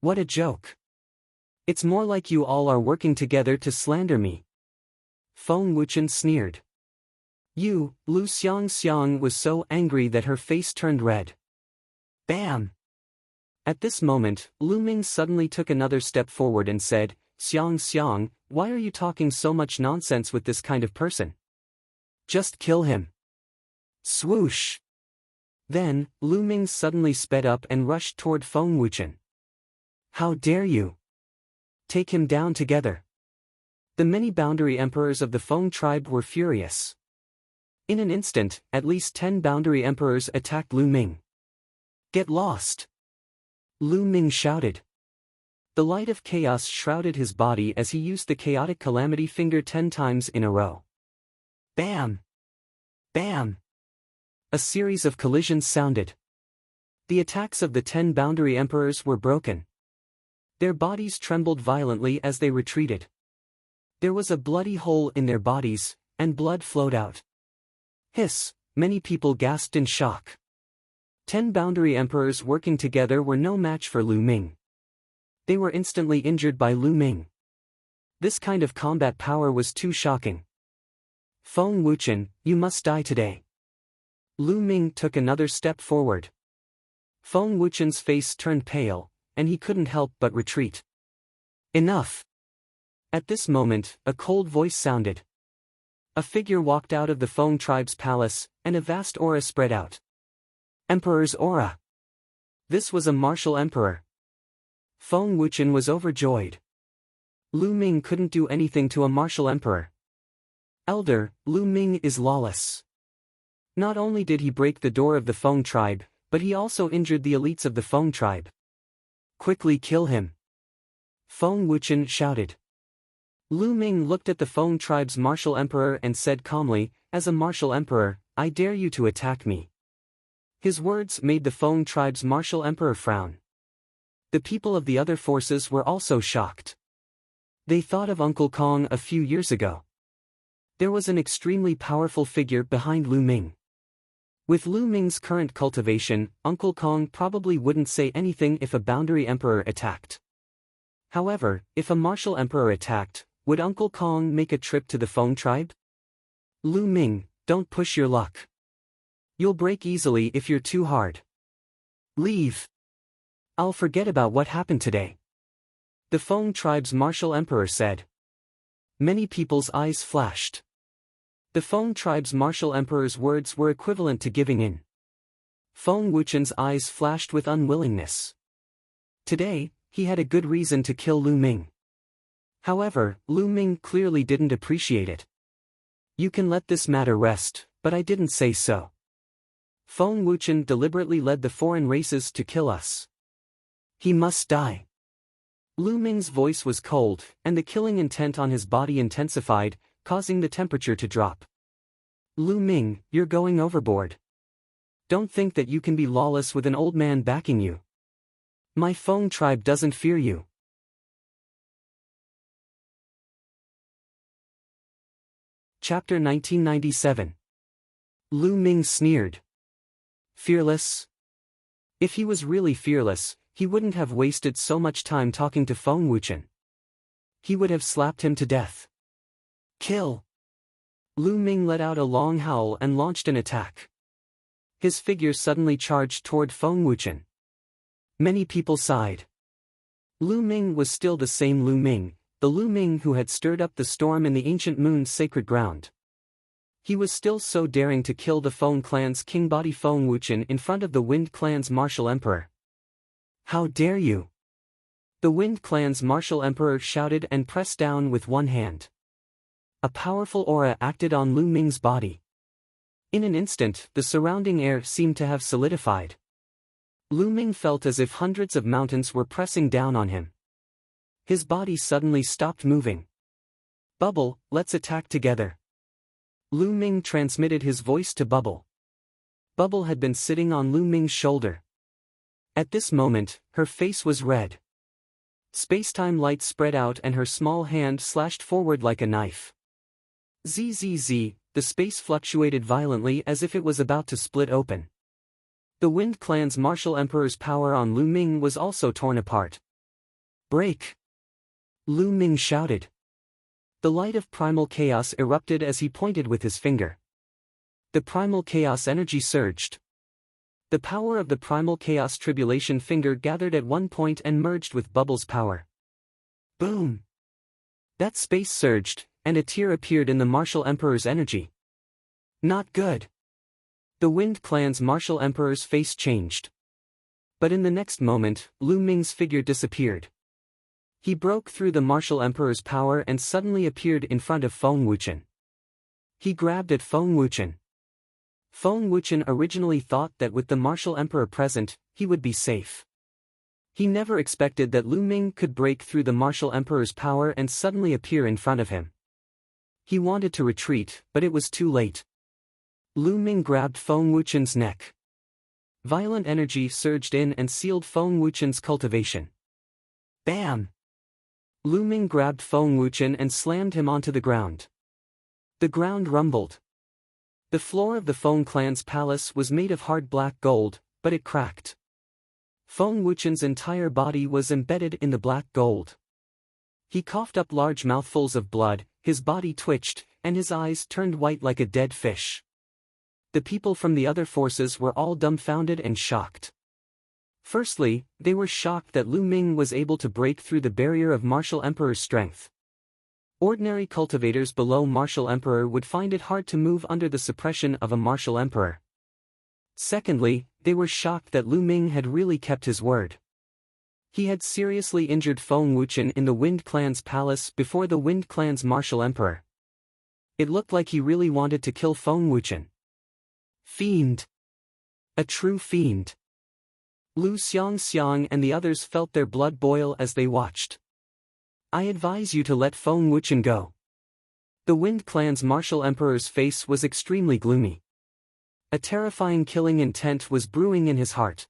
What a joke. It's more like you all are working together to slander me. Feng Wuchen sneered. Lu Xiangxiang was so angry that her face turned red. Bam! At this moment, Lu Ming suddenly took another step forward and said, Xiangxiang, why are you talking so much nonsense with this kind of person? Just kill him. Swoosh! Then, Lu Ming suddenly sped up and rushed toward Feng Wuchen. How dare you! Take him down together. The many boundary emperors of the Feng tribe were furious. In an instant, at least 10 boundary emperors attacked Lu Ming. Get lost! Lu Ming shouted. The light of chaos shrouded his body as he used the chaotic calamity finger 10 times in a row. Bam! Bam! A series of collisions sounded. The attacks of the 10 boundary emperors were broken. Their bodies trembled violently as they retreated. There was a bloody hole in their bodies, and blood flowed out. Hiss! Many people gasped in shock. 10 boundary emperors working together were no match for Lu Ming. They were instantly injured by Lu Ming. This kind of combat power was too shocking. Feng Wuchen, you must die today. Lu Ming took another step forward. Feng Wuchen's face turned pale, and he couldn't help but retreat. Enough! At this moment, a cold voice sounded. A figure walked out of the Feng tribe's palace, and a vast aura spread out. Emperor's aura! This was a martial emperor. Feng Wuchen was overjoyed. Lu Ming couldn't do anything to a martial emperor. Elder, Lu Ming is lawless. Not only did he break the door of the Feng tribe, but he also injured the elites of the Feng tribe. Quickly kill him! Feng Wuchen shouted. Lu Ming looked at the Feng tribe's martial emperor and said calmly, as a martial emperor, I dare you to attack me. His words made the Feng tribe's martial emperor frown. The people of the other forces were also shocked. They thought of Uncle Kong a few years ago. There was an extremely powerful figure behind Lu Ming. With Lu Ming's current cultivation, Uncle Kong probably wouldn't say anything if a boundary emperor attacked. However, if a martial emperor attacked, would Uncle Kong make a trip to the Feng tribe? Lu Ming, don't push your luck. You'll break easily if you're too hard. Leave. I'll forget about what happened today. The Feng tribe's martial emperor said. Many people's eyes flashed. The Feng tribe's martial emperor's words were equivalent to giving in. Feng Wuchen's eyes flashed with unwillingness. Today, he had a good reason to kill Lu Ming. However, Lu Ming clearly didn't appreciate it. You can let this matter rest, but I didn't say so. Feng Wuchen deliberately led the foreign races to kill us. He must die. Lu Ming's voice was cold, and the killing intent on his body intensified, causing the temperature to drop. Lu Ming, you're going overboard. Don't think that you can be lawless with an old man backing you. My Feng tribe doesn't fear you. Chapter 1997. Lu Ming sneered. Fearless? If he was really fearless, he wouldn't have wasted so much time talking to Feng Wuchen. He would have slapped him to death. Kill! Lu Ming let out a long howl and launched an attack. His figure suddenly charged toward Feng Wuchen. Many people sighed. Lu Ming was still the same Lu Ming, the Lu Ming who had stirred up the storm in the ancient moon's sacred ground. He was still so daring to kill the Feng clan's king body Feng Wuchen in front of the Wind clan's martial emperor. How dare you! The Wind clan's martial emperor shouted and pressed down with one hand. A powerful aura acted on Lu Ming's body. In an instant, the surrounding air seemed to have solidified. Lu Ming felt as if hundreds of mountains were pressing down on him. His body suddenly stopped moving. Bubble, let's attack together. Lu Ming transmitted his voice to Bubble. Bubble had been sitting on Lu Ming's shoulder. At this moment, her face was red. Spacetime light spread out and her small hand slashed forward like a knife. ZZZ, the space fluctuated violently as if it was about to split open. The Wind Clan's martial emperor's power on Lu Ming was also torn apart. "Break!" Lu Ming shouted. The light of primal chaos erupted as he pointed with his finger. The primal chaos energy surged. The power of the primal chaos tribulation finger gathered at one point and merged with Bubble's power. Boom! That space surged, and a tear appeared in the martial emperor's energy. Not good. The Wind Clan's martial emperor's face changed. But in the next moment, Lu Ming's figure disappeared. He broke through the martial emperor's power and suddenly appeared in front of Feng Wuchen. He grabbed at Feng Wuchen. Feng Wuchen originally thought that with the martial emperor present, he would be safe. He never expected that Lu Ming could break through the martial emperor's power and suddenly appear in front of him. He wanted to retreat, but it was too late. Lu Ming grabbed Feng Wuchen's neck. Violent energy surged in and sealed Feng Wuchen's cultivation. Bam! Lu Ming grabbed Feng Wuchen and slammed him onto the ground. The ground rumbled. The floor of the Feng clan's palace was made of hard black gold, but it cracked. Feng Wuchen's entire body was embedded in the black gold. He coughed up large mouthfuls of blood, his body twitched, and his eyes turned white like a dead fish. The people from the other forces were all dumbfounded and shocked. Firstly, they were shocked that Lu Ming was able to break through the barrier of Martial Emperor's strength. Ordinary cultivators below Martial Emperor would find it hard to move under the suppression of a Martial Emperor. Secondly, they were shocked that Lu Ming had really kept his word. He had seriously injured Feng Wuchen in the Wind Clan's palace before the Wind Clan's Martial Emperor. It looked like he really wanted to kill Feng Wuchen. Fiend. A true fiend. Lu Xiang and the others felt their blood boil as they watched. I advise you to let Feng Wuchen go. The Wind Clan's Martial Emperor's face was extremely gloomy. A terrifying killing intent was brewing in his heart.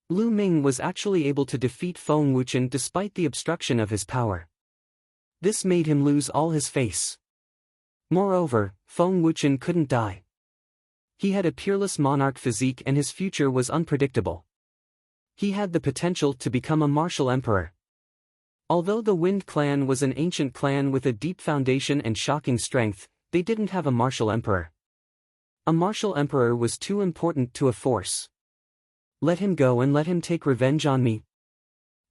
Lu Ming was actually able to defeat Feng Wuchen despite the obstruction of his power. This made him lose all his face. Moreover, Feng Wuchen couldn't die. He had a peerless monarch physique and his future was unpredictable. He had the potential to become a martial emperor. Although the Wind Clan was an ancient clan with a deep foundation and shocking strength, they didn't have a martial emperor. A martial emperor was too important to a force. Let him go and let him take revenge on me.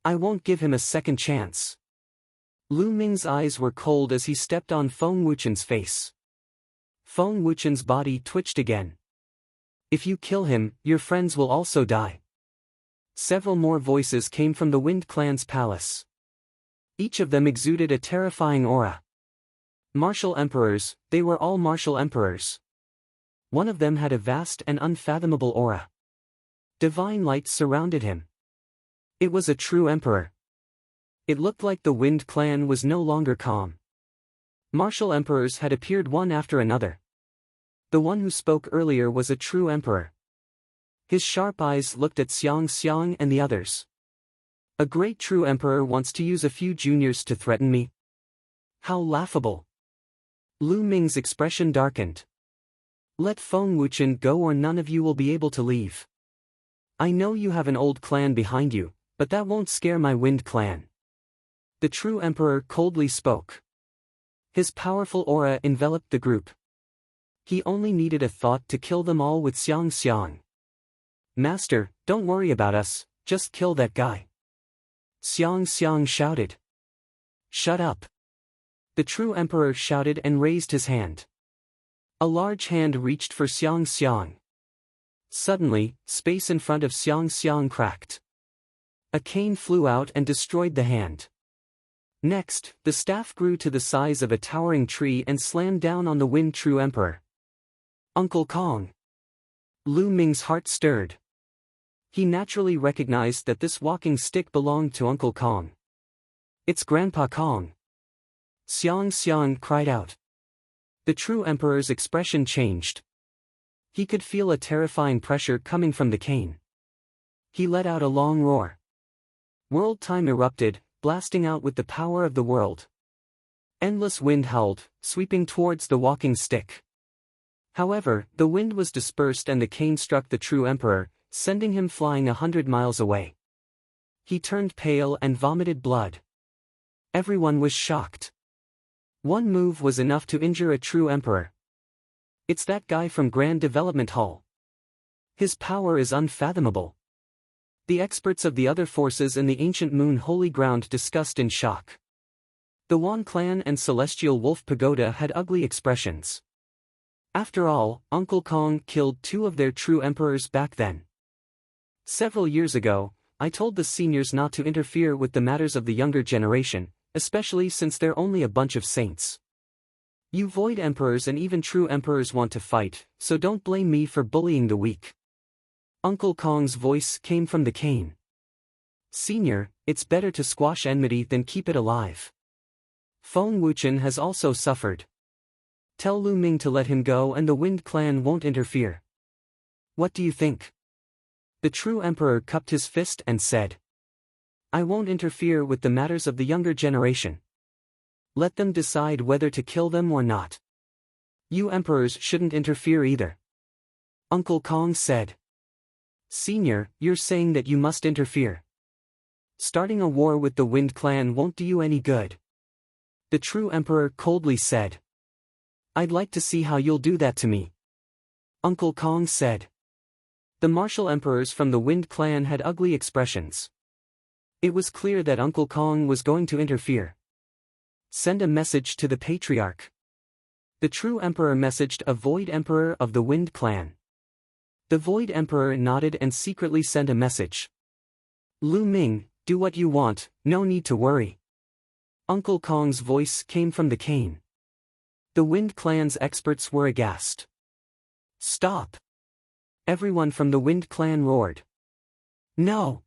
I won't give him a second chance. Lu Ming's eyes were cold as he stepped on Feng Wuchen's face. Feng Wuchen's body twitched again. If you kill him, your friends will also die. Several more voices came from the Wind Clan's palace. Each of them exuded a terrifying aura. Martial emperors, they were all martial emperors. One of them had a vast and unfathomable aura. Divine light surrounded him. It was a true emperor. It looked like the Wind Clan was no longer calm. Martial emperors had appeared one after another. The one who spoke earlier was a true emperor. His sharp eyes looked at Xiang and the others. A great true emperor wants to use a few juniors to threaten me? How laughable. Lu Ming's expression darkened. Let Feng Wuchen go or none of you will be able to leave. I know you have an old clan behind you, but that won't scare my Wind Clan. The true emperor coldly spoke. His powerful aura enveloped the group. He only needed a thought to kill them all with Xiang. Master, don't worry about us, just kill that guy. Xiang shouted. Shut up. The true emperor shouted and raised his hand. A large hand reached for Xiang. Suddenly, space in front of Xiang cracked. A cane flew out and destroyed the hand. Next, the staff grew to the size of a towering tree and slammed down on the Wind True Emperor. Uncle Kong. Lu Ming's heart stirred. He naturally recognized that this walking stick belonged to Uncle Kong. It's Grandpa Kong. Xiang cried out. The true emperor's expression changed. He could feel a terrifying pressure coming from the cane. He let out a long roar. World time erupted, blasting out with the power of the world. Endless wind howled, sweeping towards the walking stick. However, the wind was dispersed and the cane struck the true emperor, sending him flying 100 miles away. He turned pale and vomited blood. Everyone was shocked. One move was enough to injure a true emperor. It's that guy from Grand Development Hall. His power is unfathomable. The experts of the other forces in the ancient moon holy ground discussed in shock. The Wan clan and Celestial Wolf Pagoda had ugly expressions. After all, Uncle Kong killed 2 of their true emperors back then. Several years ago, I told the seniors not to interfere with the matters of the younger generation, especially since they're only a bunch of saints. You void emperors and even true emperors want to fight, so don't blame me for bullying the weak. Uncle Kong's voice came from the cane. Senior, it's better to squash enmity than keep it alive. Feng Wuchen has also suffered. Tell Lu Ming to let him go and the Wind Clan won't interfere. What do you think? The true emperor cupped his fist and said, I won't interfere with the matters of the younger generation. Let them decide whether to kill them or not. You emperors shouldn't interfere either. Uncle Kong said. Senior, you're saying that you must interfere. Starting a war with the Wind Clan won't do you any good. The true emperor coldly said. I'd like to see how you'll do that to me. Uncle Kong said. The martial emperors from the Wind Clan had ugly expressions. It was clear that Uncle Kong was going to interfere. Send a message to the patriarch. The true emperor messaged a Void Emperor of the Wind Clan. The Void Emperor nodded and secretly sent a message. Lu Ming, do what you want, no need to worry. Uncle Kong's voice came from the cane. The Wind Clan's experts were aghast. Stop! Everyone from the Wind Clan roared. No!